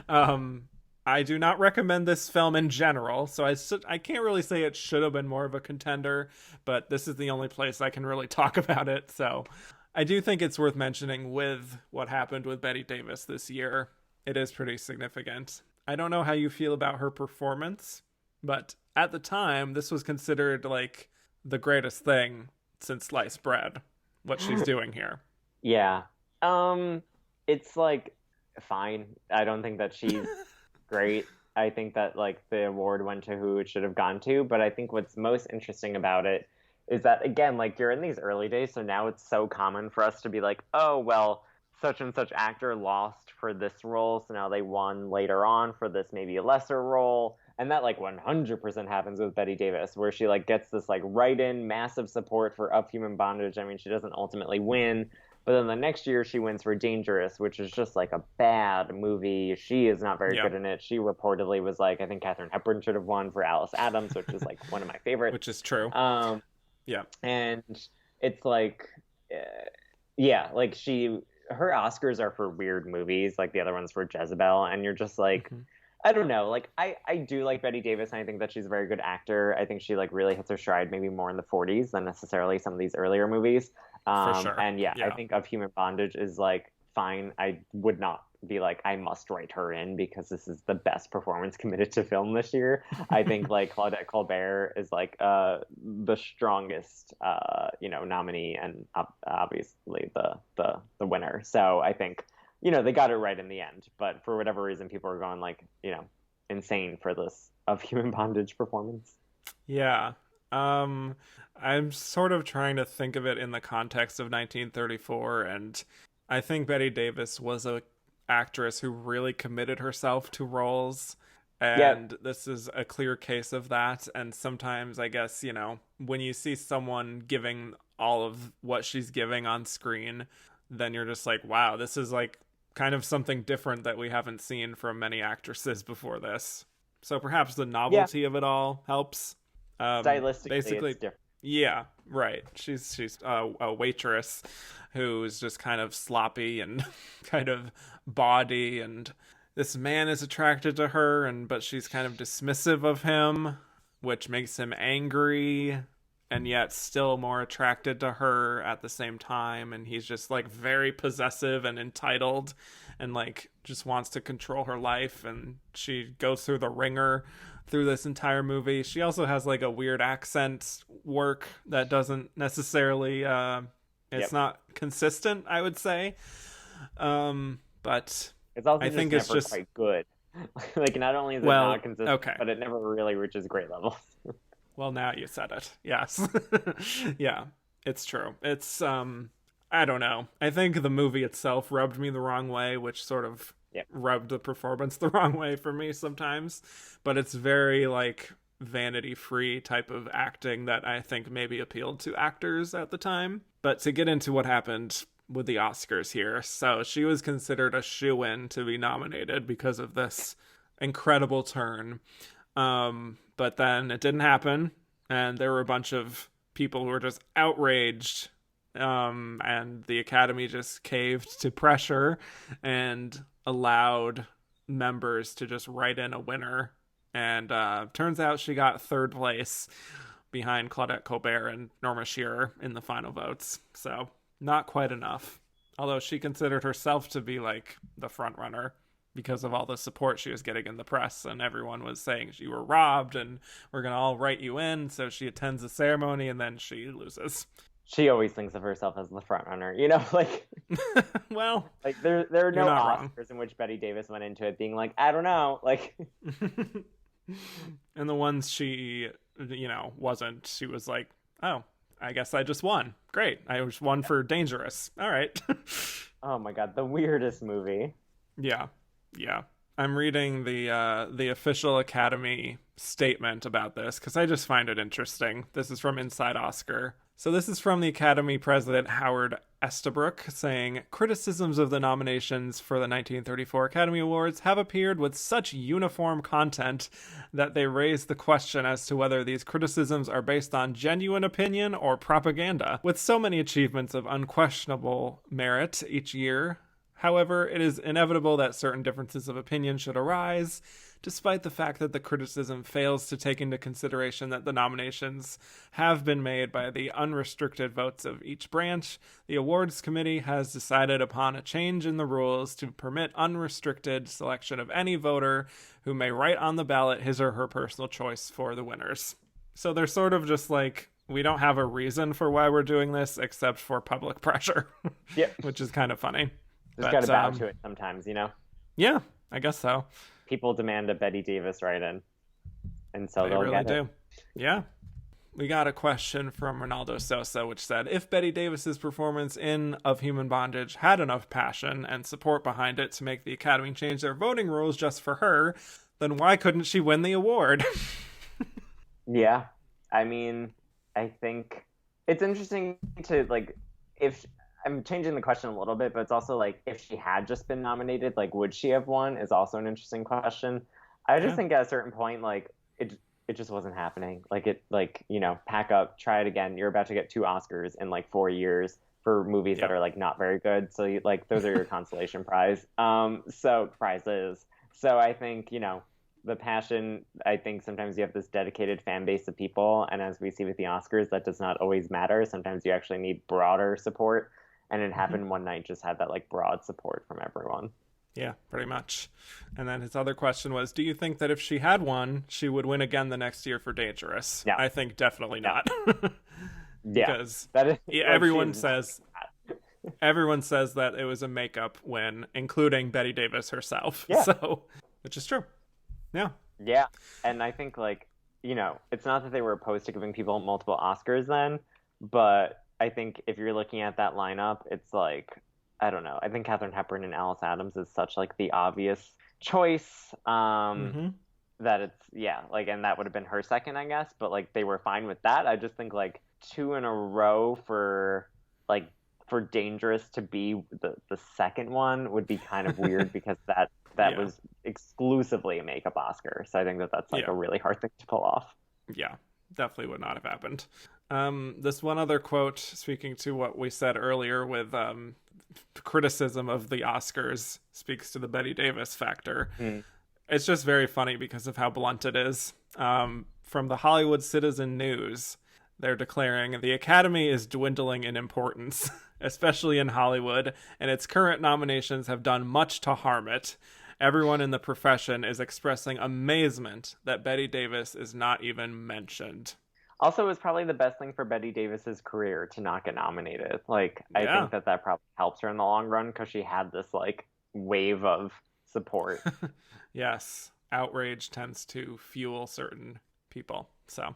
I do not recommend this film in general, so I can't really say it should have been more of a contender, but this is the only place I can really talk about it. So I do think it's worth mentioning with what happened with Bette Davis this year. It is pretty significant. I don't know how you feel about her performance, but at the time, this was considered like the greatest thing since sliced bread, what she's doing here. Yeah. It's like fine. I don't think that she's great. I think that like the award went to who it should have gone to, but I think what's most interesting about it is that, again, like, you're in these early days, so now it's so common for us to be like, oh, well, such and such actor lost for this role, so now they won later on for this maybe a lesser role. And that like 100% happens with Bette Davis, where she like gets this like write-in massive support for Of Human Bondage. I mean, she doesn't ultimately win, but then the next year she wins for Dangerous, which is just like a bad movie. She is not very good in it. She reportedly was like, I think Katharine Hepburn should have won for Alice Adams, which is like one of my favorites. Which is true. Yeah. And it's like, like her Oscars are for weird movies, like the other ones for Jezebel, and you're just like, I don't know. Like, I do like Bette Davis, and I think that she's a very good actor. I think she like really hits her stride maybe more in the 40s than necessarily some of these earlier movies. For sure. And I think Of Human Bondage is like fine. I would not be like, I must write her in because this is the best performance committed to film this year. I think like Claudette Colbert is like the strongest nominee and obviously the winner. So I think they got it right in the end, but for whatever reason people are going like insane for this Of Human Bondage performance. Yeah. I'm sort of trying to think of it in the context of 1934, and I think Bette Davis was a actress who really committed herself to roles, and this is a clear case of that. And sometimes I guess when you see someone giving all of what she's giving on screen, then you're just like, wow, this is like kind of something different that we haven't seen from many actresses before this. So perhaps the novelty of it all helps. Stylistically, basically, it's different. Yeah, right. She's a waitress who's just kind of sloppy and kind of bawdy, and this man is attracted to her, but she's kind of dismissive of him, which makes him angry. and yet still more attracted to her at the same time. And he's just like very possessive and entitled and like just wants to control her life. And she goes through the ringer through this entire movie. She also has like a weird accent work that doesn't necessarily, it's not consistent, I would say. But it's also I think it's just quite good. Like, not only is it not consistent, but it never really reaches great levels. Well, now you said it. Yes. Yeah, it's true. It's, I don't know. I think the movie itself rubbed me the wrong way, which sort of rubbed the performance the wrong way for me sometimes. But it's very, like, vanity-free type of acting that I think maybe appealed to actors at the time. But to get into what happened with the Oscars here. So she was considered a shoo-in to be nominated because of this incredible turn. But then it didn't happen, and there were a bunch of people who were just outraged, and the Academy just caved to pressure and allowed members to just write in a winner. And turns out she got third place behind Claudette Colbert and Norma Shearer in the final votes. So not quite enough. Although she considered herself to be like the front runner because of all the support she was getting in the press, and everyone was saying you were robbed and we're going to all write you in. So she attends the ceremony and then she loses. She always thinks of herself as the front runner, you know, like, well, like there are no Oscars in which Bette Davis went into it being like, I don't know, like, and the ones she, you know, wasn't, she was like, oh, I guess I just won. Great. I just won for Dangerous. All right. Oh my God. The weirdest movie. Yeah. Yeah. I'm reading the official Academy statement about this because I just find it interesting. This is from Inside Oscar. So this is from the Academy president, Howard Estabrook, saying, criticisms of the nominations for the 1934 Academy Awards have appeared with such uniform content that they raise the question as to whether these criticisms are based on genuine opinion or propaganda. With so many achievements of unquestionable merit each year, however, it is inevitable that certain differences of opinion should arise, despite the fact that the criticism fails to take into consideration that the nominations have been made by the unrestricted votes of each branch. The awards committee has decided upon a change in the rules to permit unrestricted selection of any voter who may write on the ballot his or her personal choice for the winners. So they're sort of just like, we don't have a reason for why we're doing this except for public pressure. Yep. Which is kind of funny. Just got to bow to it sometimes, you know? Yeah, I guess so. People demand a Bette Davis write-in, and so they they'll really get do. it. Yeah. We got a question from Ronaldo Sosa, which said, if Bette Davis's performance in Of Human Bondage had enough passion and support behind it to make the Academy change their voting rules just for her, then why couldn't she win the award? Yeah. I mean, I think it's interesting to, like, if... I'm changing the question a little bit, but it's also like, if she had just been nominated, like, would she have won is also an interesting question. I just think at a certain point, like, it just wasn't happening. Like, you know, pack up, try it again. You're about to get 2 Oscars in like 4 years for movies that are like not very good. So you, like, those are your consolation prize. So prizes. So I think, you know, the passion, I think sometimes you have this dedicated fan base of people. And as we see with the Oscars, that does not always matter. Sometimes you actually need broader support. And it happened one night, just had that like broad support from everyone. Yeah, pretty much. And then his other question was, do you think that if she had won, she would win again the next year for Dangerous? No. I think definitely not. Yeah. Because that is, everyone says that it was a makeup win, including Bette Davis herself. Yeah. So, which is true. Yeah. Yeah. And I think, like, you know, it's not that they were opposed to giving people multiple Oscars then, but I think if you're looking at that lineup, it's like, I don't know. I think Katharine Hepburn and Alice Adams is such like the obvious choice that it's, yeah, like, and that would have been her second, I guess. But like, they were fine with that. I just think like 2 in a row for Dangerous to be the second one would be kind of weird because that was exclusively a makeup Oscar. So I think that's like a really hard thing to pull off. Yeah. Definitely would not have happened. This one other quote, speaking to what we said earlier with criticism of the Oscars, speaks to the Bette Davis factor. It's just very funny because of how blunt it is. From the Hollywood Citizen News, They're declaring the Academy is dwindling in importance, especially in Hollywood, and its current nominations have done much to harm it. Everyone in the profession is expressing amazement that Bette Davis is not even mentioned. Also, it was probably the best thing for Bette Davis's career to not get nominated. Like, I think that probably helps her in the long run because she had this, like, wave of support. Yes. Outrage tends to fuel certain people. So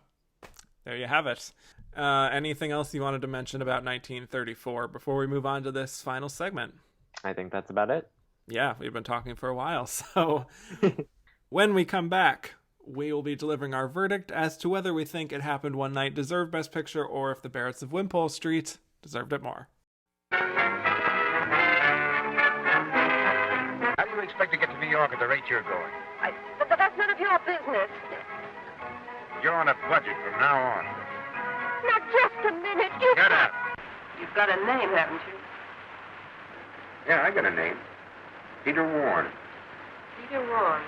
there you have it. Anything else you wanted to mention about 1934 before we move on to this final segment? I think that's about it. Yeah, we've been talking for a while. So when we come back, we will be delivering our verdict as to whether we think It Happened One Night deserved Best Picture or if The Barretts of Wimpole Street deserved it more. How do you expect to get to New York at the rate you're going? But that's none of your business. You're on a budget from now on. Now, just a minute. Get out. You've got a name, haven't you? Yeah, I got a name. Peter Warren. Peter Warren.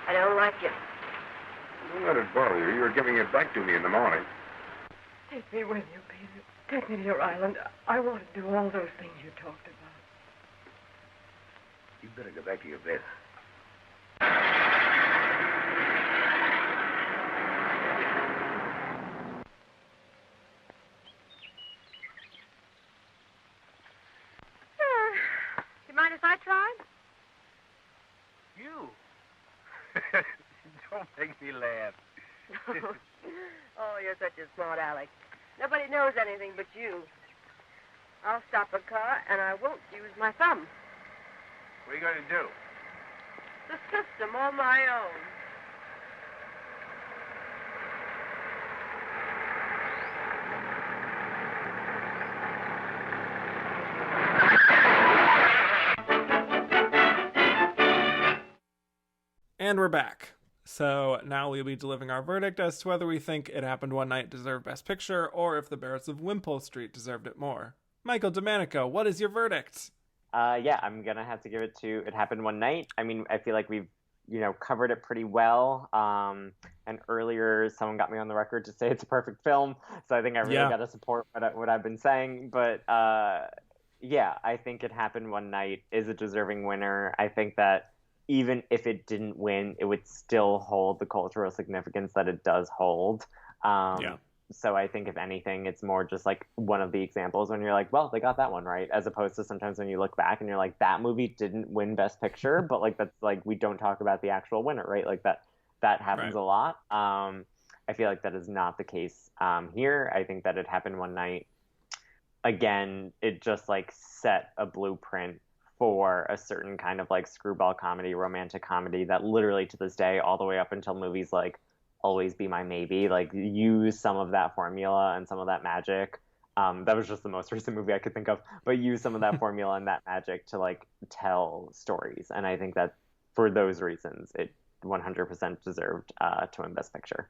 I don't like it. Don't let it bother you. You were giving it back to me in the morning. Take me with you, Peter. Take me to your island. I want to do all those things you talked about. You better go back to your bed. Do you mind if I try? You? Don't make me laugh. Oh, you're such a smart Alex. Nobody knows anything but you. I'll stop a car, and I won't use my thumb. What are you going to do? The system on my own. And we're back. So now we'll be delivering our verdict as to whether we think It Happened One Night deserved Best Picture or if The Barretts of Wimpole Street deserved it more. Michael Domanico, what is your verdict? Yeah, I'm going to have to give it to It Happened One Night. I mean, I feel like we've, covered it pretty well. And earlier, someone got me on the record to say it's a perfect film. So I think I really got to support what I've been saying. But yeah, I think It Happened One Night is a deserving winner. I think that even if it didn't win, it would still hold the cultural significance that it does hold. So I think if anything, it's more just like one of the examples when you're like, well, they got that one right, as opposed to sometimes when you look back and you're like, that movie didn't win Best Picture, but like that's like we don't talk about the actual winner, right? Like that happens a lot. I feel like that is not the case here. I think that It Happened One Night. Again, it just like set a blueprint for a certain kind of like screwball comedy, romantic comedy that literally to this day, all the way up until movies like Always Be My Maybe, like use some of that formula and some of that magic. That was just the most recent movie I could think of, but use some of that formula and that magic to like tell stories. And I think that for those reasons, it 100% deserved to win Best Picture.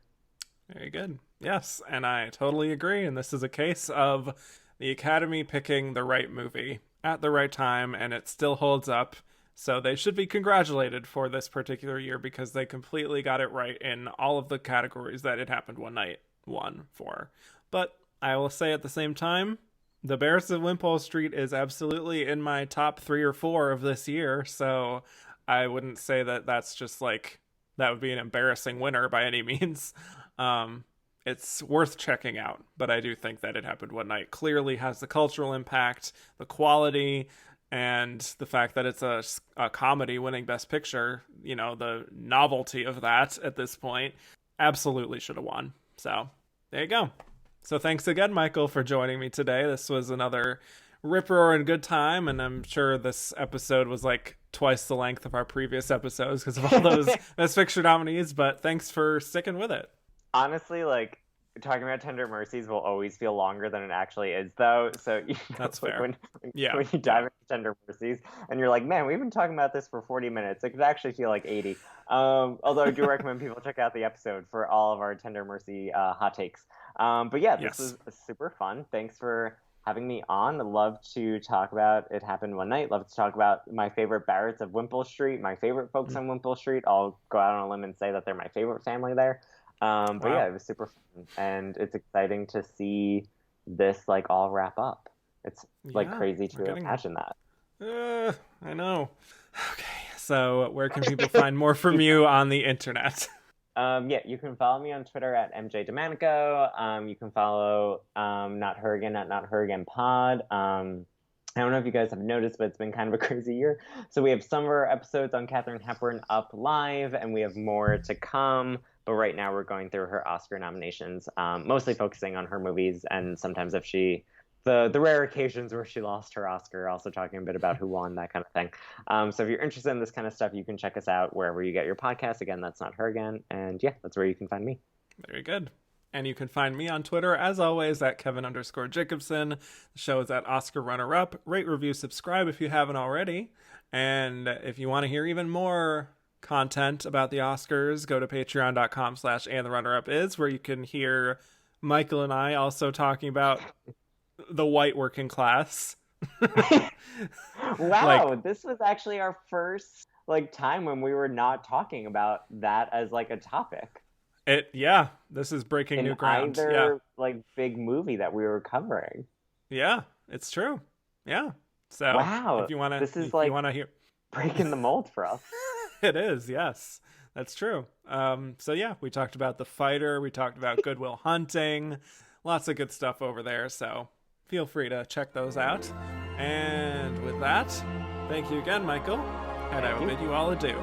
Very good. Yes, and I totally agree. And this is a case of the Academy picking the right movie at the right time, and it still holds up. So they should be congratulated for this particular year because they completely got it right in all of the categories that It Happened One Night won for. But I will say at the same time, The Barretts of Wimpole Street is absolutely in my top 3 or 4 of this year. So I wouldn't say that that's just like, that would be an embarrassing winner by any means. It's worth checking out, but I do think that It Happened One Night clearly has the cultural impact, the quality, and the fact that it's a comedy winning Best Picture, the novelty of that at this point, absolutely should have won. So there you go. So thanks again, Michael, for joining me today. This was another rip-roaring good time, and I'm sure this episode was like twice the length of our previous episodes because of all those Best Picture nominees, but thanks for sticking with it. Honestly, like, talking about Tender Mercies will always feel longer than it actually is, though. So that's like fair. When you dive into Tender Mercies and you're like, man, we've been talking about this for 40 minutes. It could actually feel like 80. Although I do recommend people check out the episode for all of our Tender Mercy hot takes. But yeah, this was super fun. Thanks for having me on. I'd love to talk about It Happened One Night. Love to talk about my favorite Barretts of Wimpole Street, my favorite folks on Wimpole Street. I'll go out on a limb and say that they're my favorite family there. But yeah, it was super fun, and it's exciting to see this like all wrap up. It's like crazy to imagine that. I know. Okay, so where can people find more from you on the internet? Yeah, you can follow me on Twitter at MJ Domanico. You can follow Not Her Again at Not Her Again Pod. I don't know if you guys have noticed, but it's been kind of a crazy year. So we have some of our episodes on Katharine Hepburn up live, and we have more to come. But right now we're going through her Oscar nominations, mostly focusing on her movies, and sometimes if the rare occasions where she lost her Oscar, also talking a bit about who won, that kind of thing. So if you're interested in this kind of stuff, you can check us out wherever you get your podcasts. Again, that's Not Her Again. And yeah, that's where you can find me. Very good. And you can find me on Twitter, as always, at Kevin_Jacobson. The show is at Oscar Runner Up. Rate, review, subscribe if you haven't already. And if you want to hear even more content about the Oscars, go to patreon.com/andtherunnerup is, where you can hear Michael and I also talking about the white working class. Wow, this was actually our first time when we were not talking about that as a topic. This is breaking new ground. Either big movie that we were covering. Yeah, it's true. Yeah. So wow, if you want to, this is you want to hear breaking the mold for us. It is. Yes, that's true. So yeah, we talked about The Fighter. We talked about Good Will Hunting. Lots of good stuff over there. So feel free to check those out. And with that, thank you again, Michael. And I will bid you all adieu.